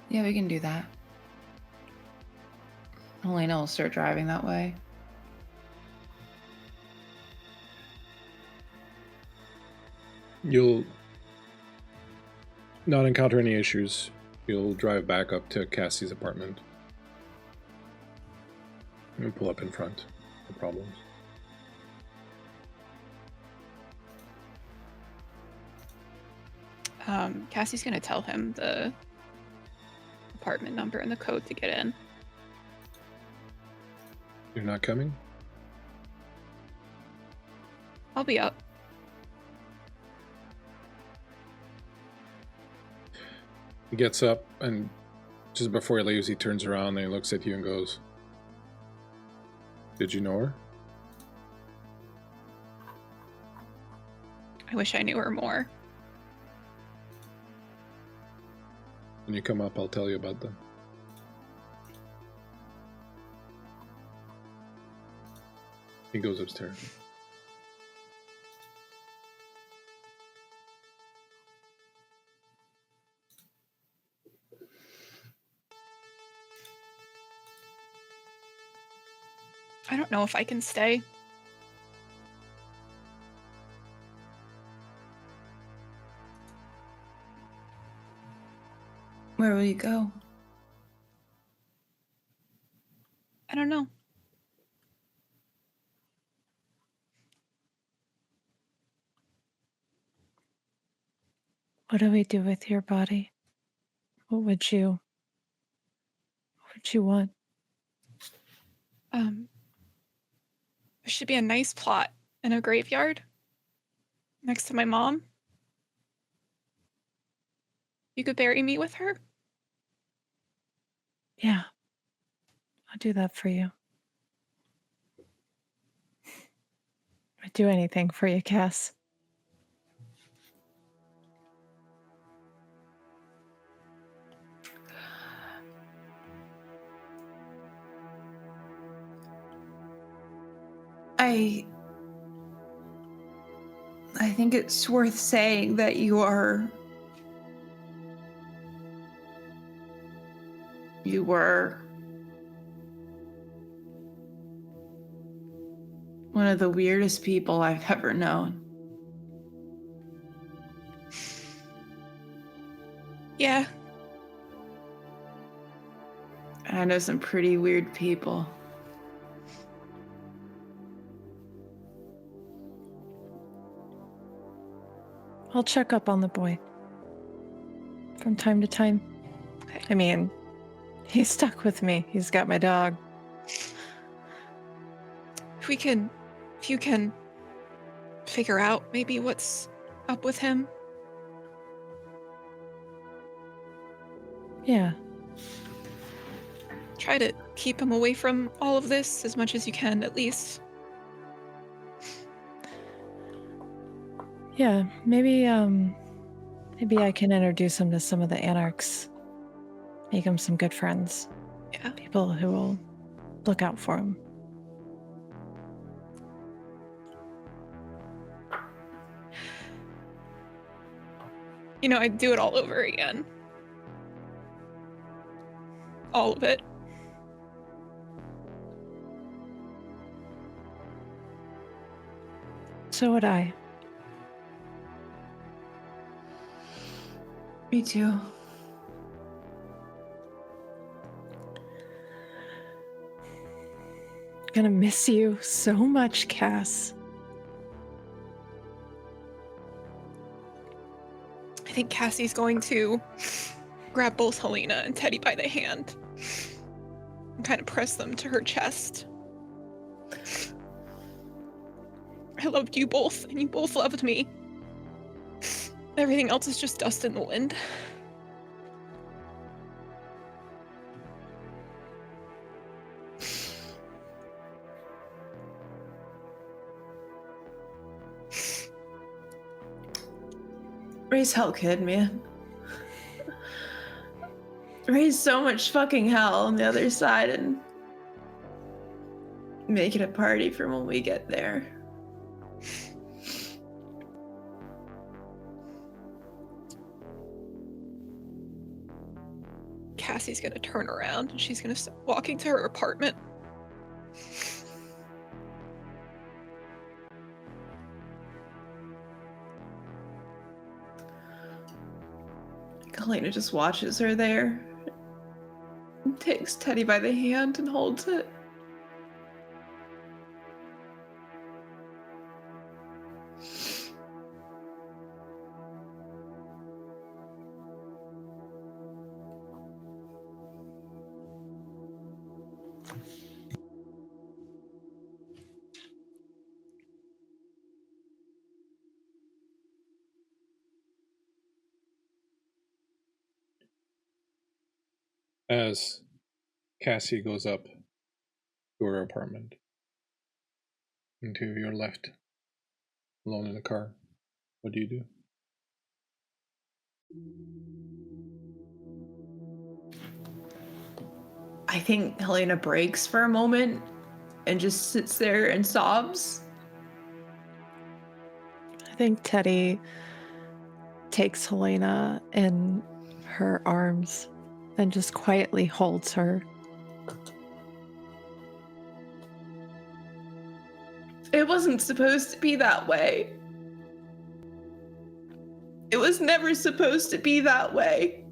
Yeah, we can do that. Helena will start driving that way. You'll not encounter any issues. You'll drive back up to Cassie's apartment. And pull up in front. No problems. Cassie's gonna tell him the apartment number and the code to get in. You're not coming? I'll be up. He gets up and just before he leaves, he turns around and he looks at you and goes, "Did you know her?" I wish I knew her more. When you come up, I'll tell you about them. He goes upstairs. I don't know if I can stay. Where will you go? I don't know. What do we do with your body? What would you want? There should be a nice plot in a graveyard next to my mom. You could bury me with her. Yeah, I'll do that for you. I'd do anything for you, Cass. I think it's worth saying that you were one of the weirdest people I've ever known. Yeah. I know some pretty weird people. I'll check up on the boy from time to time. I mean, he's stuck with me. He's got my dog. If you can figure out maybe what's up with him. Yeah. Try to keep him away from all of this as much as you can, at least. Yeah, maybe I can introduce him to some of the anarchs. Make him some good friends. Yeah. People who will look out for him. You know, I'd do it all over again. All of it. So would I. Me too. Gonna miss you so much, Cass. I think Cassie's going to grab both Helena and Teddy by the hand and kind of press them to her chest. I loved you both, and you both loved me. Everything else is just dust in the wind. Raise hell, kid, man. Raise so much fucking hell on the other side and make it a party for when we get there. Cassie's gonna turn around and she's gonna start walking to her apartment. Helena just watches her there, and takes Teddy by the hand and holds it. As Cassie goes up to her apartment, and two of you are left alone in the car, what do you do? I think Helena breaks for a moment and just sits there and sobs. I think Teddy takes Helena in her arms and just quietly holds her. wasn't supposed to be that way. It was never supposed to be that way.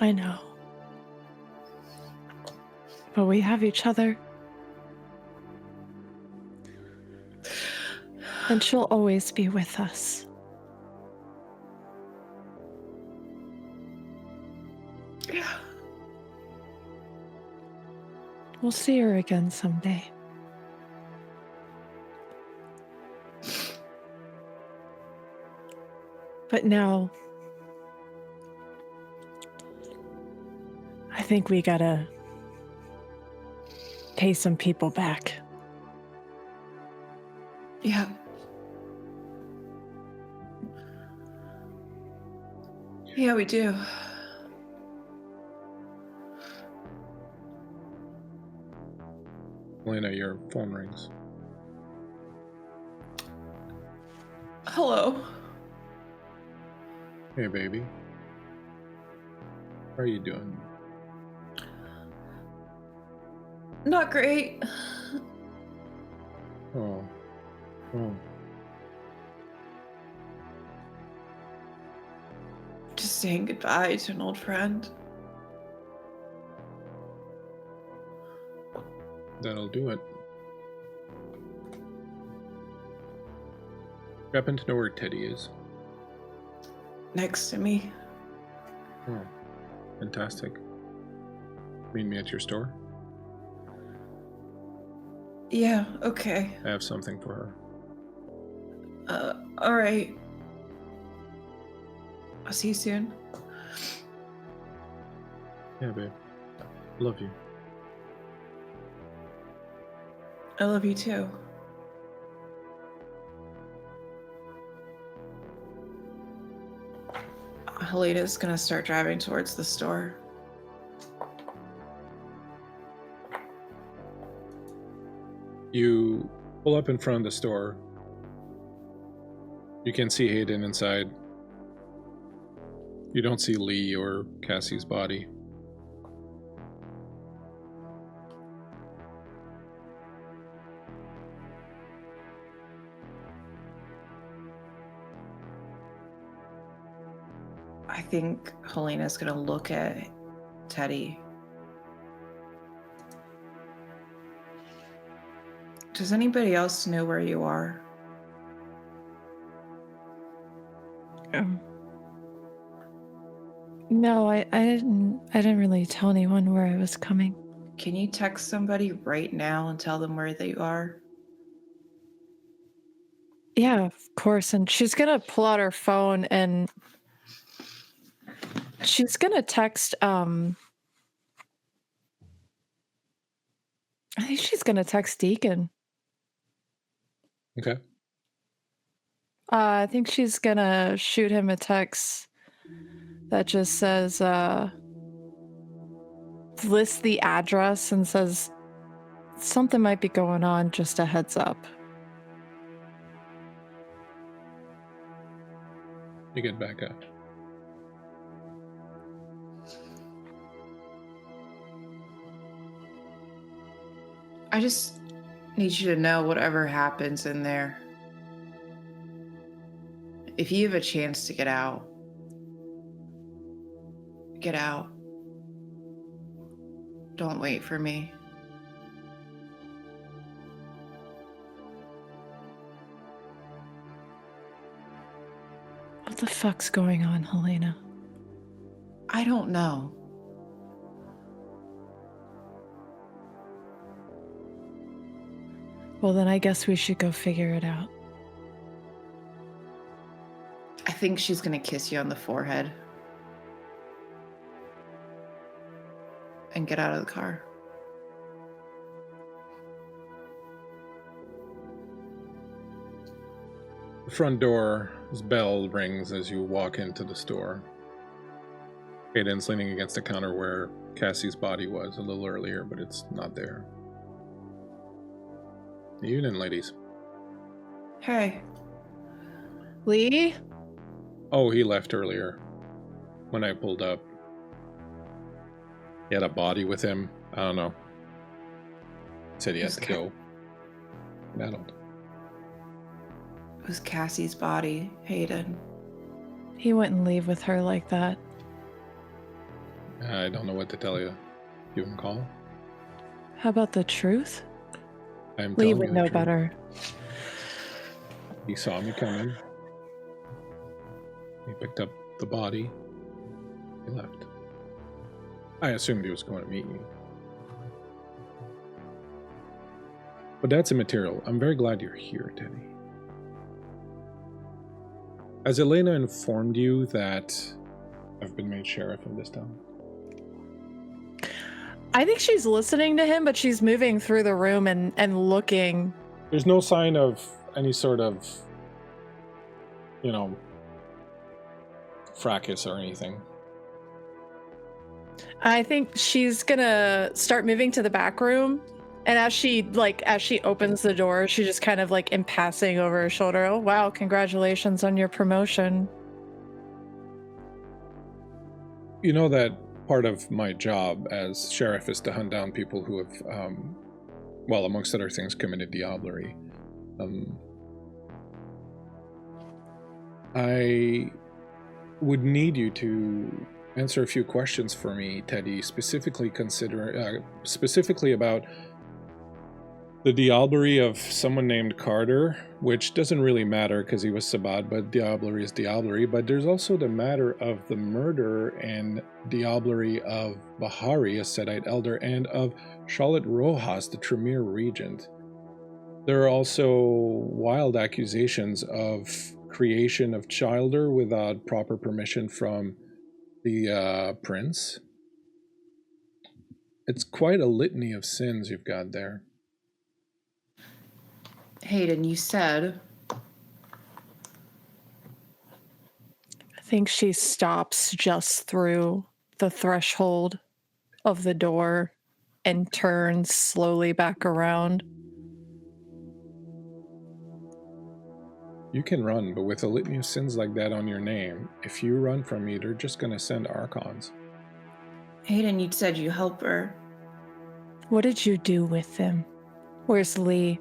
I know. But we have each other. And she'll always be with us. Yeah. We'll see her again someday. But now, I think we gotta pay some people back. Yeah. Yeah, we do. Helena, your phone rings. Hello. Hey, baby. How are you doing? Not great. Oh. Oh. Just saying goodbye to an old friend. That'll do it. You happen to know where Teddy is? Next to me. Oh. Fantastic. Meet me at your store. Yeah, okay. I have something for her. All right. I'll see you soon. Yeah, babe. Love you. I love you too. Helena's gonna start driving towards the store. You pull up in front of the store. You can see Hayden inside. You don't see Lee or Cassie's body. I think Helena's gonna look at Teddy. Does anybody else know where you are? No, I didn't really tell anyone where I was coming. Can you text somebody right now and tell them where they are? Yeah, of course. And she's gonna pull out her phone and she's gonna text I think she's gonna text Deacon. Okay. I think she's gonna shoot him a text that just says lists the address and says something might be going on, just a heads up. You get back up. I just need you to know whatever happens in there. If you have a chance to get out, get out. Don't wait for me. What the fuck's going on, Helena? I don't know. Well, then I guess we should go figure it out. I think she's gonna kiss you on the forehead. And get out of the car. The front door's bell rings as you walk into the store. Hayden's leaning against the counter where Cassie's body was a little earlier, but it's not there. Evening, ladies. Hey. Lee? Oh, he left earlier when I pulled up. He had a body with him. I don't know. Said he had to go. Meddled. It was Cassie's body, Hayden. He wouldn't leave with her like that. I don't know what to tell you. You can call. How about the truth? I am Lee telling would you the know truth. better. He saw me coming. He picked up the body. He left. I assumed he was going to meet me. But that's immaterial. I'm very glad you're here, Teddy. Has Helena informed you that I've been made sheriff of this town? I think she's listening to him, but she's moving through the room and looking. There's no sign of any sort of, fracas or anything. I think she's gonna start moving to the back room, and as she opens the door, she just kind of in passing over her shoulder. Oh wow, congratulations on your promotion. You know that part of my job as sheriff is to hunt down people who have, amongst other things, committed diablerie. I would need you to answer a few questions for me, Teddy, specifically about the diablerie of someone named Carter, which doesn't really matter because he was Sabbat, but diablerie is diablerie. But there's also the matter of the murder and diablerie of Bahari, a Sedite elder, and of Charlotte Rojas, the Tremere regent. There are also wild accusations of creation of childer without proper permission from the prince. It's quite a litany of sins you've got there. Hayden, you said. I think she stops just through the threshold of the door and turns slowly back around. You can run, but with a litany of sins like that on your name, if you run from me, they're just going to send archons. Hayden, you said you help her. What did you do with them? Where's Lee?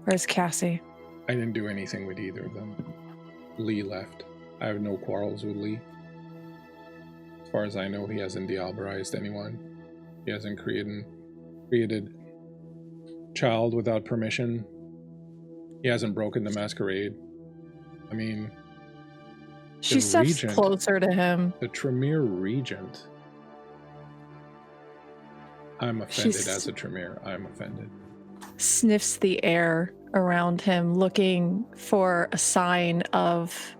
Where's Cassie? I didn't do anything with either of them. Lee left. I have no quarrels with Lee. As far as I know, he hasn't diablerized anyone. He hasn't created child without permission. He hasn't broken the Masquerade. I mean, She steps regent, closer to him. the Tremere regent. I'm offended as a Tremere. I'm offended. Sniffs the air around him, looking for a sign of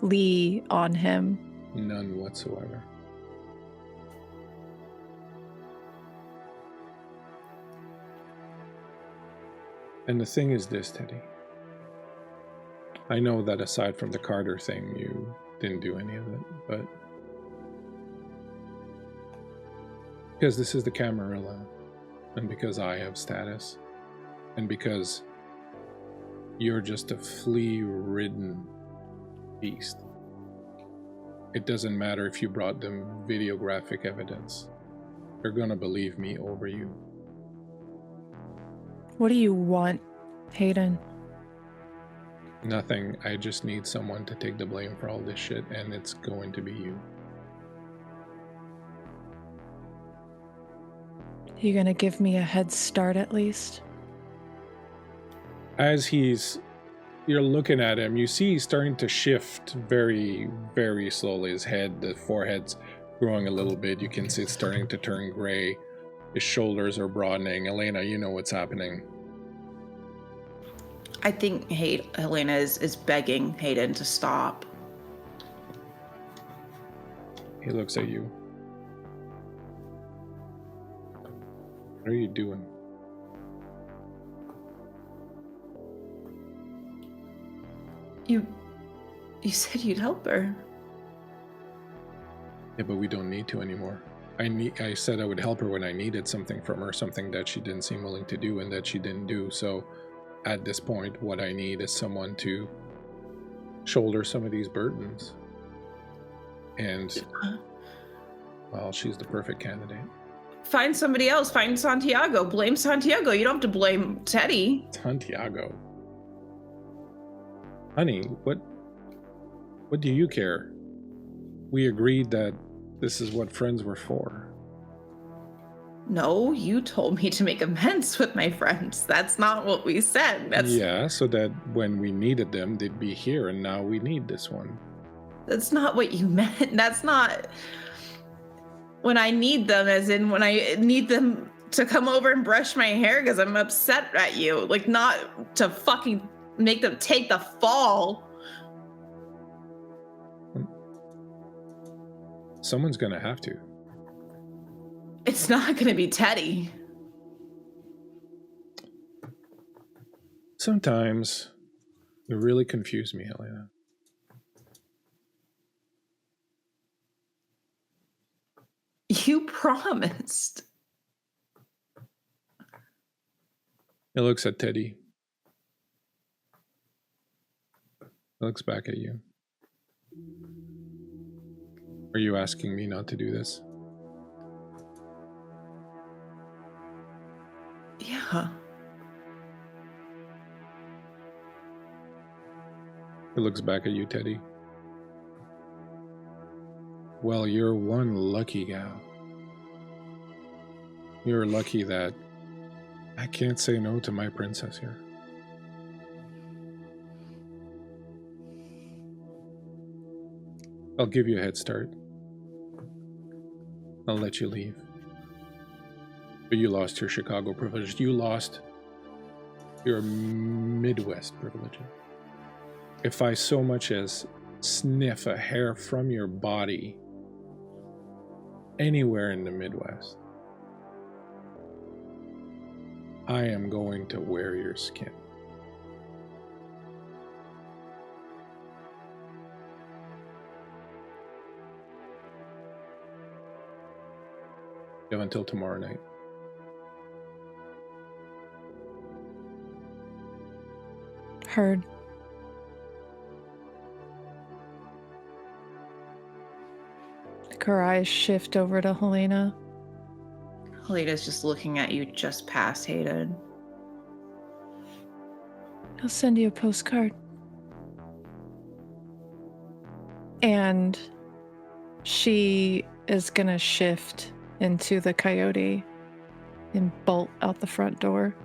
Lee on him. None whatsoever. And the thing is this, Teddy. I know that aside from the Carter thing, you didn't do any of it, but because this is the Camarilla, and because I have status, and because you're just a flea-ridden beast. It doesn't matter if you brought them videographic evidence. They're gonna believe me over you. What do you want, Hayden? Nothing. I just need someone to take the blame for all this shit, and it's going to be you. You gonna give me a head start at least? As you're looking at him, you see he's starting to shift very, very slowly. His head, the forehead's growing a little bit. You can see it's starting to turn gray. His shoulders are broadening. Helena, you know what's happening. I think Helena is begging Hayden to stop. He looks at you. What are you doing? You said you'd help her. Yeah, but we don't need to anymore. I said I would help her when I needed something from her, something that she didn't seem willing to do and that she didn't do. So at this point, what I need is someone to shoulder some of these burdens. And, well, she's the perfect candidate. find somebody else. Find Santiago. Blame Santiago. You don't have to blame Teddy. Santiago. Honey, what do you care? We agreed that this is what friends were for. No, you told me to make amends with my friends. That's not what we said. Yeah, so that when we needed them, they'd be here, and now we need this one. That's not what you meant. That's not when I need them, as in when I need them to come over and brush my hair because I'm upset at you. Like, not to fucking make them take the fall. Someone's gonna have to. It's not gonna be Teddy. Sometimes you really confuse me, Helena. You promised. It looks at Teddy. It looks back at you. Are you asking me not to do this? Yeah. It looks back at you, Teddy. Well, you're one lucky gal. You're lucky that I can't say no to my princess here. I'll give you a head start. I'll let you leave. But you lost your Chicago privilege. You lost your Midwest privilege. If I so much as sniff a hair from your body anywhere in the Midwest, I am going to wear your skin. You have until tomorrow night. Heard. Her eyes shift over to Helena. Helena's just looking at you just past Hayden. I'll send you a postcard. And she is gonna shift into the coyote and bolt out the front door.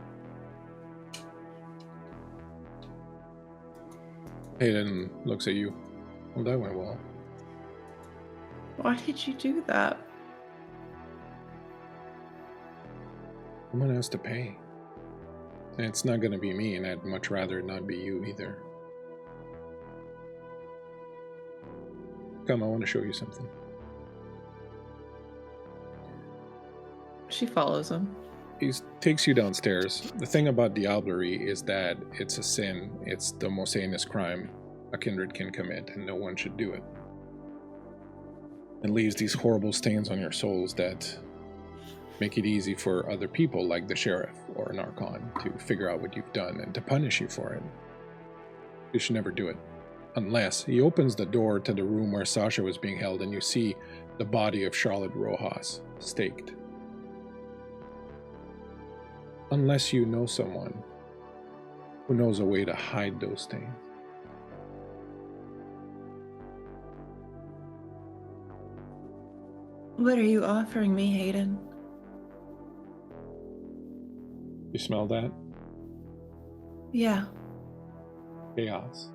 Hayden looks at you. Well, that went well. Why did you do that? Someone has to pay. And it's not going to be me, and I'd much rather it not be you either. Come, I want to show you something. She follows him. He takes you downstairs. The thing about diablerie is that it's a sin. It's the most heinous crime a kindred can commit, and no one should do it. It leaves these horrible stains on your souls that make it easy for other people, like the sheriff or an archon, to figure out what you've done and to punish you for it. You should never do it. Unless he opens the door to the room where Sasha was being held and you see the body of Charlotte Rojas staked. Unless you know someone who knows a way to hide those stains. What are you offering me, Hayden? You smell that? Yeah. Chaos.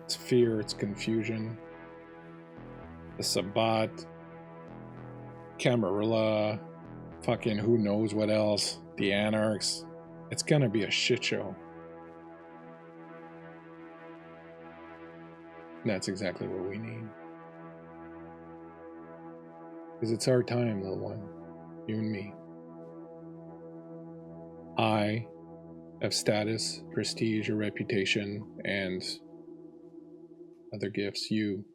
It's fear, it's confusion. The Sabbat, Camarilla, fucking who knows what else, the Anarchs. It's gonna be a shit show. And that's exactly what we need. Because it's our time, little one. You and me. I have status, prestige, or reputation, and other gifts. You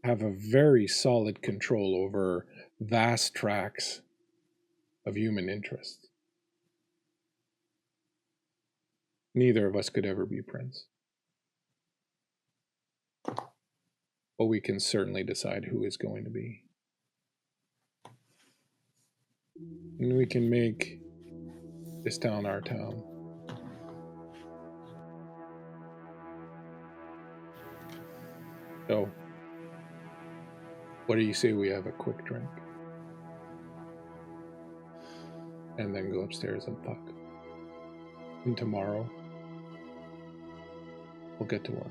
have a very solid control over vast tracts of human interest. Neither of us could ever be prince. But we can certainly decide who is going to be. And we can make this town our town. So, what do you say we have a quick drink? And then go upstairs and fuck. And tomorrow, we'll get to work.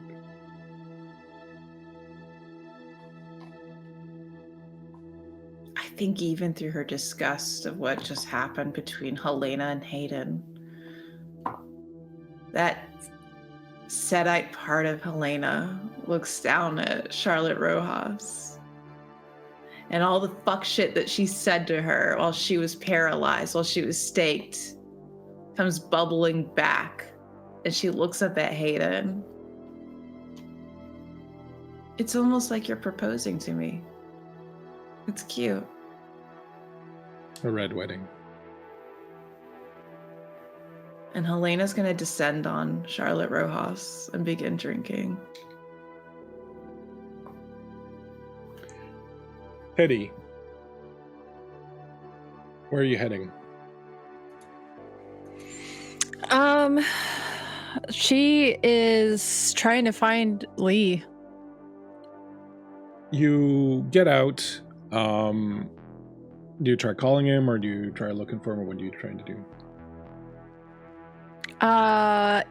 I think even through her disgust of what just happened between Helena and Hayden, that Sedite part of Helena looks down at Charlotte Rojas and all the fuck shit that she said to her while she was paralyzed, while she was staked, comes bubbling back, and she looks up at Hayden. It's almost like you're proposing to me. It's cute. A red wedding. And Helena's gonna descend on Charlotte Rojas and begin drinking. Teddy, where are you heading? She is trying to find Lee. You get out. Do you try calling him, or do you try looking for him, or what are you trying to do?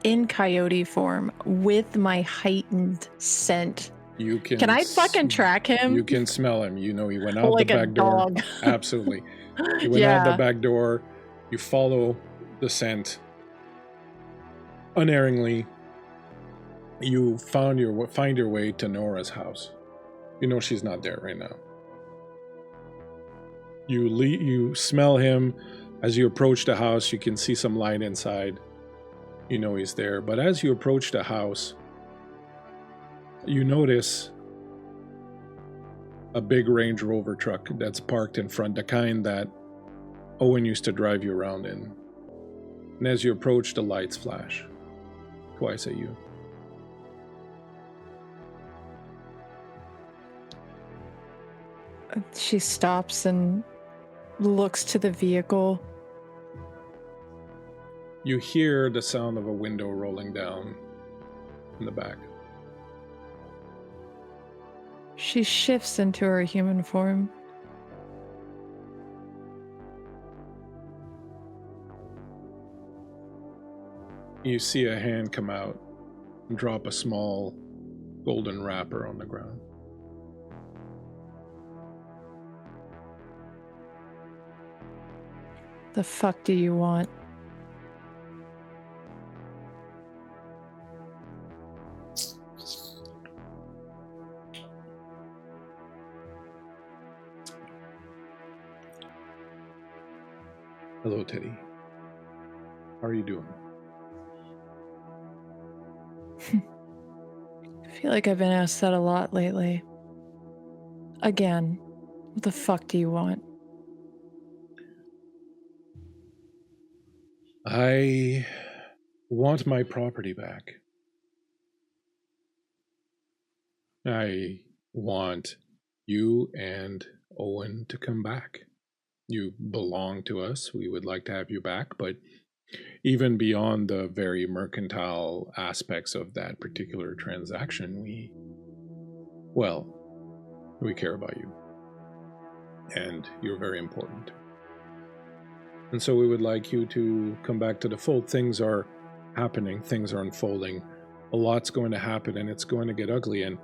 In coyote form with my heightened scent. You can. Can I fucking track him? You can smell him. You know he went out like the back a door. dog. Absolutely. He went out the back door. You follow the scent. Unerringly, you find your way to Nora's house. You know she's not there right now. You smell him. As you approach the house, you can see some light inside. You know he's there. But as you approach the house, you notice a big Range Rover truck that's parked in front, the kind that Owen used to drive you around in. And as you approach, the lights flash. Twice at you. She stops and looks to the vehicle. You hear the sound of a window rolling down in the back. She shifts into her human form. You see a hand come out and drop a small golden wrapper on the ground. The fuck do you want? Hello, Teddy. How are you doing? I feel like I've been asked that a lot lately. Again, what the fuck do you want? I want my property back. I want you and Owen to come back. You belong to us. We would like to have you back, but even beyond the very mercantile aspects of that particular transaction, we care about you. And you're very important. And so we would like you to come back to the fold. Things are happening, things are unfolding. A lot's going to happen, and it's going to get ugly. And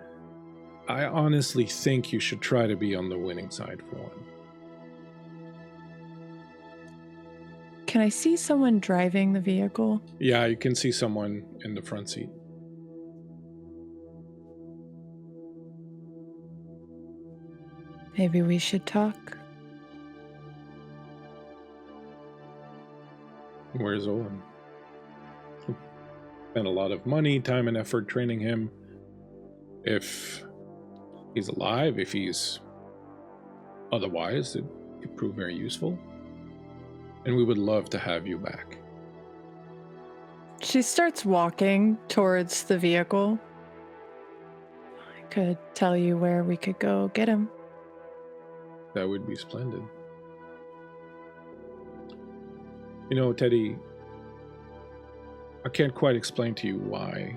I honestly think you should try to be on the winning side for one. Can I see someone driving the vehicle? Yeah, you can see someone in the front seat. Maybe we should talk. Where's Owen? Spent a lot of money, time, and effort training him. If he's alive, if he's otherwise, it could prove very useful. And we would love to have you back. She starts walking towards the vehicle. I could tell you where we could go get him. That would be splendid. You know, Teddy, I can't quite explain to you why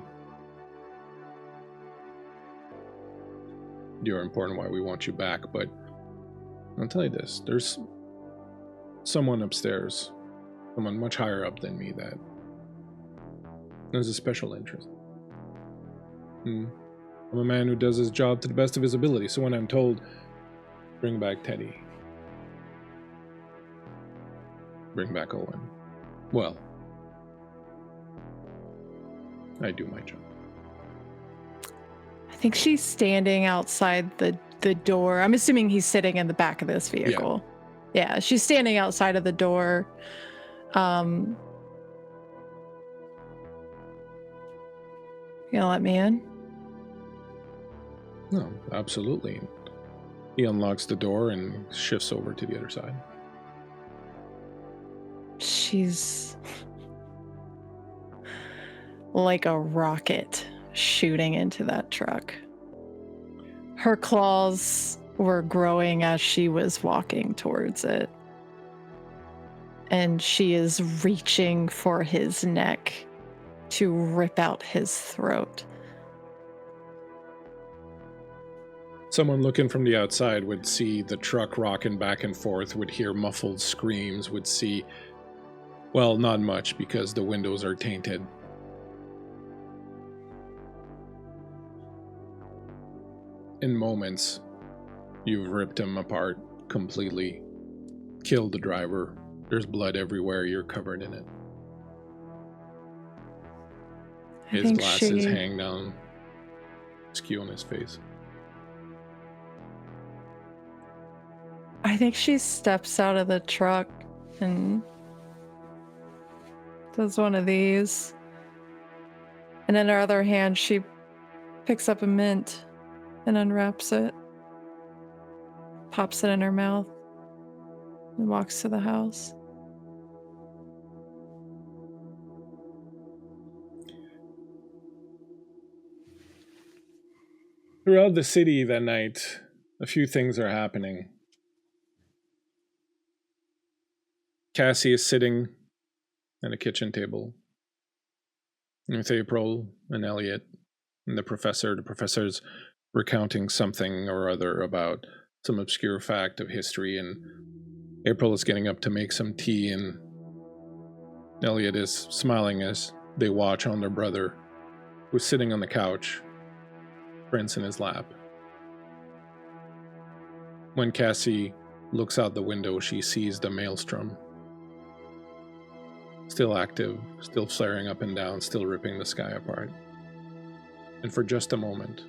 you're important, why we want you back, but I'll tell you this. There's someone upstairs, someone much higher up than me, that has a special interest. I'm a man who does his job to the best of his ability, so when I'm told, bring back Teddy, bring back Owen, well, I do my job. I think she's standing outside the door. I'm assuming he's sitting in the back of this vehicle. Yeah, she's standing outside of the door. You gonna let me in? No, absolutely. He unlocks the door and shifts over to the other side. She's like a rocket shooting into that truck. Her claws were growing as she was walking towards it. And she is reaching for his neck to rip out his throat. Someone looking from the outside would see the truck rocking back and forth, would hear muffled screams, would see, well, not much because the windows are tainted. In moments, you've ripped him apart completely, killed the driver. There's blood everywhere, you're covered in it. His glasses hang down, skew on his face. I think she steps out of the truck and does one of these. And in her other hand, she picks up a mint and unwraps it, pops it in her mouth, and walks to the house. Throughout the city that night, a few things are happening. Cassie is sitting at a kitchen table with April and Elliot and the professor. The professor's recounting something or other about some obscure fact of history, and April is getting up to make some tea, and Elliot is smiling as they watch on their brother, who's sitting on the couch, Prince in his lap. When Cassie looks out the window, she sees the maelstrom. Still active, still flaring up and down, still ripping the sky apart. And for just a moment,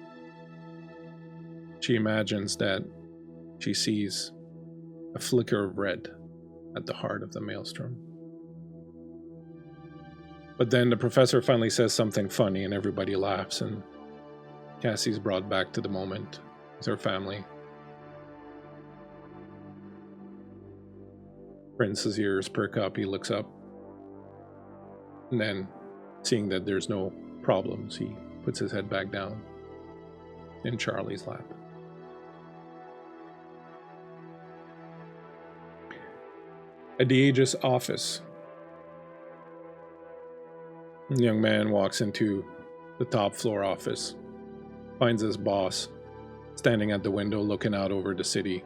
she imagines that she sees a flicker of red at the heart of the maelstrom. But then the professor finally says something funny and everybody laughs, and Cassie's brought back to the moment with her family. Prince's ears perk up, he looks up. And then, seeing that there's no problems, he puts his head back down in Charlie's lap. At the Aegis office, a young man walks into the top floor office, finds his boss standing at the window looking out over the city.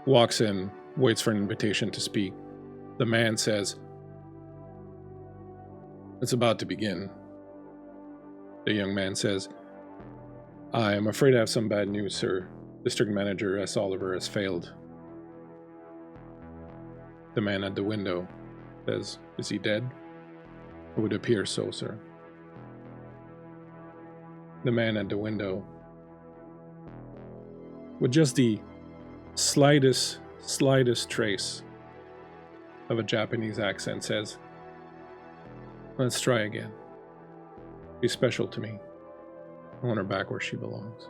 Walks in, waits for an invitation to speak. The man says, "It's about to begin." The young man says, "I am afraid I have some bad news, sir. District Manager S. Oliver has failed." The man at the window says, "Is he dead?" "It would appear so, sir." The man at the window, with just the slightest trace of a Japanese accent, says, "Let's try again. She's special to me. I want her back where she belongs."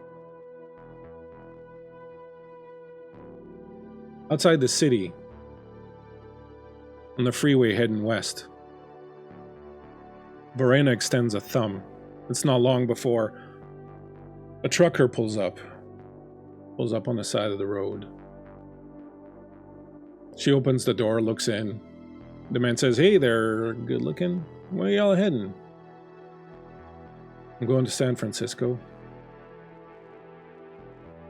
Outside the city, on the freeway heading west, Verena extends a thumb. It's not long before a trucker pulls up on the side of the road. She opens the door, looks in. The man says, "Hey there, good looking. Where y'all heading?" "I'm going to San Francisco."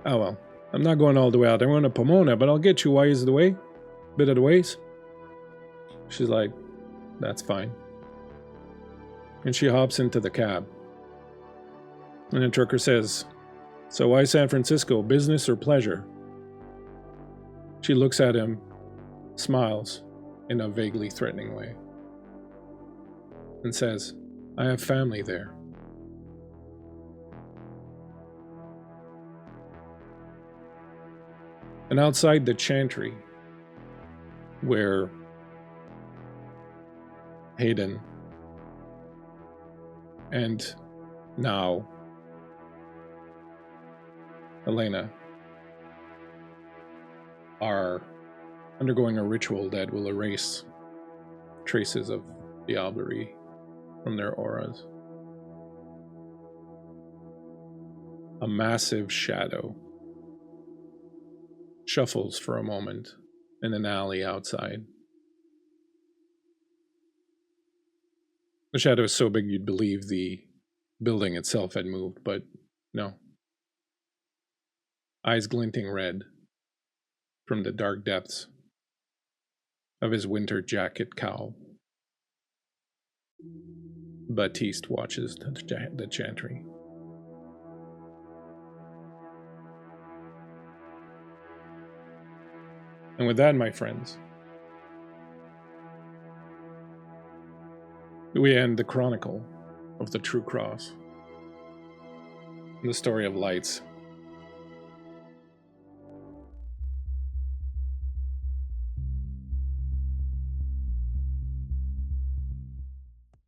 "Oh well, I'm not going all the way out. I'm going to Pomona, but I'll get you bit of the ways." She's like, "That's fine." And she hops into the cab. And the trucker says, "So why San Francisco, business or pleasure?" She looks at him, smiles in a vaguely threatening way, and says, "I have family there." And outside the chantry, where Hayden and now Helena are undergoing a ritual that will erase traces of diablerie from their auras. A massive shadow shuffles for a moment in an alley outside. The shadow is so big you'd believe the building itself had moved, but no. Eyes glinting red from the dark depths of his winter jacket cowl, Baptiste watches the chantry. And with that, my friends, we end the chronicle of the True Cross, the story of lights